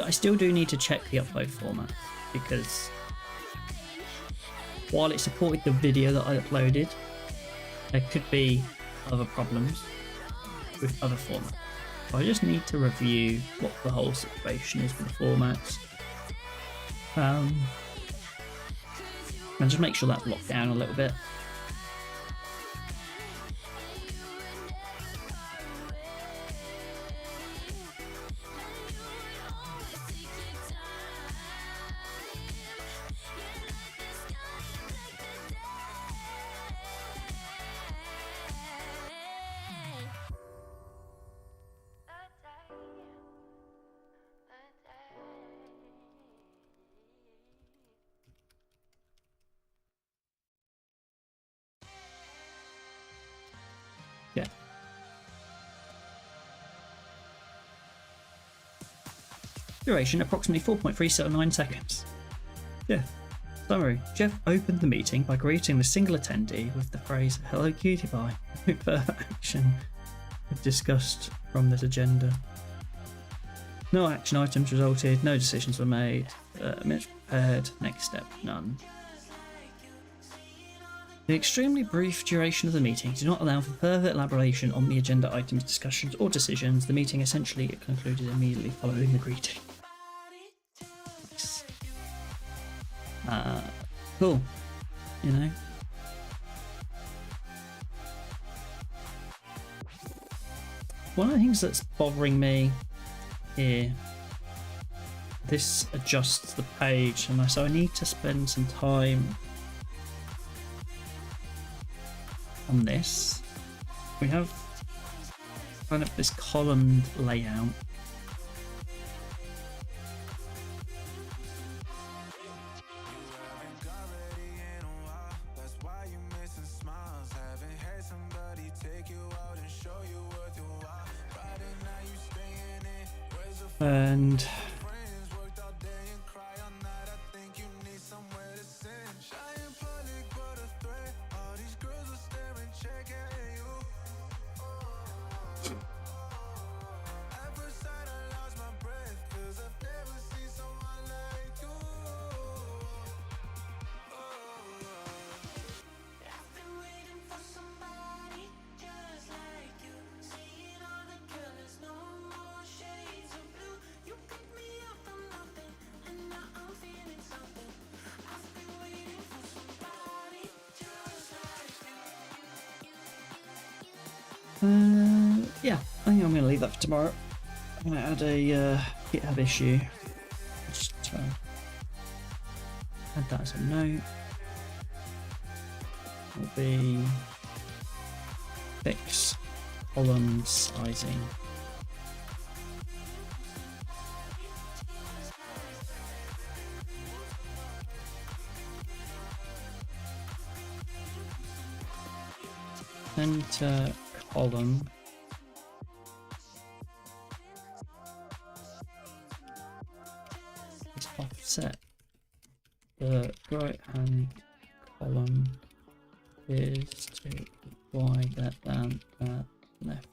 I still do need to check the upload format because while it supported the video that I uploaded, there could be other problems with other formats. So I just need to review what the whole situation is with the formats. And just make sure that's locked down a little bit. Yeah. Duration approximately 4.379 seconds. Yeah. Summary. Jeff opened the meeting by greeting the single attendee with the phrase, "Hello cutie pie." No further action was discussed from this agenda. No action items resulted, no decisions were made. Minutes prepared, next step, none. The extremely brief duration of the meeting did not allow for further elaboration on the agenda items, discussions or decisions. The meeting essentially concluded immediately following the greeting. Cool. You know. One of the things that's bothering me here, this adjusts the page, and so I need to spend some time on this. We have kind of this columned layout. And yeah, I think I'm going to leave that for tomorrow. I'm going to add a GitHub issue. Just add that as a note. Will be fix column sizing. Center column is offset. The right hand column is to wider than the left.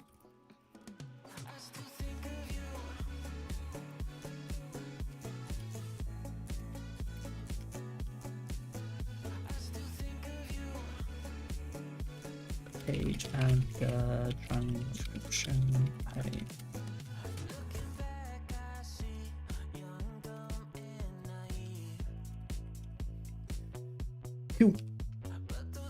page and the transcription page. Cool.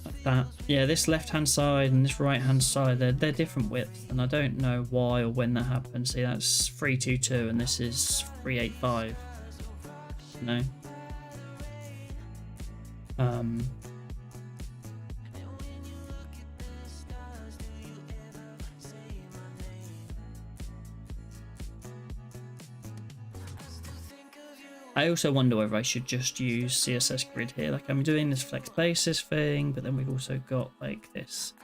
Like that. Yeah, this left-hand side and this right-hand side, they're different widths, and I don't know why or when that happened. See, that's 322 and this is 385. No. I also wonder whether I should just use CSS grid here. Like, I'm doing this flex basis thing, but then we've also got like this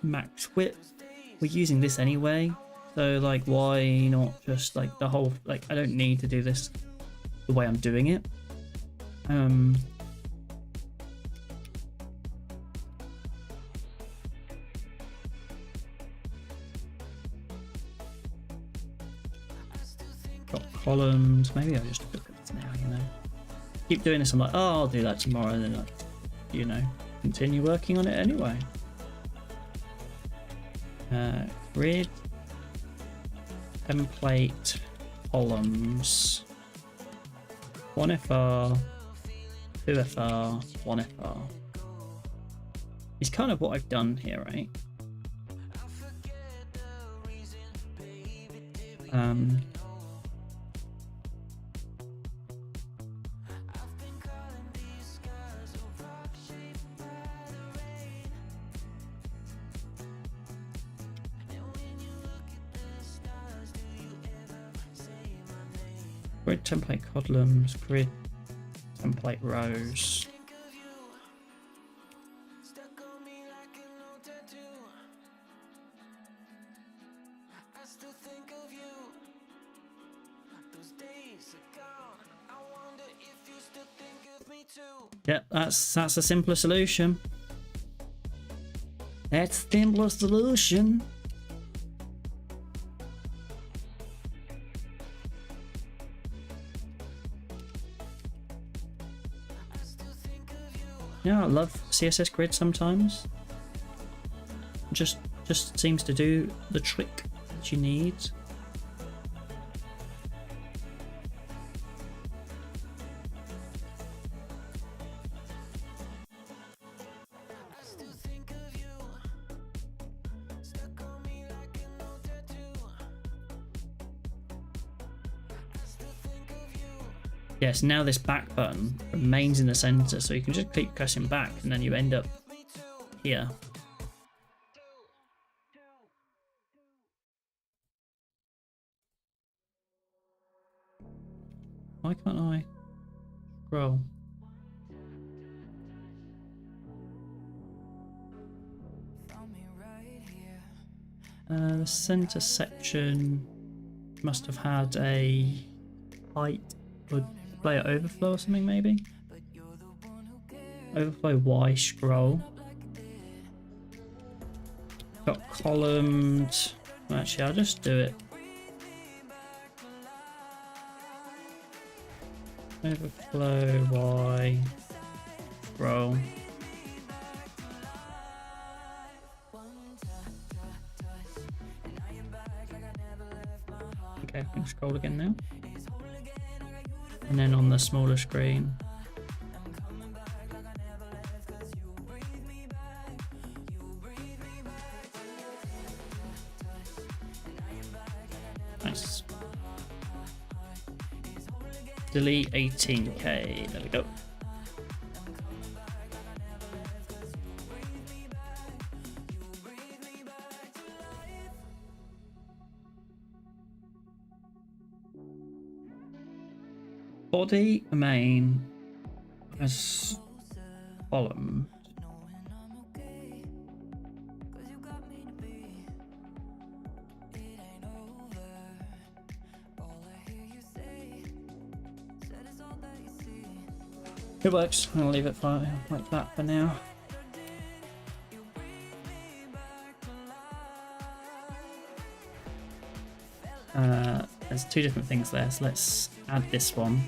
max width. We're using this anyway, so like, why not just like the whole, like, I don't need to do this the way I'm doing it. Got columns. Maybe I'll just look at this now, you know. Keep doing this, I'm like, oh, I'll do that tomorrow, and then, like, you know, continue working on it anyway. Grid, template, columns, 1FR, 2FR, 1FR. It's kind of what I've done here, right? Grid template columns, grid template rows. Yeah, that's a simpler solution. That's the simpler solution. Yeah, I love CSS grid sometimes. Just seems to do the trick that you need. Yes, now this back button remains in the center, so you can just keep pressing back and then you end up here. Why can't I scroll? The center section must have had a height or display overflow or something, maybe. Overflow Y scroll. Got columned. Actually, I'll just do it. Overflow Y scroll. Okay, I can scroll again now. And then on the smaller screen. Nice. Delete 18K. There we go. Body main as column. It works. I'll leave it like that for now. There's two different things there, so let's add this one.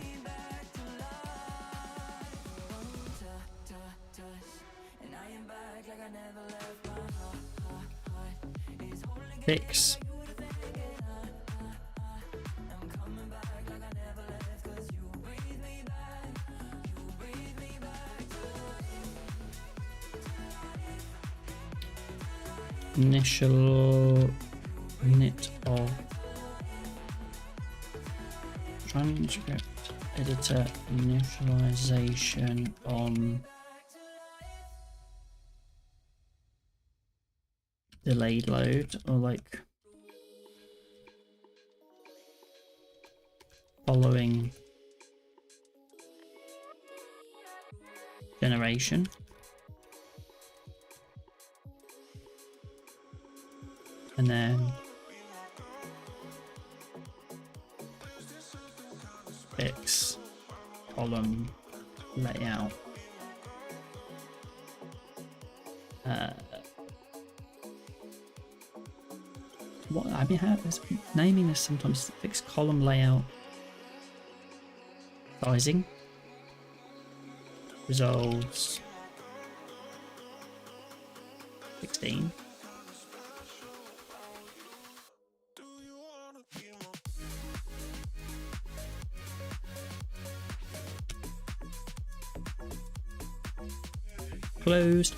fix. Initial unit of transcript editor initialization on delayed load, or like following generation. And then fix column layout. What I mean, how is naming this sometimes? Fix column layout sizing resolves 16. Closed.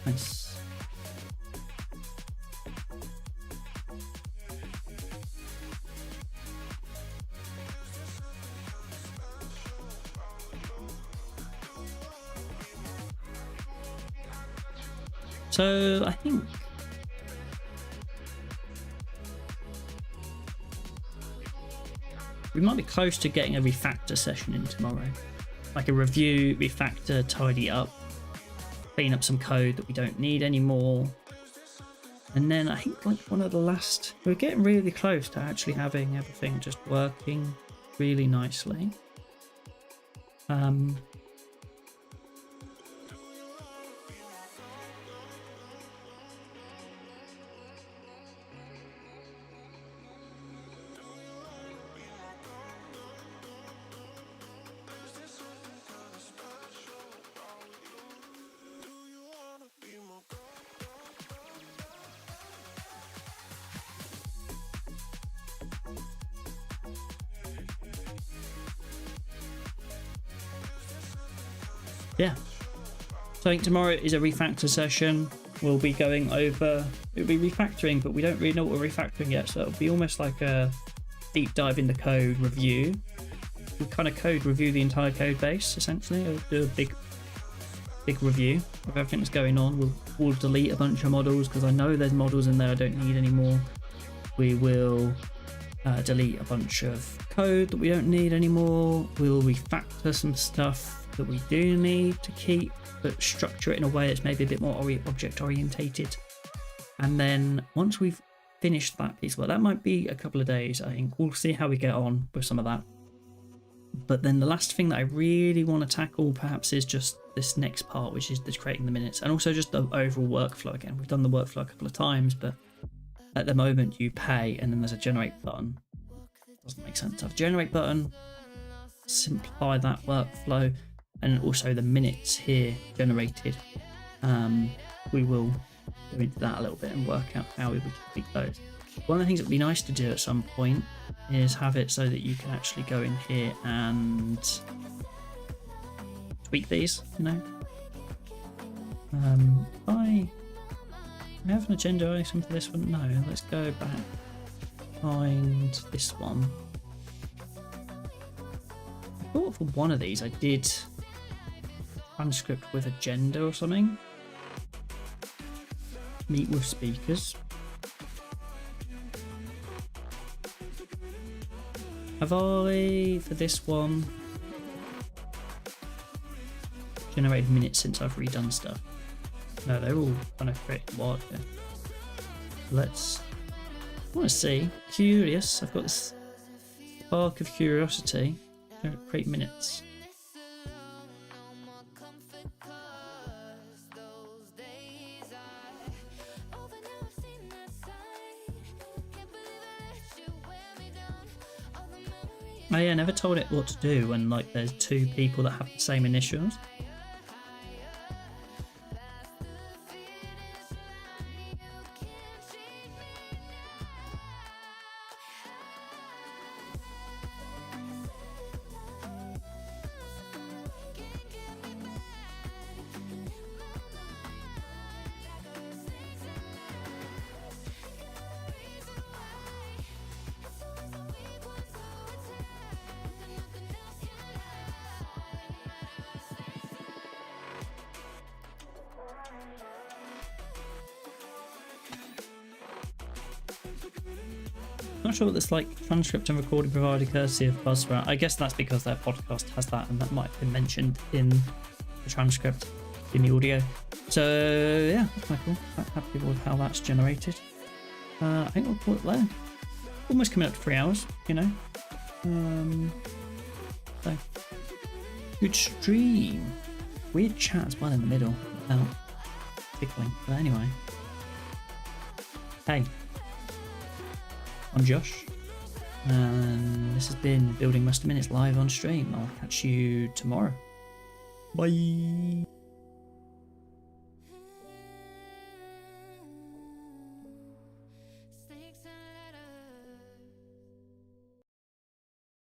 Nice. So I think we might be close to getting a refactor session in tomorrow. Like a review, refactor, tidy up, clean up some code that we don't need anymore. And then I think like one of the last, we're getting really close to actually having everything just working really nicely. Yeah, so I think tomorrow is a refactor session. We'll be going over, it'll be refactoring, but we don't really know what we're refactoring yet, so it'll be almost like a deep dive into code review. We kind of code review the entire code base essentially. We'll do a big review of everything that's going on. We'll delete a bunch of models because I know there's models in there I don't need anymore. We will delete a bunch of code that we don't need anymore. We'll refactor some stuff that we do need to keep, but structure it in a way that's maybe a bit more object orientated. And then once we've finished that piece, well, that might be a couple of days. I think we'll see how we get on with some of that. But then the last thing that I really want to tackle perhaps is just this next part, which is just creating the minutes, and also just the overall workflow. Again, we've done the workflow a couple of times, but at the moment you pay and then there's a generate button. Doesn't make sense to have a generate button. Simplify that workflow. And also the minutes here generated. We will go into that a little bit and work out how we can tweak those. One of the things that would be nice to do at some point is have it so that you can actually go in here and tweak these, you know. I have an agenda item for this one. No, let's go back, find this one. I thought for one of these I did transcript with agenda or something. Meet with speakers. Have I, for this one, generated minutes since I've redone stuff? No, they're all kind of created wild here. Let's, I want to see, curious, I've got this spark of curiosity. Create minutes. I never told it what to do when like there's two people that have the same initials. Not sure what this like transcript and recording provided courtesy of ProseMirror. I guess that's because their podcast has that, and that might have been mentioned in the transcript in the audio. So yeah, that's quite cool. Quite happy with how that's generated. I think we'll call it there. Almost coming up to 3 hours, you know. So good stream. Weird chat as well in the middle without tickling. But anyway, hey. I'm Josh, and this has been Building Master Minutes live on stream. I'll catch you tomorrow. Bye.